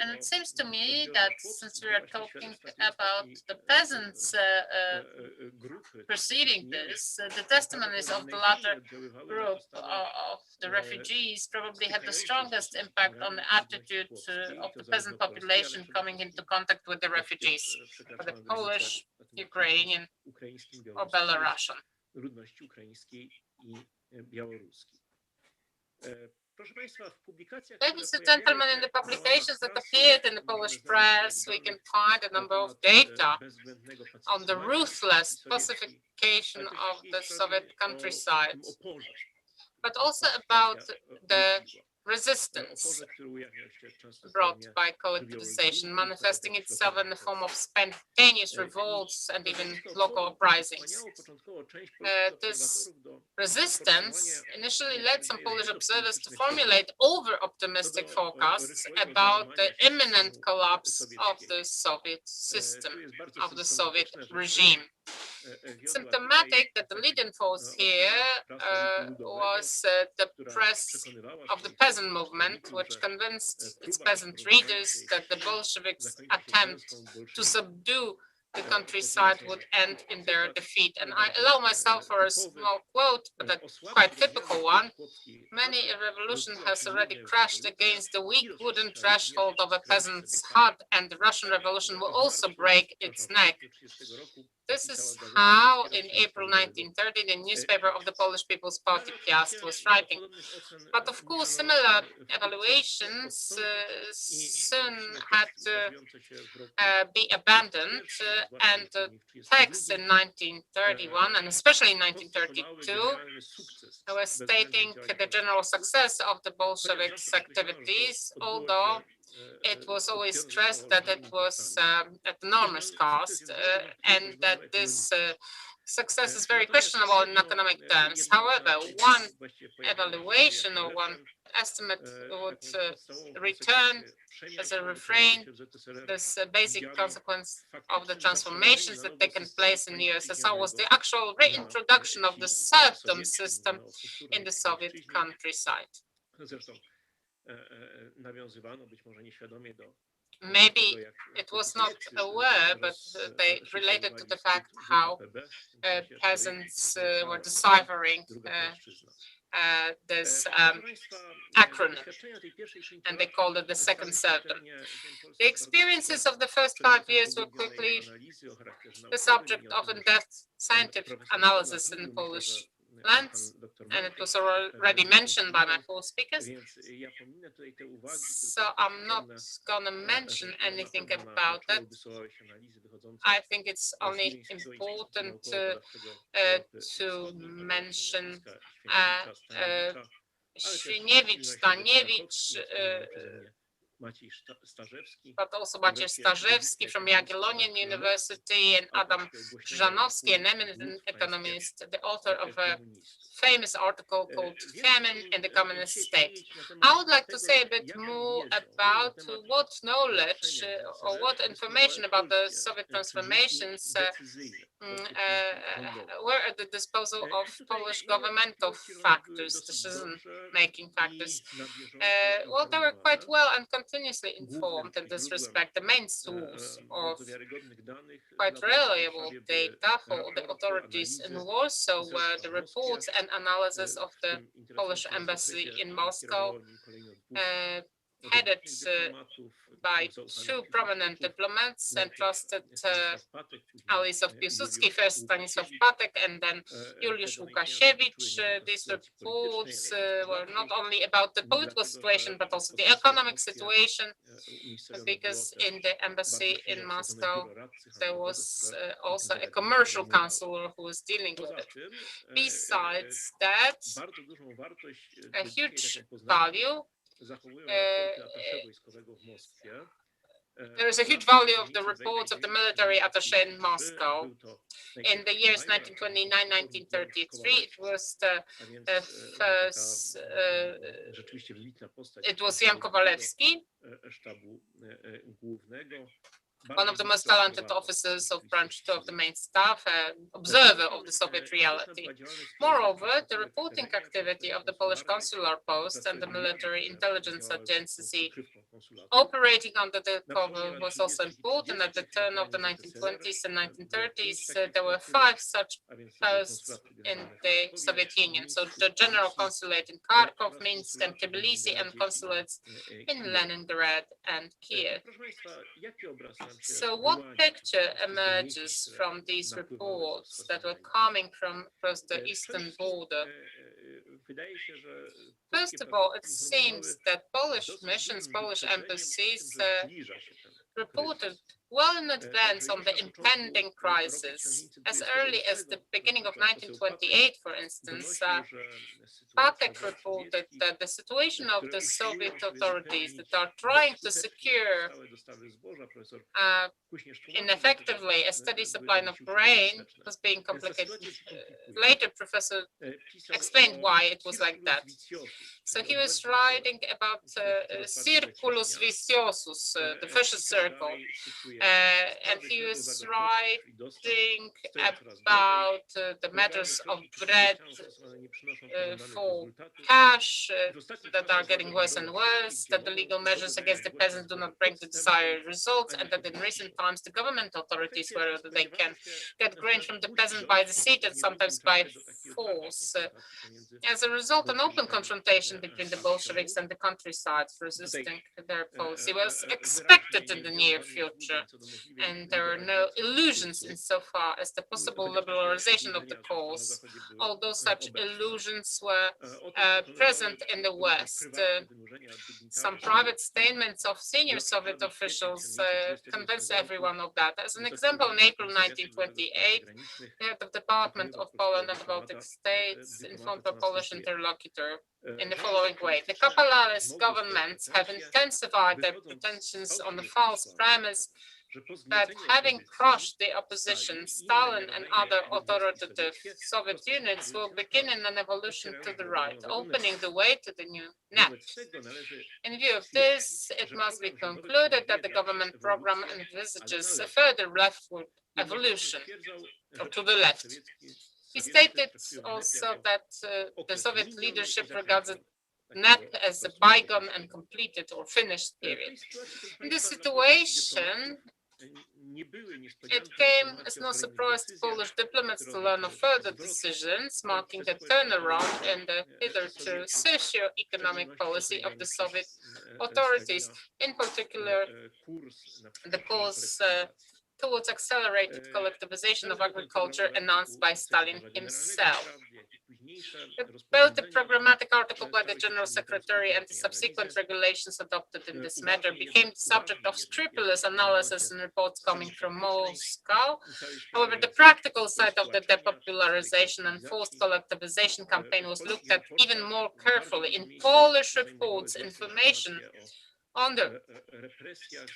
And it seems to me that since we are talking about the peasants preceding this, the testimonies of the latter group of the refugees probably had the strongest impact on the attitude of the peasant population coming into contact with the refugees, whether Polish, Ukrainian, or Belarusian. Ladies and gentlemen, in the publications that appeared in the Polish press, we can find a number of data on the ruthless pacification of the Soviet countryside, but also about the resistance brought by collectivization, manifesting itself in the form of spontaneous revolts and even local uprisings. This resistance initially led some Polish observers to formulate over-optimistic forecasts about the imminent collapse of the Soviet system, of the Soviet regime. Symptomatic that the leading force here was the press of the peasant movement, which convinced its peasant readers that the Bolsheviks' attempt to subdue the countryside would end in their defeat. And I allow myself for a small quote, but a quite typical one. Many a revolution has already crashed against the weak wooden threshold of a peasant's hut, and the Russian Revolution will also break its neck. This is how, in April 1930, the newspaper of the Polish People's Party Piast was writing. But of course, similar evaluations soon had to be abandoned, and texts in 1931, and especially in 1932, were stating the general success of the Bolsheviks' activities, although it was always stressed that it was at enormous cost, and that this success is very questionable in economic terms. However, one evaluation or one estimate would return as a refrain this basic consequence of the transformations that taken place in the USSR was the actual reintroduction of the serfdom system in the Soviet countryside. Maybe it was not aware, but they related to the fact how peasants were deciphering this acronym, and they called it the second serfdom. The experiences of the first 5 years were quickly the subject of in-depth scientific analysis in Polish lands, and it was already mentioned by my four speakers. So I'm not gonna mention anything about that. I think it's only important to mention Świniewicz, Staniewicz, but also Maciej Starzewski from Jagiellonian University, and Adam Krzyżanowski, an eminent economist, the author of a famous article called Famine in the Communist State. I would like to say a bit more about what knowledge or what information about the Soviet transformations were at the disposal of Polish governmental factors, decision-making factors. Well, they were quite well and continuously informed in this respect. The main source of quite reliable data for the authorities in Warsaw were the reports and analysis of the Polish embassy in Moscow, headed by two prominent diplomats and trusted allies of Piłsudski, first Stanisław Patek and then Juliusz Łukasiewicz. These reports were not only about the political situation, but also the economic situation, because in the embassy in Moscow, there was also a commercial counselor who was dealing with it. Besides that, a huge value there is a huge value of the reports of the military attaché in Moscow. In the years 1929-1933, it was the first, it was Jan Kowalewski, one of the most talented officers of branch 2 of the main staff, observer of the Soviet reality. Moreover, the reporting activity of the Polish consular post and the military intelligence agency operating under the cover was also important. At the turn of the 1920s and 1930s, there were 5 such posts in the Soviet Union. So the general consulate in Kharkov, Minsk, and Tbilisi, and consulates in Leningrad and Kiev. So what picture emerges from these reports that were coming from across the eastern border? First of all, it seems that Polish missions, Polish embassies reported well in advance on the impending crisis. As early as the beginning of 1928, for instance, Patek reported that the situation of the Soviet authorities that are trying to secure ineffectively a steady supply of grain was being complicated. Later, Professor explained why it was like that. So he was writing about circulus viciosus, the vicious circle, and he was writing about the matters of bread for cash that are getting worse and worse, that the legal measures against the peasants do not bring the desired results, and that in recent times the government authorities, whether they can get grain from the peasant by deceit and sometimes by force. As a result, an open confrontation between the Bolsheviks and the countryside resisting their policy was expected in the near future, and there are no illusions insofar as the possible liberalization of the cause, although such illusions were present in the West. Some private statements of senior Soviet officials convinced everyone of that. As an example, in April 1928, the head of the Department of Poland and the Baltic States informed a Polish interlocutor in the following way: the capitalist governments have intensified their pretensions on the false premise that having crushed the opposition, Stalin and other authoritative Soviet units will begin in an evolution to the right, opening the way to the new net. In view of this, it must be concluded that the government program envisages a further leftward evolution, or to the left. He stated also that the Soviet leadership regards NEP as a bygone and completed or finished period. In this situation, it came as no surprise to Polish diplomats to learn of further decisions marking the turnaround in the hitherto socio-economic policy of the Soviet authorities, in particular the course towards accelerated collectivization of agriculture announced by Stalin himself. Both the programmatic article by the General Secretary and the subsequent regulations adopted in this matter became the subject of scrupulous analysis in reports coming from Moscow. However, the practical side of the depopularization and forced collectivization campaign was looked at even more carefully. In Polish reports, information on the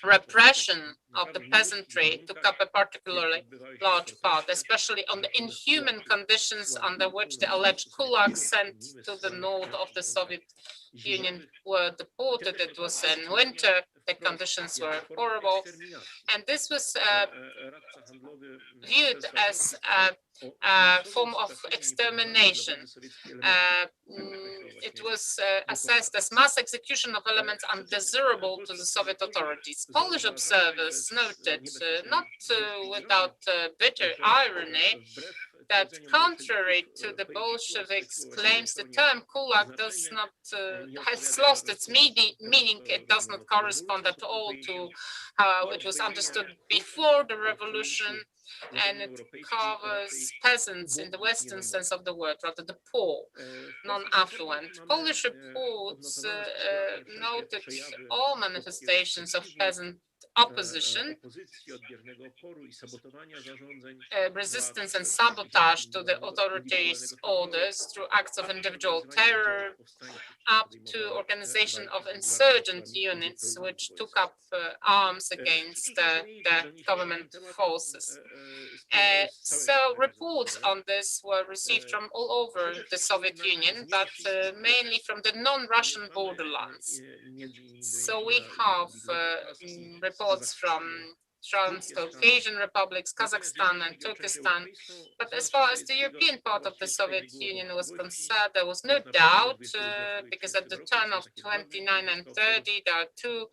repression of the peasantry took up a particularly large part, especially on the inhuman conditions under which the alleged kulaks sent to the north of the Soviet Union were deported. It was in winter, the conditions were horrible, and this was viewed as a form of extermination. It was assessed as mass execution of elements undesirable to the Soviet authorities. Polish observers noted, not without bitter irony, that contrary to the Bolsheviks' claims, the term kulak does not has lost its meaning. It does not correspond at all to how it was understood before the revolution, and it covers peasants in the Western sense of the word, rather the poor, non-affluent. Polish reports noted all manifestations of peasant opposition, resistance and sabotage to the authorities' orders through acts of individual terror, up to organization of insurgent units which took up arms against the government forces. So reports on this were received from all over the Soviet Union, but mainly from the non-Russian borderlands. So we have reports from Transcaucasian republics, Kazakhstan and Turkestan. But as far as the European part of the Soviet Union was concerned, there was no doubt, because at the turn of 29 and 30, there are two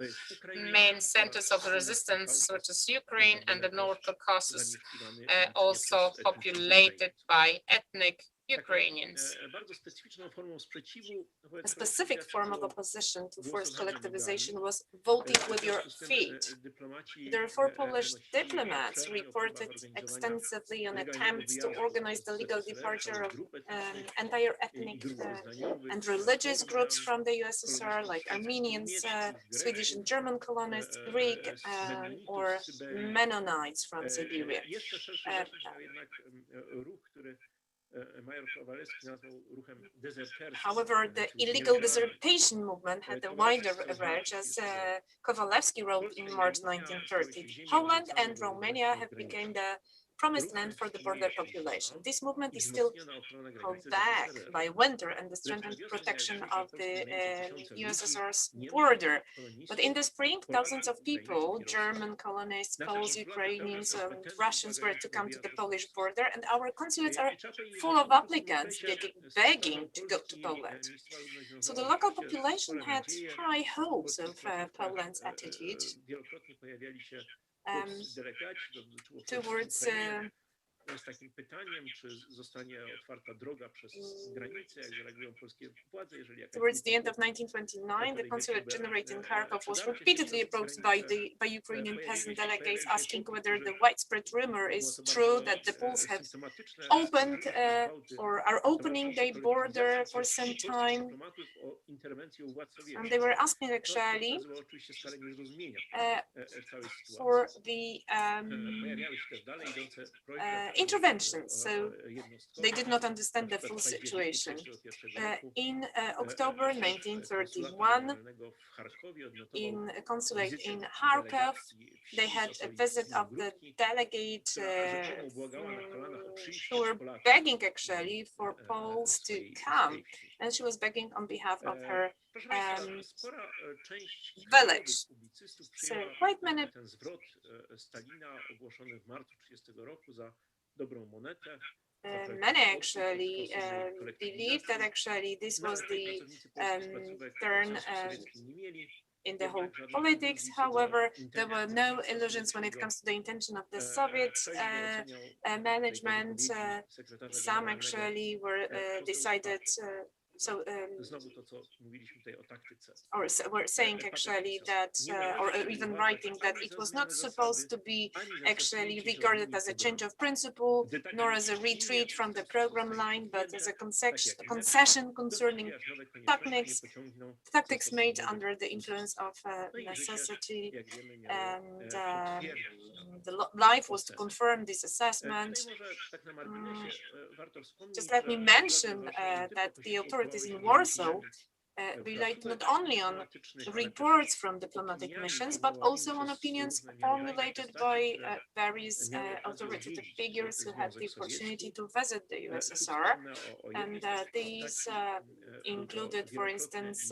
main centers of resistance, which is Ukraine and the North Caucasus, also populated by ethnic Ukrainians. A specific form of opposition to forced collectivization was voting with your feet. Therefore, Polish diplomats reported extensively on attempts to organize the legal departure of entire ethnic and religious groups from the USSR, like Armenians, Swedish and German colonists, Greek, or Mennonites from Siberia. However, the illegal desertation movement had a wider range, as Kowalewski wrote in March 1930. Poland and Romania have become the promised land for the border population. This movement is still held back by winter and the strengthened protection of the USSR's border. But in the spring, thousands of people, German colonists, Poles, Ukrainians, and Russians were to come to the Polish border, and our consulates are full of applicants begging to go to Poland. So the local population had high hopes of Poland's attitude towards towards the end of 1929, the consulate general in Kharkov was repeatedly approached by Ukrainian peasant delegates asking whether the widespread rumor is true that the Poles have opened or are opening their border for some time. And they were asking actually for the interventions, so they did not understand the full situation. In October 1931, in a consulate in Kharkov, they had a visit of the delegate who were begging actually for Poles to come, and she was begging on behalf of her village. So quite many many actually believe that actually this was the turn in the whole politics. However, there were no illusions when it comes to the intention of the Soviet management. Some actually were decided or were saying actually that, or even writing that it was not supposed to be actually regarded as a change of principle, nor as a retreat from the program line, but as a concession concerning tactics made under the influence of necessity, and the life was to confirm this assessment. Just let me mention that the authorities in Warsaw relied not only on reports from diplomatic missions, but also on opinions formulated by various authoritative figures who had the opportunity to visit the USSR. And these included, for instance,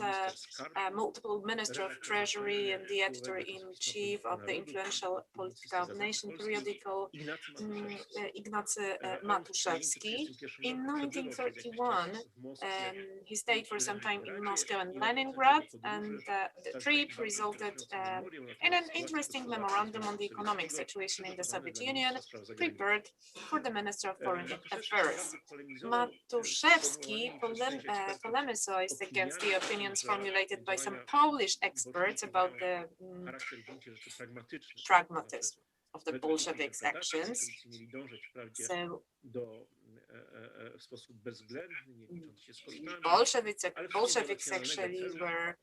multiple Minister of Treasury and the editor-in-chief of the influential Polityka of Nation periodical, Ignacy Matuszewski. In 1931, he stayed for some time in Moscow Moscow and Leningrad, and the trip resulted in an interesting memorandum on the economic situation in the Soviet Union, prepared for the Minister of Foreign Affairs. Matuszewski polemicized against the opinions formulated by some Polish experts about the pragmatism of the Bolsheviks' actions. So Bolsheviks actually were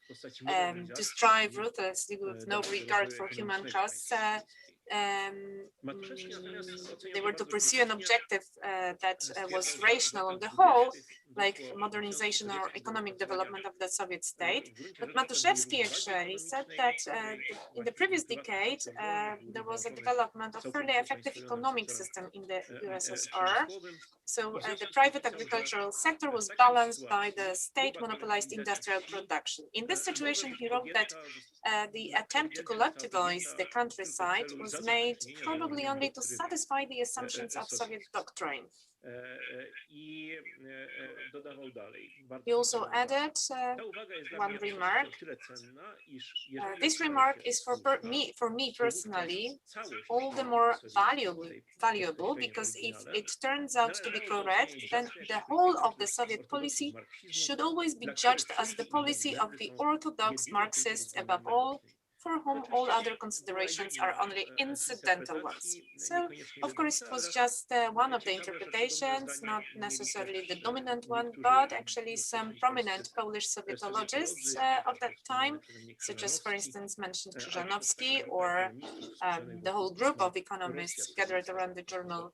to strive ruthlessly with no regard for human costs. They were to pursue an objective that was rational on the whole, like modernization or economic development of the Soviet state. But Matuszewski actually said that in the previous decade, there was a development of fairly effective economic system in the USSR. So the private agricultural sector was balanced by the state monopolized industrial production. In this situation, he wrote that the attempt to collectivize the countryside was made probably only to satisfy the assumptions of Soviet doctrine. He also added one remark. This remark is for me personally all the more valuable because if it turns out to be correct, then the whole of the Soviet policy should always be judged as the policy of the orthodox Marxists above all, for whom all other considerations are only incidental ones. So, of course, it was just one of the interpretations, not necessarily the dominant one, but actually some prominent Polish Sovietologists of that time, such as, for instance, mentioned Krzyżanowski, or the whole group of economists gathered around the journal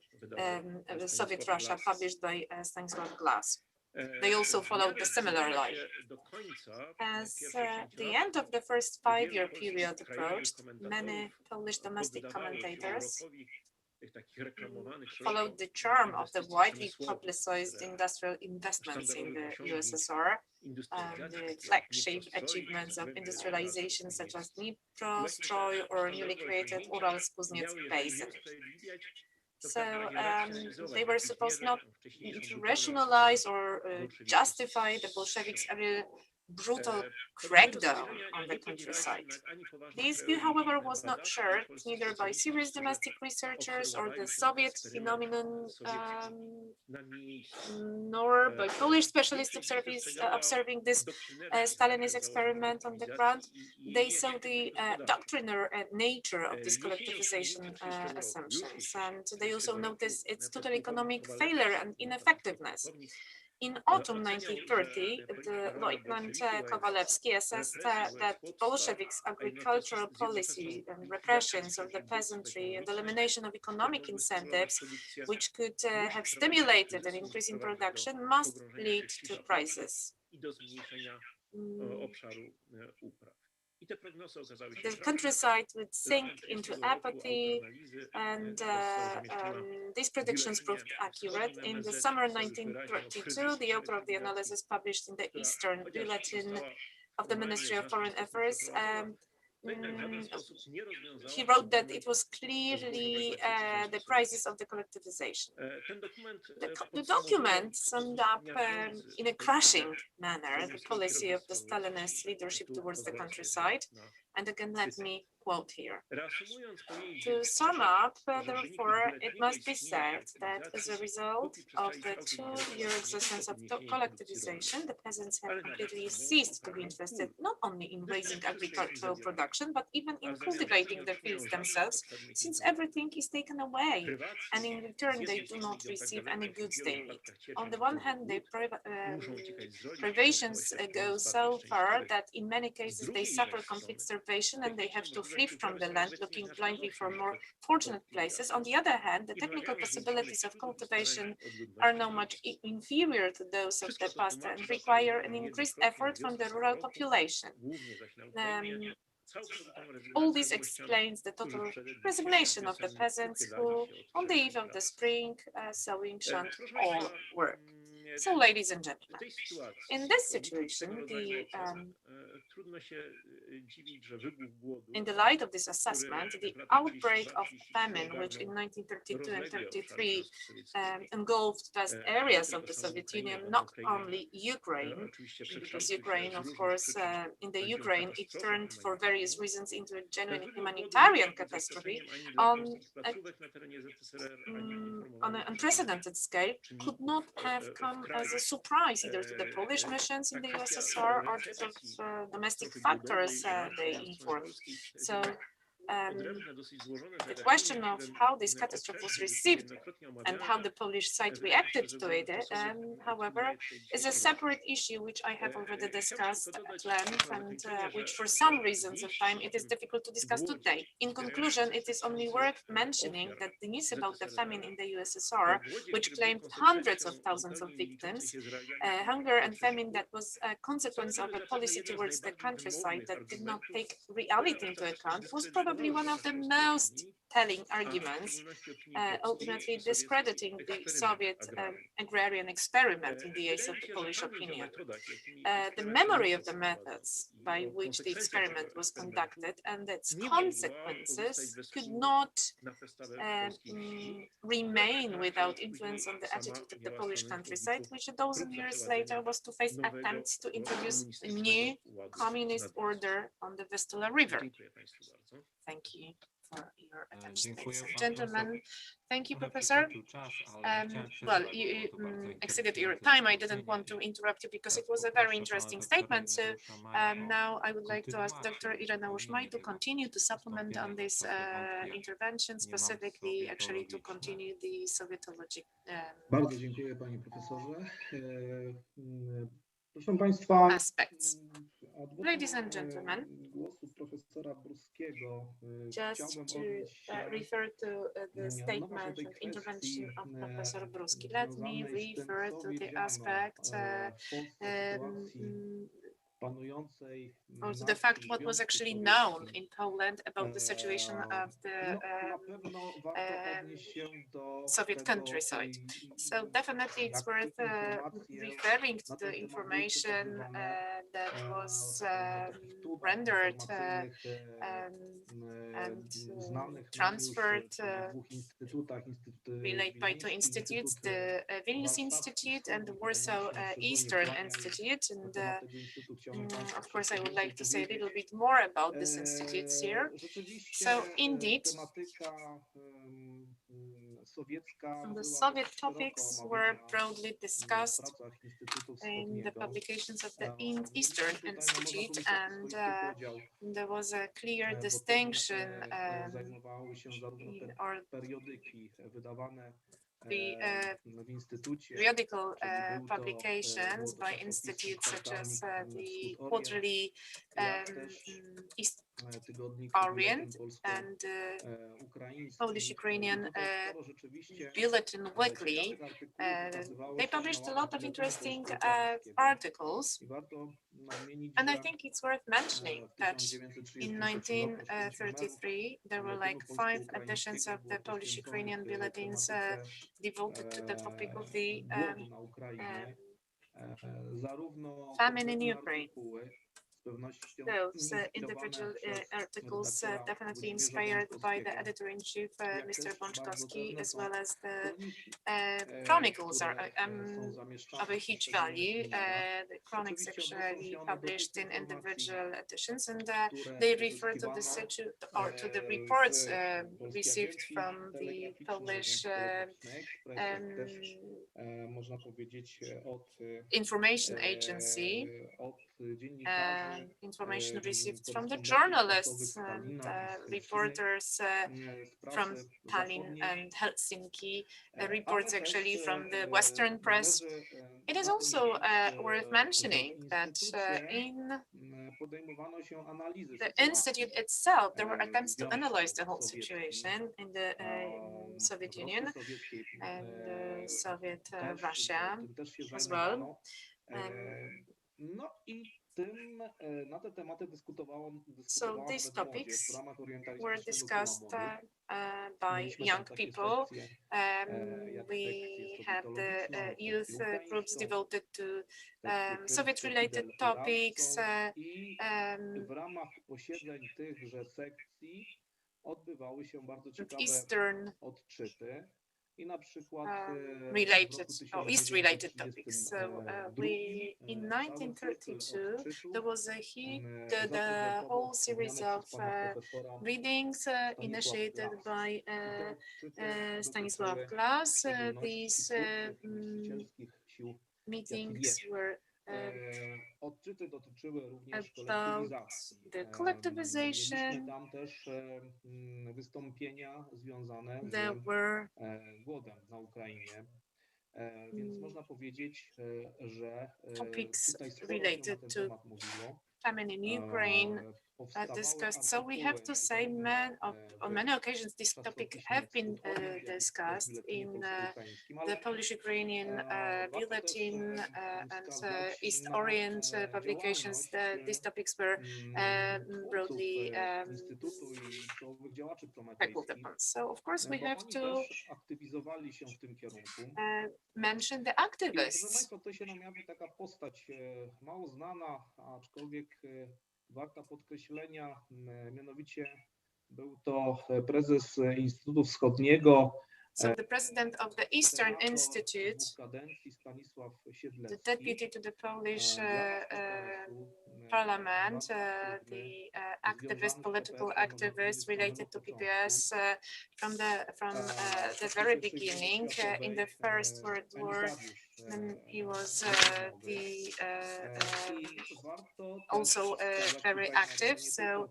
Soviet Russia, published by Stanisław Glass. They also followed a similar line. As the end of the first 5-year period approached, many Polish domestic commentators followed the charm of the widely publicized industrial investments in the USSR, the flagship achievements of industrialization such as Dnipro, Stroi, or newly created Ural-Kuśnierz basin. So they were supposed not to rationalize or justify the Bolsheviks' brutal crackdown on the countryside. This view, however, was not shared neither by serious domestic researchers or the Soviet phenomenon, nor by Polish specialists observing this Stalinist experiment on the ground. They saw the doctrinal nature of this collectivization assumptions, and they also noticed its total economic failure and ineffectiveness. In autumn 1930, the Lieutenant Kowalewski assessed that Bolsheviks' agricultural policy and repressions of the peasantry and the elimination of economic incentives, which could have stimulated an increase in production, must lead to crisis. The countryside would sink into apathy, and these predictions proved accurate. In the summer 1932, the author of the analysis published in the Eastern Bulletin of the Ministry of Foreign Affairs, he wrote that it was clearly the crisis of the collectivization. The document summed up in a crushing manner the policy of the Stalinist leadership towards the countryside. And again, let me quote here. To sum up, therefore, it must be said that as a result of the 2-year existence of collectivization, the peasants have completely ceased to be interested not only in raising agricultural production, but even in cultivating the fields themselves, since everything is taken away, and in return they do not receive any goods they need. On the one hand, the privations go so far that in many cases they suffer complete starvation and they have to flee from the land, looking blindly for more fortunate places. On the other hand, the technical possibilities of cultivation are now much inferior to those of the past and require an increased effort from the rural population. All this explains the total resignation of the peasants who, on the eve of the spring sowing, shunned all work. So, ladies and gentlemen, in this situation, the In the light of this assessment, the outbreak of famine, which in 1932 and 33 engulfed vast areas of the Soviet Union, not only Ukraine, because Ukraine, of course, in the Ukraine, it turned for various reasons into a genuine humanitarian catastrophe on an unprecedented scale, could not have come as a surprise either to the Polish missions in the USSR or to the domestic factors they informed. So the question of how this catastrophe was received and how the Polish side reacted to it, however, is a separate issue which I have already discussed at length and which for some reasons of time it is difficult to discuss today. In conclusion, it is only worth mentioning that the news about the famine in the USSR, which claimed hundreds of thousands of victims, hunger and famine that was a consequence of a policy towards the countryside that did not take reality into account, was probably one of the most telling arguments, ultimately discrediting the Soviet agrarian experiment in the eyes of the Polish opinion. The memory of the methods by which the experiment was conducted and its consequences could not remain without influence on the attitude of the Polish countryside, which a dozen years later was to face attempts to introduce a new communist order on the Vistula River. Thank you for your attention, ladies and gentlemen. Thank you, Professor. Well, you exceeded your time. I didn't want to interrupt you because it was a very interesting statement. So now I would like to ask Dr. Ireneusz to continue to supplement on this intervention, specifically actually to continue the Sovietology. Bardzo dziękuję, panie profesorze. Proszę państwa, aspects. Ladies and gentlemen, just to refer to the statement and intervention of Professor Bruski, let me refer to the aspect or to the fact what was actually known in Poland about the situation of the Soviet countryside. So definitely it's worth referring to the information that was rendered and transferred relayed by two institutes, the Vilnius Institute and the Warsaw Eastern Institute. And of course, I would like to say a little bit more about these institutes here. So indeed, the Soviet topics were broadly discussed in the publications of the Eastern Institute, and there was a clear distinction or the periodical publications by institutes such as the quarterly East Orient and Polish-Ukrainian Bulletin Weekly. They published a lot of interesting articles, and I think it's worth mentioning that in 1933 there were like 5 editions of the Polish-Ukrainian bulletins devoted to the topic of the famine in Ukraine. Those individual articles definitely inspired by the editor-in-chief, Mr. Bączkowski, as well as the chronicles are of a huge value. The chronicles actually published in individual editions, and they refer to the or to the reports received from the Polish information agency. Information received from the journalists and reporters from Tallinn and Helsinki, reports actually from the Western press. It is also worth mentioning that in the institute itself, there were attempts to analyze the whole situation in the Soviet Union and Soviet Russia as well. No i na te tematy So these topics were discussed by young people. We had the youth groups devoted to Soviet-related topics. w ramach posiedzeń tychże sekcji odbywały się bardzo ciekawe Eastern odczyty. I na przykład East-related topics. So in 1932 there was the whole series of readings initiated by Stanisław Glass. These meetings were odczyty dotyczyły również about the collectivization. Tam też wystąpienia związane There were głodem na Ukrainie. Więc można powiedzieć, że topics tutaj sporo related się na ten to temat mówiło. famine in Ukraine discussed. So we have to say, on many occasions, this topic have been discussed in the Polish-Ukrainian Bulletin and East Orient publications. These topics were broadly tackled upon. So of course we have to mention the activists. To się nam jawi taka postać mało znana, aczkolwiek warta podkreślenia, mianowicie był to prezes Instytutu Wschodniego. So the president of the Eastern Institute, the deputy to the Polish parliament, the activist, political activist related to PPS from the very beginning in the First World War. He was also very active. So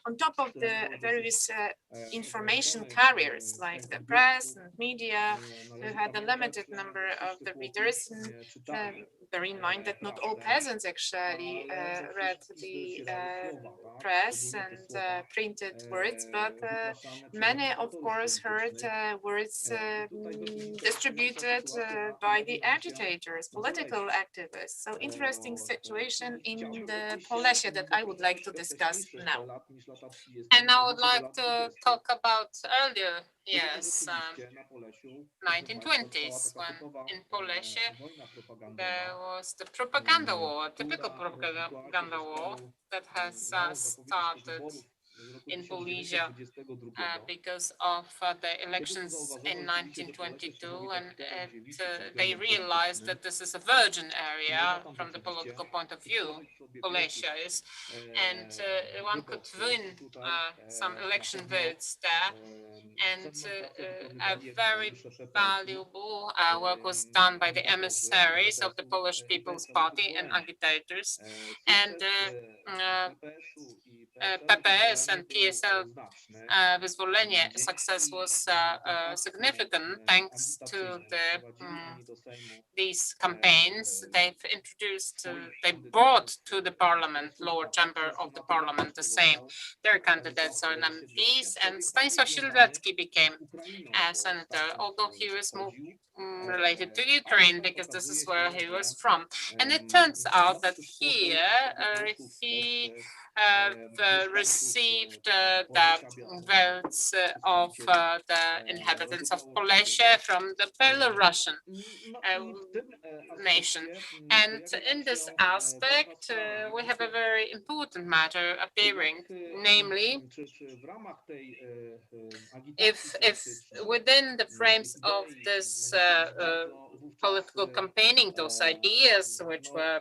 on top of the various information carriers like the press and media, who had a limited number of the readers, and bear in mind that not all peasants actually read the press and printed words, but many, of course, heard words distributed by the agitators, political activists. So interesting situation in the Polesie that I would like to discuss now. And I would like to talk about earlier years, 1920s, when in Polesie there was the propaganda war, typical propaganda war that has started in Polesia because of the elections in 1922, and they realized that this is a virgin area from the political point of view, Polesia is, and one could win some election votes there, and a very valuable work was done by the emissaries of the Polish People's Party and agitators, and PPS and PSL wyzwolenie success was significant thanks to these campaigns. They've introduced, they brought to the parliament, lower chamber of the parliament, the same. Their candidates are MPs, and Stanisław Siedlecki became a senator, although he was more related to Ukraine because this is where he was from. And it turns out that here he received the votes of the inhabitants of Polesia from the Belarusian nation. And in this aspect, we have a very important matter appearing, namely, if within the frames of this political campaigning, those ideas which were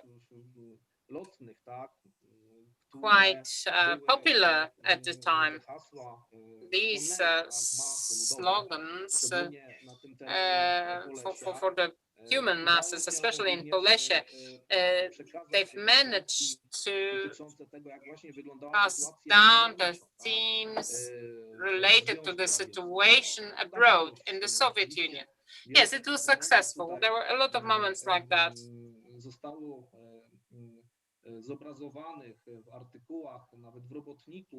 quite popular at the time, these slogans for the human masses, especially in Polesia, they've managed to pass down the themes related to the situation abroad in the Soviet Union. Yes, it was successful. There were a lot of moments like that.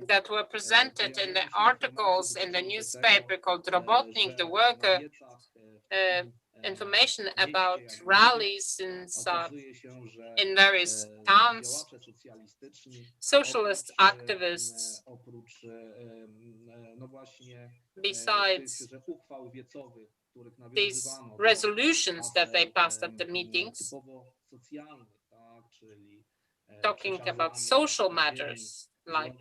That were presented in the articles in the newspaper called Robotnik, the worker, information about rallies in various towns. Socialist activists, besides these resolutions that they passed at the meetings, talking about social matters like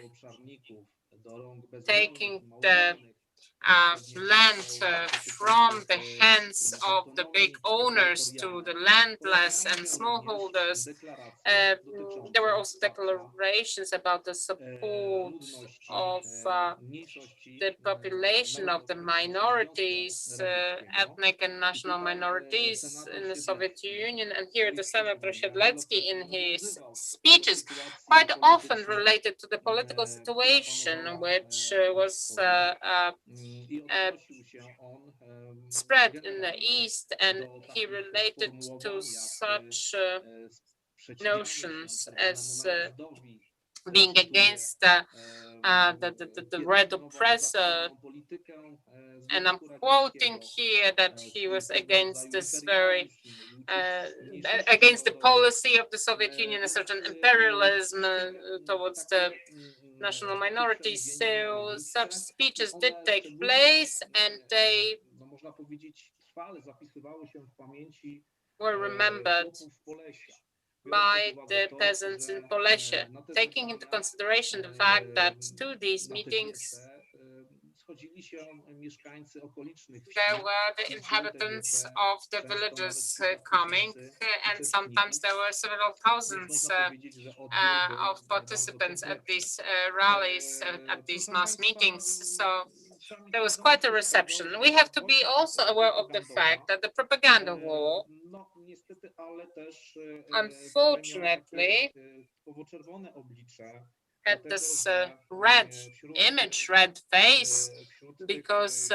taking the land from the hands of the big owners to the landless and smallholders. There were also declarations about the support of the population of the minorities, ethnic and national minorities in the Soviet Union. And here the Senator Siedlecki in his speeches quite often related to the political situation, which was spread in the East, and he related to such notions as being against the red oppressor. And I'm quoting here that he was against this very against the policy of the Soviet Union, a certain imperialism towards the national minorities. So such speeches did take place, and they were remembered by the peasants in Polesie, taking into consideration the fact that to these meetings there were the inhabitants of the villages coming, and sometimes there were several thousands of participants at these rallies, at these mass meetings. So there was quite a reception. We have to be also aware of the fact that the propaganda war, unfortunately, had this red image, red face, because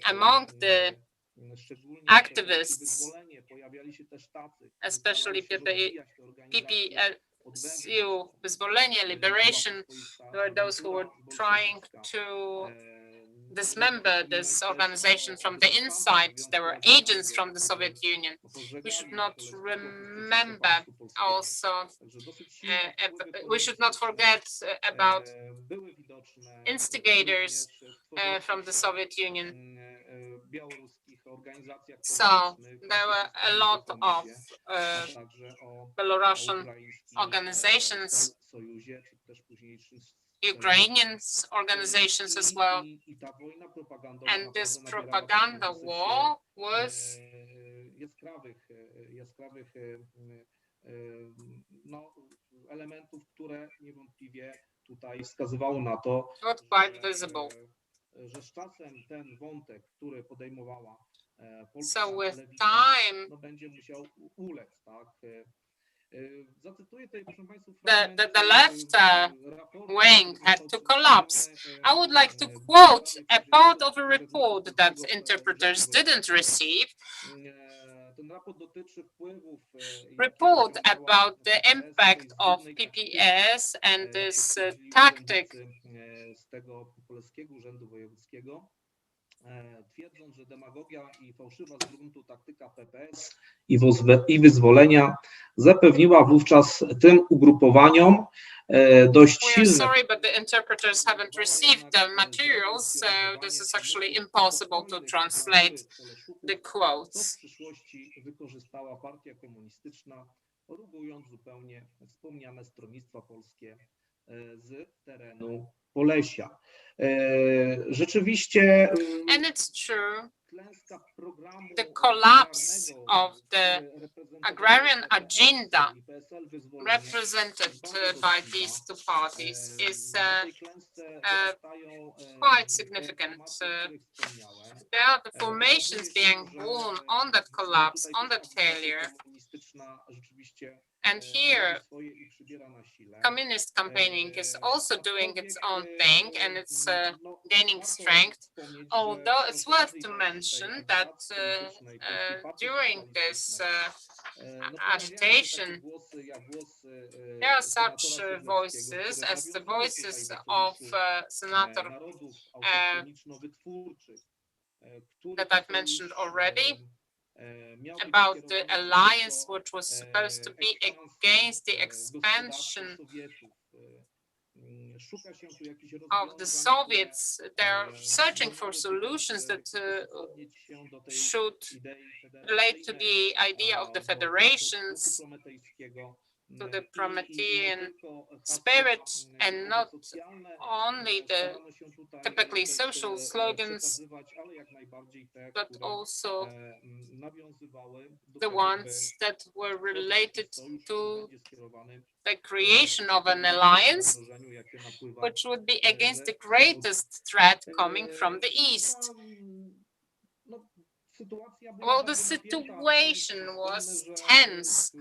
among the activists, especially PPSU, Wyzwolenie, Liberation, there were those who were trying to dismember this organization from the inside. There were agents from the Soviet Union. We should not remember also, we should not forget about instigators from the Soviet Union. So there were a lot of Belarusian organizations, Ukrainian organizations as well, and this propaganda war was quite visible. So with time, the left wing had to collapse. I would like to quote a part of a report that interpreters didn't receive. Report about the impact of PPS and this tactic. Twierdząc, że demagogia i fałszywa z gruntu taktyka PPS i wyzwolenia zapewniła wówczas tym ugrupowaniom dość silne. Sorry, but the interpreters haven't received the materials, so this is actually impossible to translate the quotes. W przyszłości wykorzystała partia komunistyczna, rugując zupełnie wspomniane stronnictwa polskie z terenu Polesia. Rzeczywiście, and it's true, the collapse of the agrarian agenda represented by these two parties is quite significant. There are the formations being born on that collapse, on that failure. And here, communist campaigning is also doing its own thing, and it's gaining strength. Although it's worth to mention that during this agitation, there are such voices as the voices of Senator that I've mentioned already, about the alliance which was supposed to be against the expansion of the Soviets. They're searching for solutions that should relate to the idea of the federations, to the Promethean spirit, and not only the typically social slogans, but also the ones that were related to the creation of an alliance, which would be against the greatest threat coming from the East. Well, the situation was tense.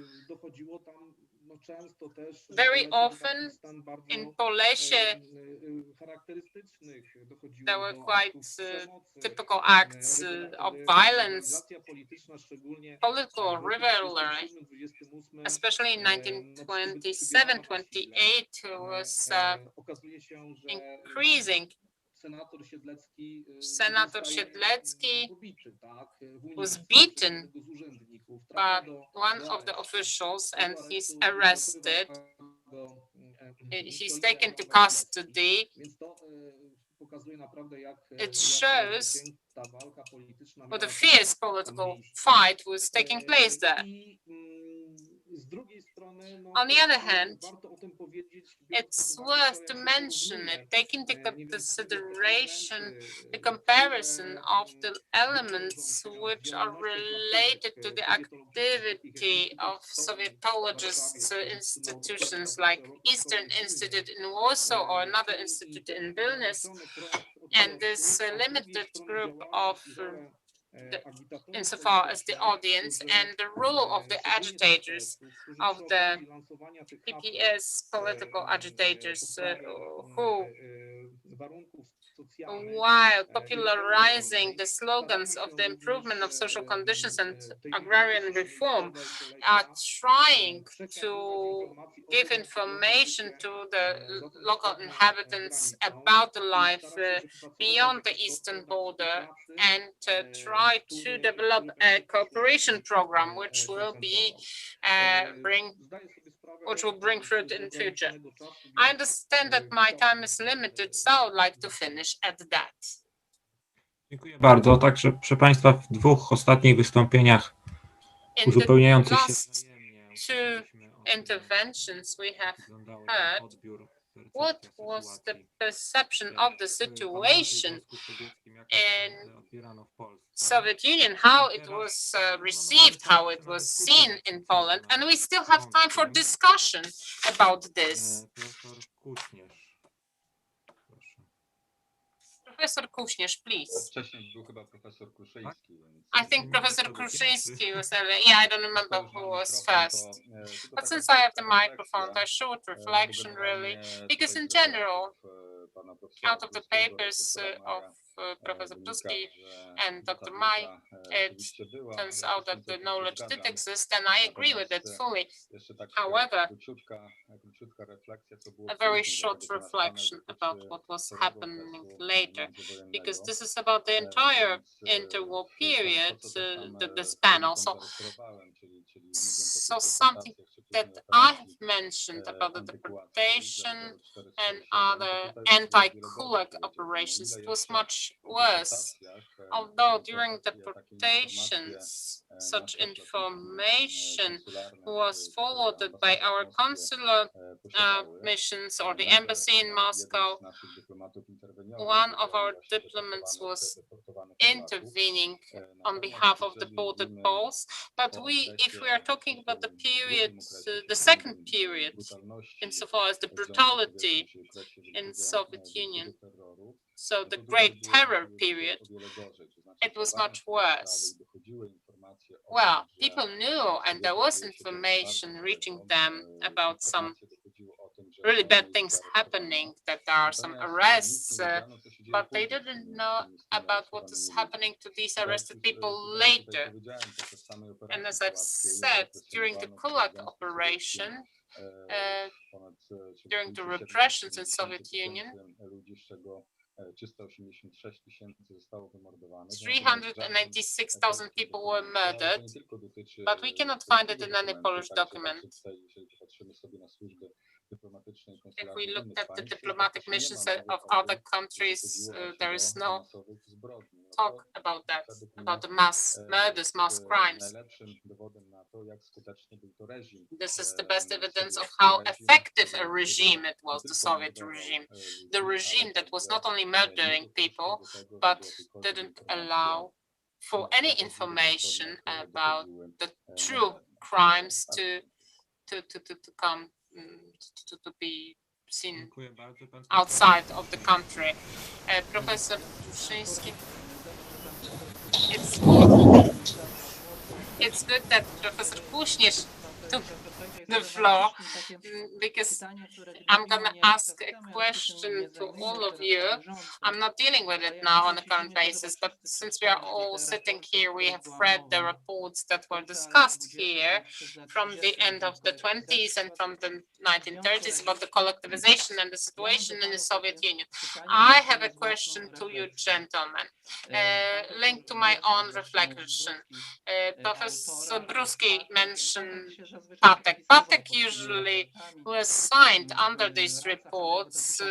Very often in Polesie, there were quite typical acts of violence, political rivalry, especially in 1927-28 was increasing. Senator Siedlecki was beaten by one of the officials and he's arrested. He's taken to custody. It shows what a fierce political fight was taking place there. On the other hand, it's worth to mention it, taking into consideration the comparison of the elements which are related to the activity of Sovietologists institutions like Eastern Institute in Warsaw or another institute in Vilnius, and this limited group of insofar as the audience and the role of the agitators, of the PPS political agitators who, while popularizing the slogans of the improvement of social conditions and agrarian reform, are trying to give information to the local inhabitants about the life beyond the eastern border and try to develop a cooperation program which will be which will bring fruit in the future. I understand that my time is limited, so I would like to finish at that. Dziękuję bardzo. Także proszę Państwa, w dwóch ostatnich wystąpieniach uzupełniających się two interventions we have heard what was the perception of the situation in Soviet Union, how it was received, how it was seen in Poland, and we still have time for discussion about this. Professor Kuśnierz, please. I think Professor Kuśnierz was earlier. Yeah, I don't remember who was first. But since I have the microphone, a short reflection really, because in general, out of the papers of Professor Bruski and Dr. Mai, it turns out that the knowledge did exist, and I agree with it fully. However, a very short reflection about what was happening later, because this is about the entire interwar period, the span also. So something that I have mentioned about the deportation and other anti-Kulak operations, it was much worse. Although during deportations, such information was forwarded by our consular missions or the embassy in Moscow. One of our diplomats was intervening on behalf of deported Poles, but if we are talking about the period, the second period, insofar as the brutality in Soviet Union, so the Great Terror period, it was much worse. Well, people knew, and there was information reaching them about some really bad things happening, that there are some arrests, but they didn't know about what is happening to these arrested people later. And as I've said, during the Kulak operation, during the repressions in Soviet Union, 386 tysięcy zostało wymordowanych. 386,000 people were murdered, but we cannot find it in any Polish document. If we looked at the diplomatic missions of other countries, there is no talk about that, about the mass murders, mass crimes. This is the best evidence of how effective a regime it was, the Soviet regime. The regime that was not only murdering people, but didn't allow for any information about the true crimes to come to be seen outside of the country. Professor Wyszyński, it's good that Professor Kuśnierz took the floor, because I'm going to ask a question to all of you. I'm not dealing with it now on a current basis, but since we are all sitting here, we have read the reports that were discussed here from the end of the 20s and from the 1930s about the collectivization and the situation in the Soviet Union. I have a question to you, gentlemen, linked to my own reflection. Professor Bruski mentioned Patek. Patek usually was signed under these reports,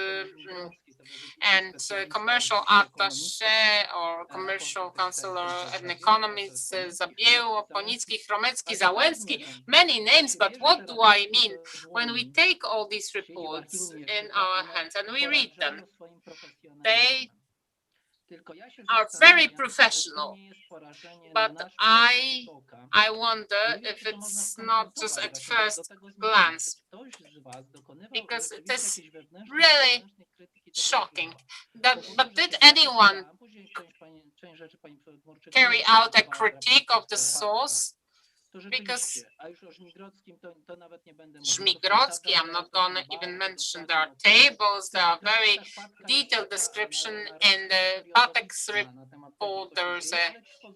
and commercial attaché or commercial counselor in economics, Zabieło, Ponicki, Chromecki, Załęcki, many names, but what do I mean when we take all these reports in our hands and we read them? They are very professional, but I wonder if it's not just at first glance, because it is really shocking. But did anyone carry out a critique of the source? Because Żmigrodzki, I'm not going to even mention, there are tables, there are very detailed description in the Patek's report, there's a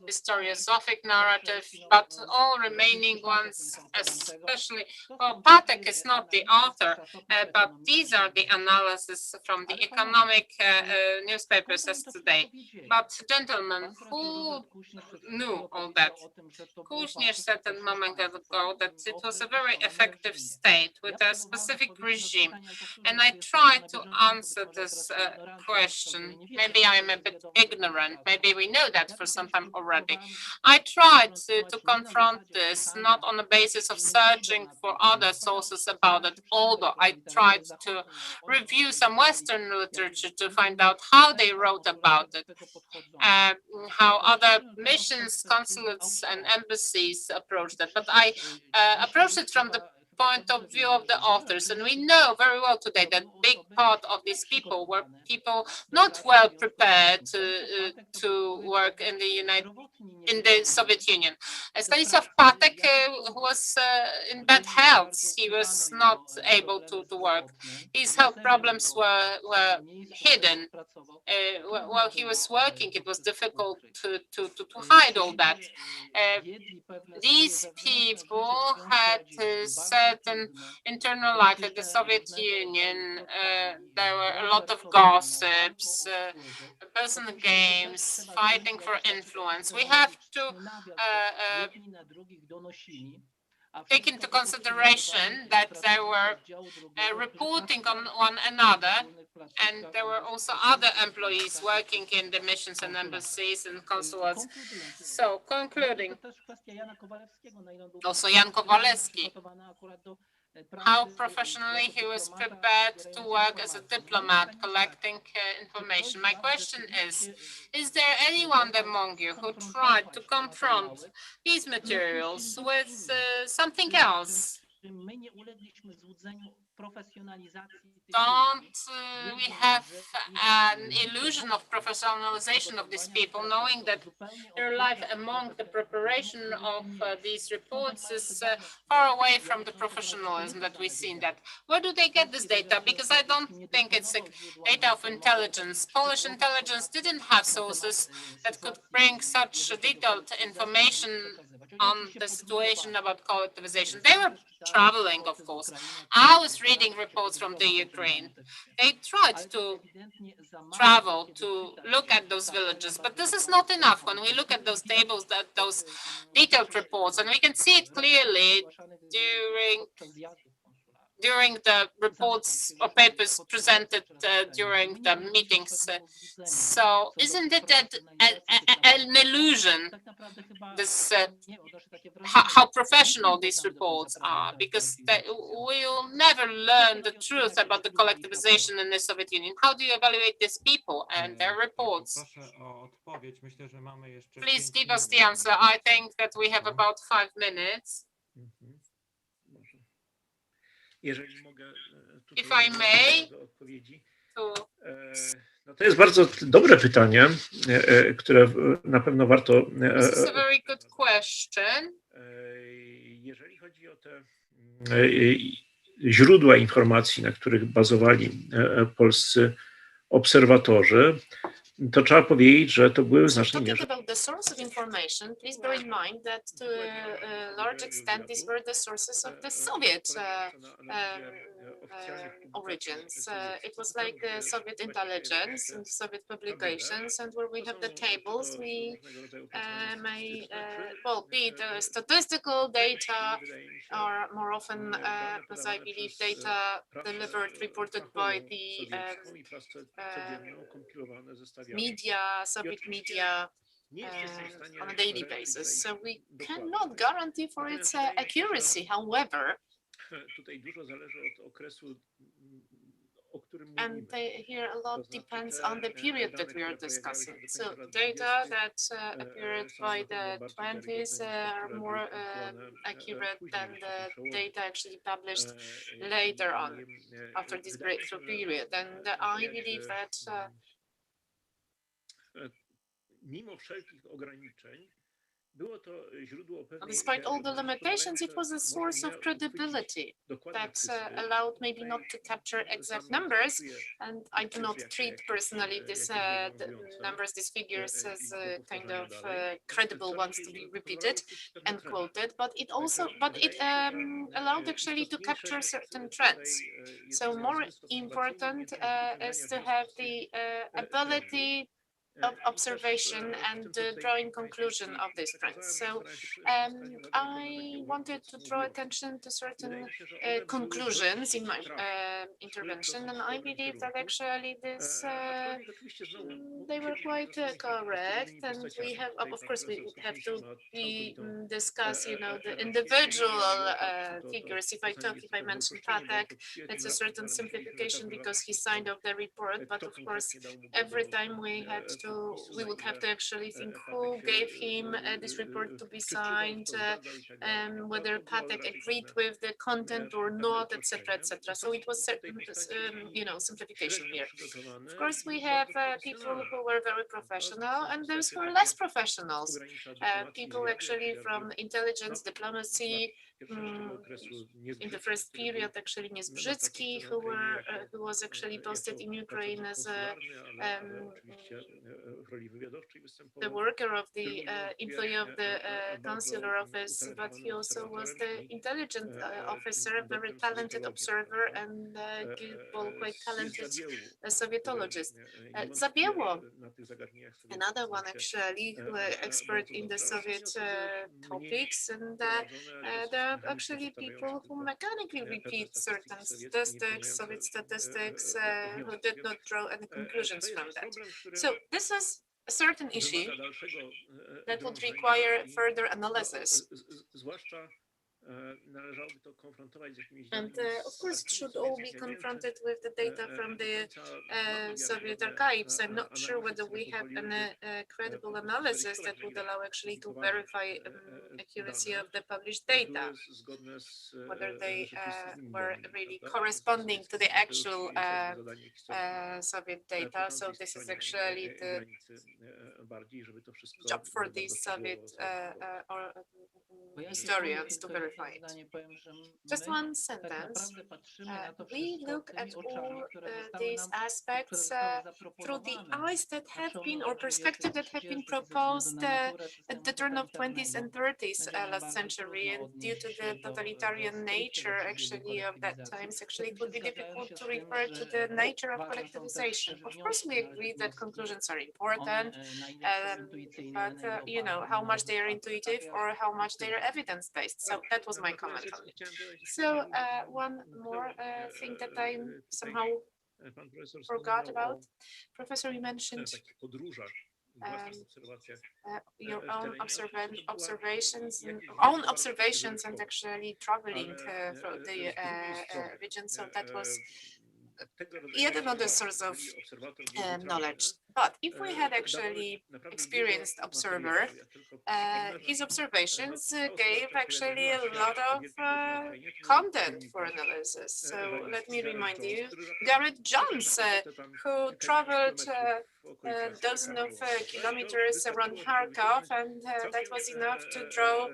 historiosophic narrative, but all remaining ones, especially, well, Patek is not the author, but these are the analysis from the economic newspapers as today. But gentlemen, who knew all that? Kuśnierz said a moment ago that it was a very effective state with a specific regime, and I tried to answer this question. Maybe I am a bit ignorant, maybe we know that for some time already. I tried to confront this not on the basis of searching for other sources about it, although I tried to review some Western literature to find out how they wrote about it, how other missions, consulates and embassies approached it. But I approached it from the point of view of the authors, and we know very well today that big part of these people were people not well prepared to work in the Soviet Union. Stanisław Patek was in bad health. He was not able to work. His health problems were hidden. While he was working, it was difficult to hide all that. These people had certain internal life in the Soviet Union. There were a lot of gossips, personal games, fighting for influence. We have to take into consideration that they were reporting on one another, and there were also other employees working in the missions and embassies and consulates. So, concluding, also Jan Kowalewski, how professionally he was prepared to work as a diplomat collecting information. My question is there anyone among you who tried to confront these materials with something else? Don't we have an illusion of professionalization of these people, knowing that their life among the preparation of these reports is far away from the professionalism that we see in that? Where do they get this data? Because I don't think it's a data of intelligence. Polish intelligence didn't have sources that could bring such detailed information on the situation about collectivization. They were traveling, of course. I was reading reports from the Ukraine. They tried to travel to look at those villages, but this is not enough. When we look at those tables, those detailed reports, and we can see it clearly during the reports or papers presented during the meetings. So isn't it an illusion, this how professional these reports are? Because we'll never learn the truth about the collectivization in the Soviet Union. How do you evaluate these people and their reports? Please give us the answer. I think that we have about 5 minutes. If I may, No to jest bardzo dobre pytanie, które na pewno warto. This is a very good question. Jeżeli chodzi o te źródła informacji, na których bazowali polscy obserwatorzy, to trzeba powiedzieć, że to były w znacznej mierze. Talking about the source of information, please bear in mind that to a large extent these were the sources of the Soviet origins. It was like the Soviet intelligence and Soviet publications, and where we have the tables, we may, well, be the statistical data or more often, as I believe, data delivered, reported by the media, Soviet media, on a daily basis. So we cannot guarantee for its accuracy. However, and here a lot depends on the period that we are discussing. So data that appeared by the 20s are more accurate than the data actually published later on, after this breakthrough period. And I believe that despite all the limitations, it was a source of credibility that allowed maybe not to capture exact numbers, and I do not treat personally this the numbers, these figures, as kind of credible ones to be repeated and quoted, but it allowed actually to capture certain trends. So more important is to have the ability of observation and drawing conclusion of these trends. So I wanted to draw attention to certain conclusions in my intervention, and I believe that actually this they were quite correct, and we have, of course, we have to discuss, you know, the individual figures. If I mention Patek, it's a certain simplification because he signed off the report, but of course, every time we would have to actually think who gave him this report to be signed, whether Patek agreed with the content or not, etc., etc. So it was certain, you know, simplification here. Of course, we have people who were very professional and those who were less professionals. People actually from intelligence, diplomacy. In the first period, actually, Bruski, who was actually posted in Ukraine as the worker of the employee of the consular office, but he also was the intelligence officer, very talented observer, and quite talented Sovietologist. Zabiło, another one actually, who expert in the Soviet topics, and there are actually people who mechanically repeat certain statistics, Soviet statistics, who did not draw any conclusions from that. So this is a certain issue that would require further analysis. And of course, it should all be confronted with the data from the Soviet archives. I'm not sure whether we have a credible analysis that would allow actually to verify accuracy of the published data, whether they were really corresponding to the actual Soviet data. So this is actually the job for these Soviet historians to verify. clarify it. Just one sentence. We look at all these aspects through the eyes that have been, or perspective that have been proposed at the turn of 20s and 30s last century, and due to the totalitarian nature actually of that times, actually it would be difficult to refer to the nature of collectivization. Of course, we agree that conclusions are important, but you know, how much they are intuitive or how much they are evidence-based. So that was my comment on it. So one more thing that I somehow forgot about. Professor, you mentioned your own observations and actually traveling through the region. So that was yet another source of knowledge. But if we had actually experienced observer, his observations gave actually a lot of content for analysis. So let me remind you, Gareth Jones, who traveled dozens of kilometers around Kharkov, and that was enough to draw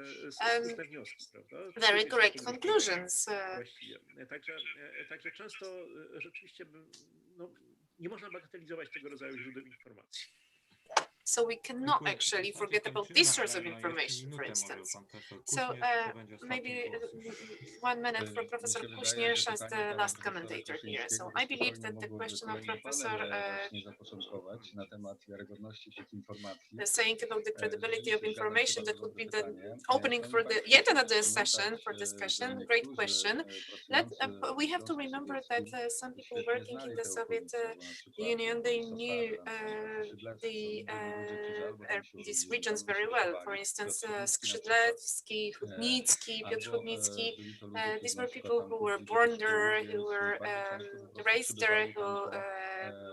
very correct conclusions. Także często rzeczywiście nie można bagatelizować tego rodzaju źródeł informacji. So we cannot actually forget about this source of information, for instance. So maybe 1 minute for Professor Kuśnierz as the last commentator here. So I believe that the question of Professor saying about the credibility of information, that would be the opening for the yet another session for discussion. Great question. We have to remember that some people working in the Soviet Union, they knew these regions very well. For instance, Skrzydlewski, Hutnicki, Piotr Hutnicki, these were people who were born there, who were raised there, who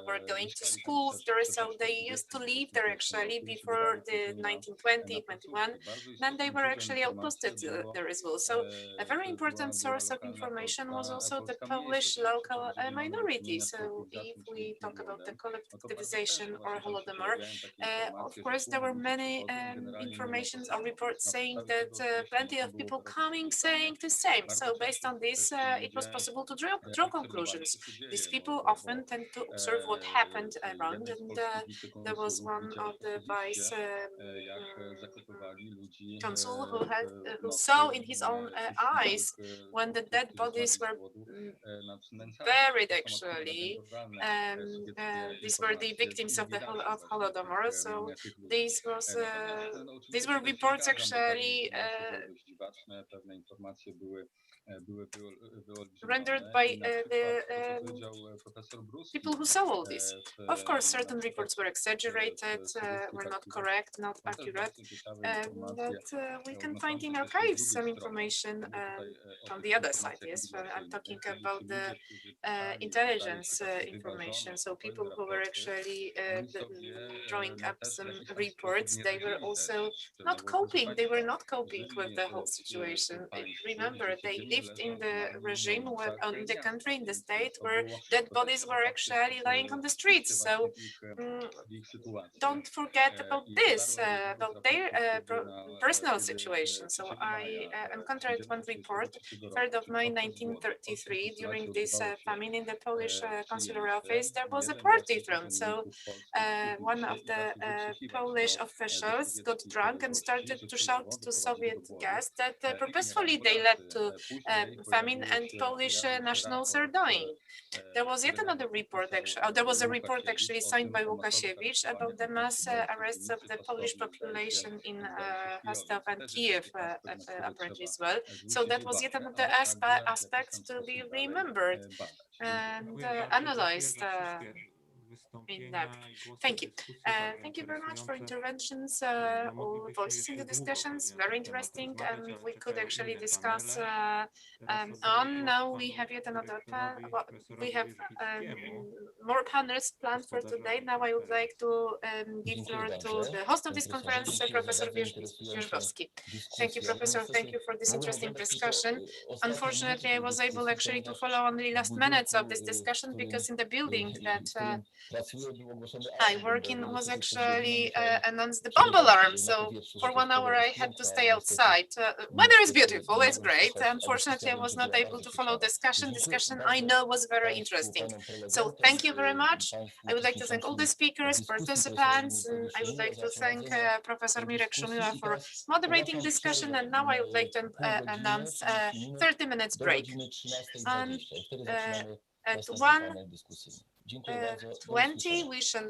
were going to schools there, so they used to live there actually before the 1920, 21, then they were actually outposted there as well. So a very important source of information was also the Polish local minority. So if we talk about the collectivization or Holodomor, of course, there were many informations or reports saying that plenty of people coming saying the same. So based on this, it was possible to draw conclusions. These people often tend to observe what happened around, and there was one of the vice consul who saw in his own eyes when the dead bodies were buried actually. These were the victims of the Holodomor. So these were reports actually rendered by the people who saw all this. Of course, certain reports were exaggerated, were not correct, not accurate, but we can find in archives some information on the other side. Yes, I'm talking about the intelligence information. So people who were actually drawing up some reports, they were also not coping. They were not coping with the whole situation. Remember, they lived in the regime, in the country, in the state, where dead bodies were actually lying on the streets. So don't forget about this, about their personal situation. So I encountered one report, 3rd of May 1933, during this famine in the Polish consular office. There was a party thrown. So one of the Polish officials got drunk and started to shout to Soviet guests that purposefully they led to famine and Polish nationals are dying. There was yet another report, actually, there was a report actually signed by Łukasiewicz about the mass arrests of the Polish population in Kharkov and Kiev, apparently as well. So that was yet another aspect to be remembered and analyzed in depth. Thank you. Thank you very much for interventions, all voices in the discussions, very interesting, and we could actually discuss on. Now we have yet another we have more panels planned for today. Now I would like to give floor to the host of this conference, Professor Wyszyński. Thank you, Professor. Thank you for this interesting discussion. Unfortunately, I was able actually to follow only last minutes of this discussion because in the building that working was actually announced the bomb alarm, so for 1 hour I had to stay outside. Weather is beautiful, it's great. Unfortunately, I was not able to follow discussion. Discussion I know was very interesting. So thank you very much. I would like to thank all the speakers, participants, and I would like to thank Professor Mirek Szumiło for moderating discussion. And now I would like to announce 30 minutes break. And at 1:20 we shall